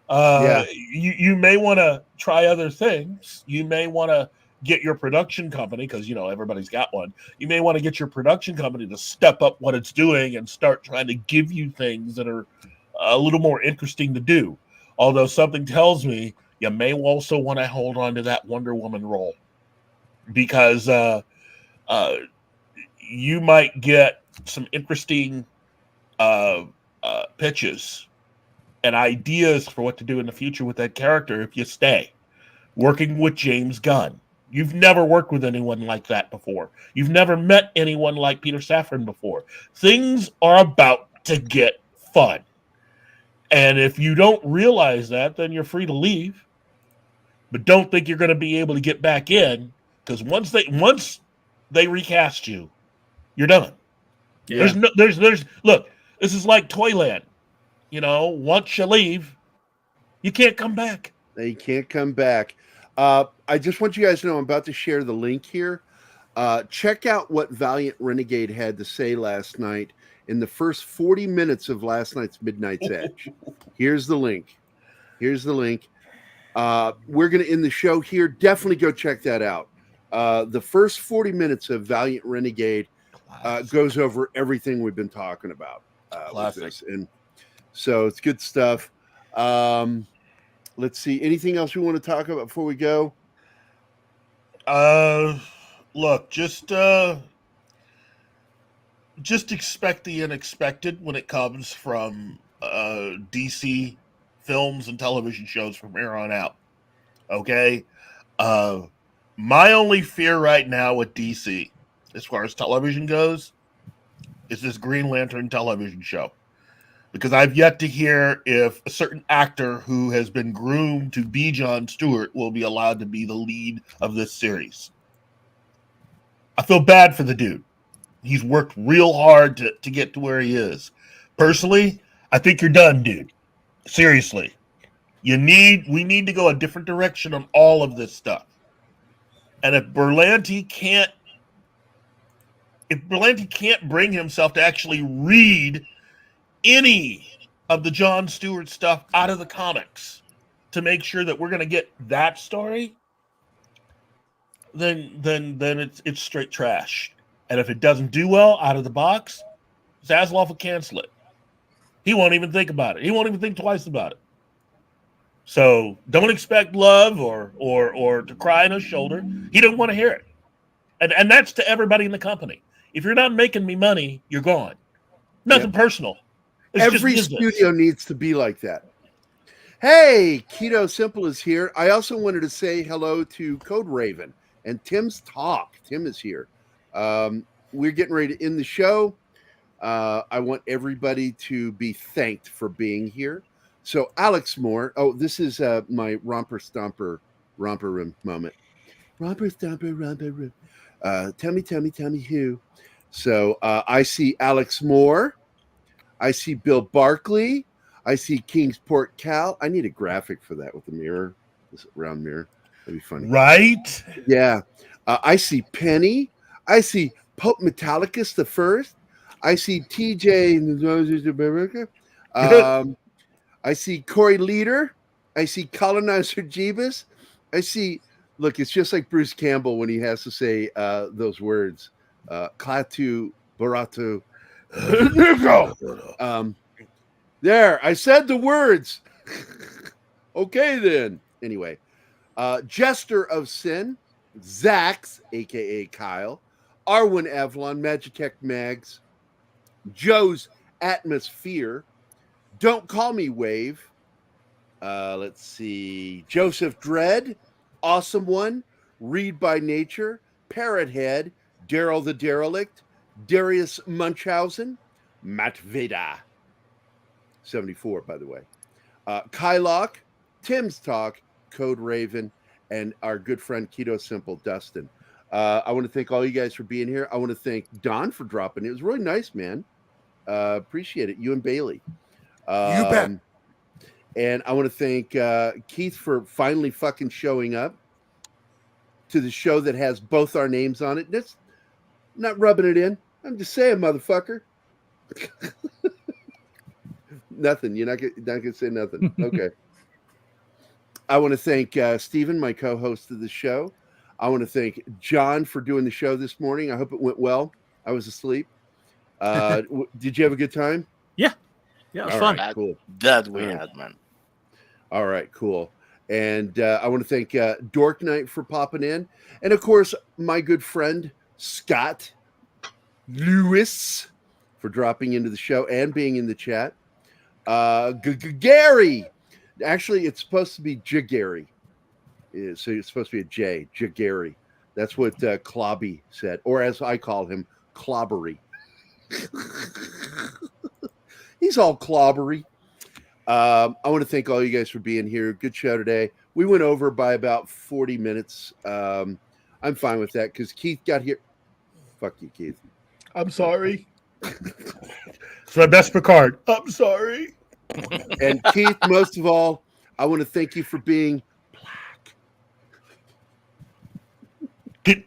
You may want to try other things. You may want to get your production company, because, you know, everybody's got one. You may want to get your production company to step up what it's doing and start trying to give you things that are a little more interesting to do. Although something tells me you may also want to hold on to that Wonder Woman role, because you might get some interesting pitches and ideas for what to do in the future with that character if you stay working with James Gunn. You've never worked with anyone like that before. You've never met anyone like Peter Safran before. Things are about to get fun. And if you don't realize that, then you're free to leave. But don't think you're going to be able to get back in, because once they recast you, you're done. Yeah. There's look, this is like Toyland. You know, once you leave, you can't come back. They can't come back. I just want you guys to know I'm about to share the link here. Check out what Valiant Renegade had to say last night in the first 40 minutes of last night's Midnight's Edge. Here's the link. We're going to end the show here. Definitely go check that out. The first 40 minutes of Valiant Renegade goes over everything we've been talking about. With this. And so it's good stuff. Let's see. Anything else we want to talk about before we go? Look, just expect the unexpected when it comes from DC films and television shows from here on out. Okay? My only fear right now with DC, as far as television goes, is this Green Lantern television show. Because I've yet to hear if a certain actor who has been groomed to be Jon Stewart will be allowed to be the lead of this series. I feel bad for the dude. He's worked real hard to get to where he is. Personally, I think you're done, dude. Seriously. We need to go a different direction on all of this stuff. And if Berlanti can't if Berlanti can't bring himself to actually read any of the John Stewart stuff out of the comics to make sure that we're going to get that story, then it's straight trash. And if it doesn't do well out of the box, Zaslav will cancel it. He won't even think about it. He won't even think twice about it. So don't expect love or to cry on his shoulder. He don't want to hear it. And that's to everybody in the company. If you're not making me money, you're gone. Nothing personal. It's Every just studio needs to be like that. Hey, Keto Simple is here. I also wanted to say hello to Code Raven and Tim's Talk. Tim is here. We're getting ready to end the show. I want everybody to be thanked for being here. So Alex Moore. Oh, this is my romper room moment. Romper stomper, romper room. Tell me who. So I see Alex Moore. I see Bill Barkley. I see Kingsport Cal. I need a graphic for that with the mirror, this round mirror. That'd be funny. Right? Yeah. I see Penny. I see Pope Metallicus the First. I see TJ. I see Corey Leader. I see Colonizer Jeebus. I see, look, it's just like Bruce Campbell when he has to say those words. Klaatu, Baratu. There, I said the words. Okay, then. Anyway, Jester of Sin, Zax, a.k.a. Kyle, Arwen Avalon, Magitech Mags, Joe's Atmosphere, Don't Call Me Wave, let's see, Joseph Dredd, Awesome One, Read by Nature, Parrot Head, Daryl the Derelict, Darius Munchausen, Matt Veda, 74, by the way, Kylock, Tim's Talk, Code Raven, and our good friend Keto Simple, Dustin. I want to thank all you guys for being here. I want to thank Don for dropping. It was really nice, man. Appreciate it. You and Bailey. You bet. And I want to thank Keith for finally fucking showing up to the show that has both our names on it. Just not rubbing it in. I'm just saying, motherfucker. Nothing. You're not gonna say nothing. Okay. I want to thank Stephen, my co-host of the show. I want to thank John for doing the show this morning. I hope it went well. I was asleep. Did you have a good time? Yeah, it was All fun. right, cool. That we had, man. All right, cool. And I want to thank Dork Knight for popping in. And, of course, my good friend Scott Lewis for dropping into the show and being in the chat. Gary. Actually, it's supposed to be Jagary. So it's supposed to be a J. Jagary. That's what Clobby said. Or as I call him, Clobbery. He's all clobbery. I want to thank all you guys for being here. Good show today. We went over by about 40 minutes. I'm fine with that because Keith got here. Fuck you, Keith. I'm sorry. It's my best Picard. I'm sorry. And Keith, most of all, I want to thank you for being black. Did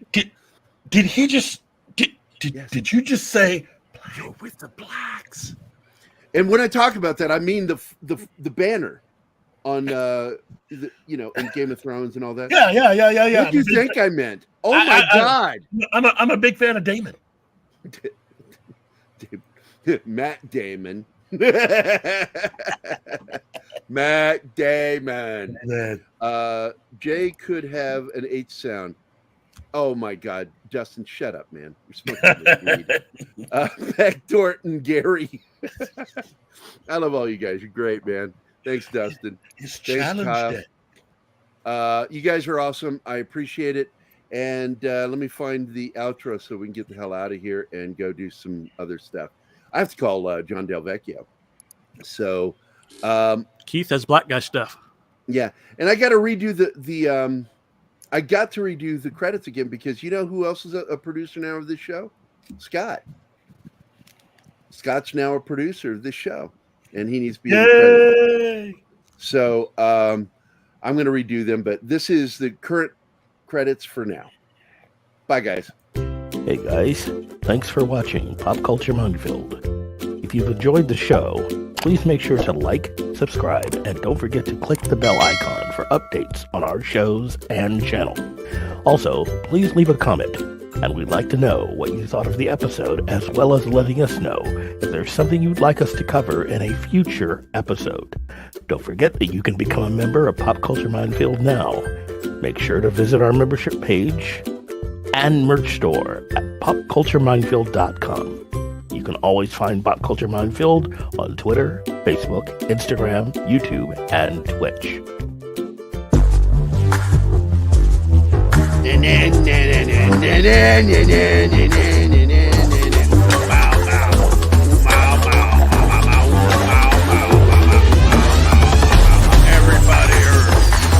he just did you just say you're with the blacks? And when I talk about that, I mean the banner on in Game of Thrones and all that. Yeah. What do you think I meant? Oh my God! I'm a big fan of Damon. Matt Damon. Matt Damon. Jay could have an H sound. Oh my God, Justin, shut up, man. You're smoking weed. Beck Dorton, Gary. I love all you guys. You're great, man. Thanks, Dustin. He's Thanks, Kyle. You guys are awesome. I appreciate it. And let me find the outro so we can get the hell out of here and go do some other stuff. I have to call John Del Vecchio. So Keith has black guy stuff. Yeah, and I got to redo the credits again because you know who else is a producer now of this show? Scott. Scott's now a producer of this show, and he needs to be in the credits. So I'm going to redo them, but this is the current credits for now. Bye, guys. Hey guys, thanks for watching Pop Culture Minefield. If you've enjoyed the show, please make sure to like, subscribe, and don't forget to click the bell icon for updates on our shows and channel. Also, please leave a comment, and we'd like to know what you thought of the episode, as well as letting us know if there's something you'd like us to cover in a future episode. Don't forget that you can become a member of Pop Culture Minefield now. Make sure to visit our membership page and merch store at popcultureminefield.com. You can always find Pop Culture Minefield on Twitter, Facebook, Instagram, YouTube, and Twitch.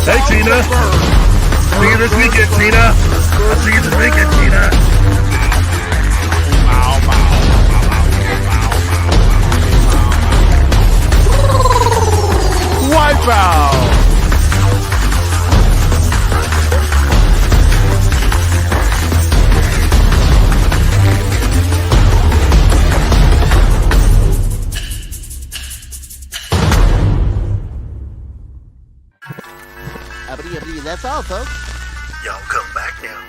Hey, Tina. See you this weekend, Tina. I'll see you this weekend, Tina. Wipeout! That's all, folks. Y'all come back now.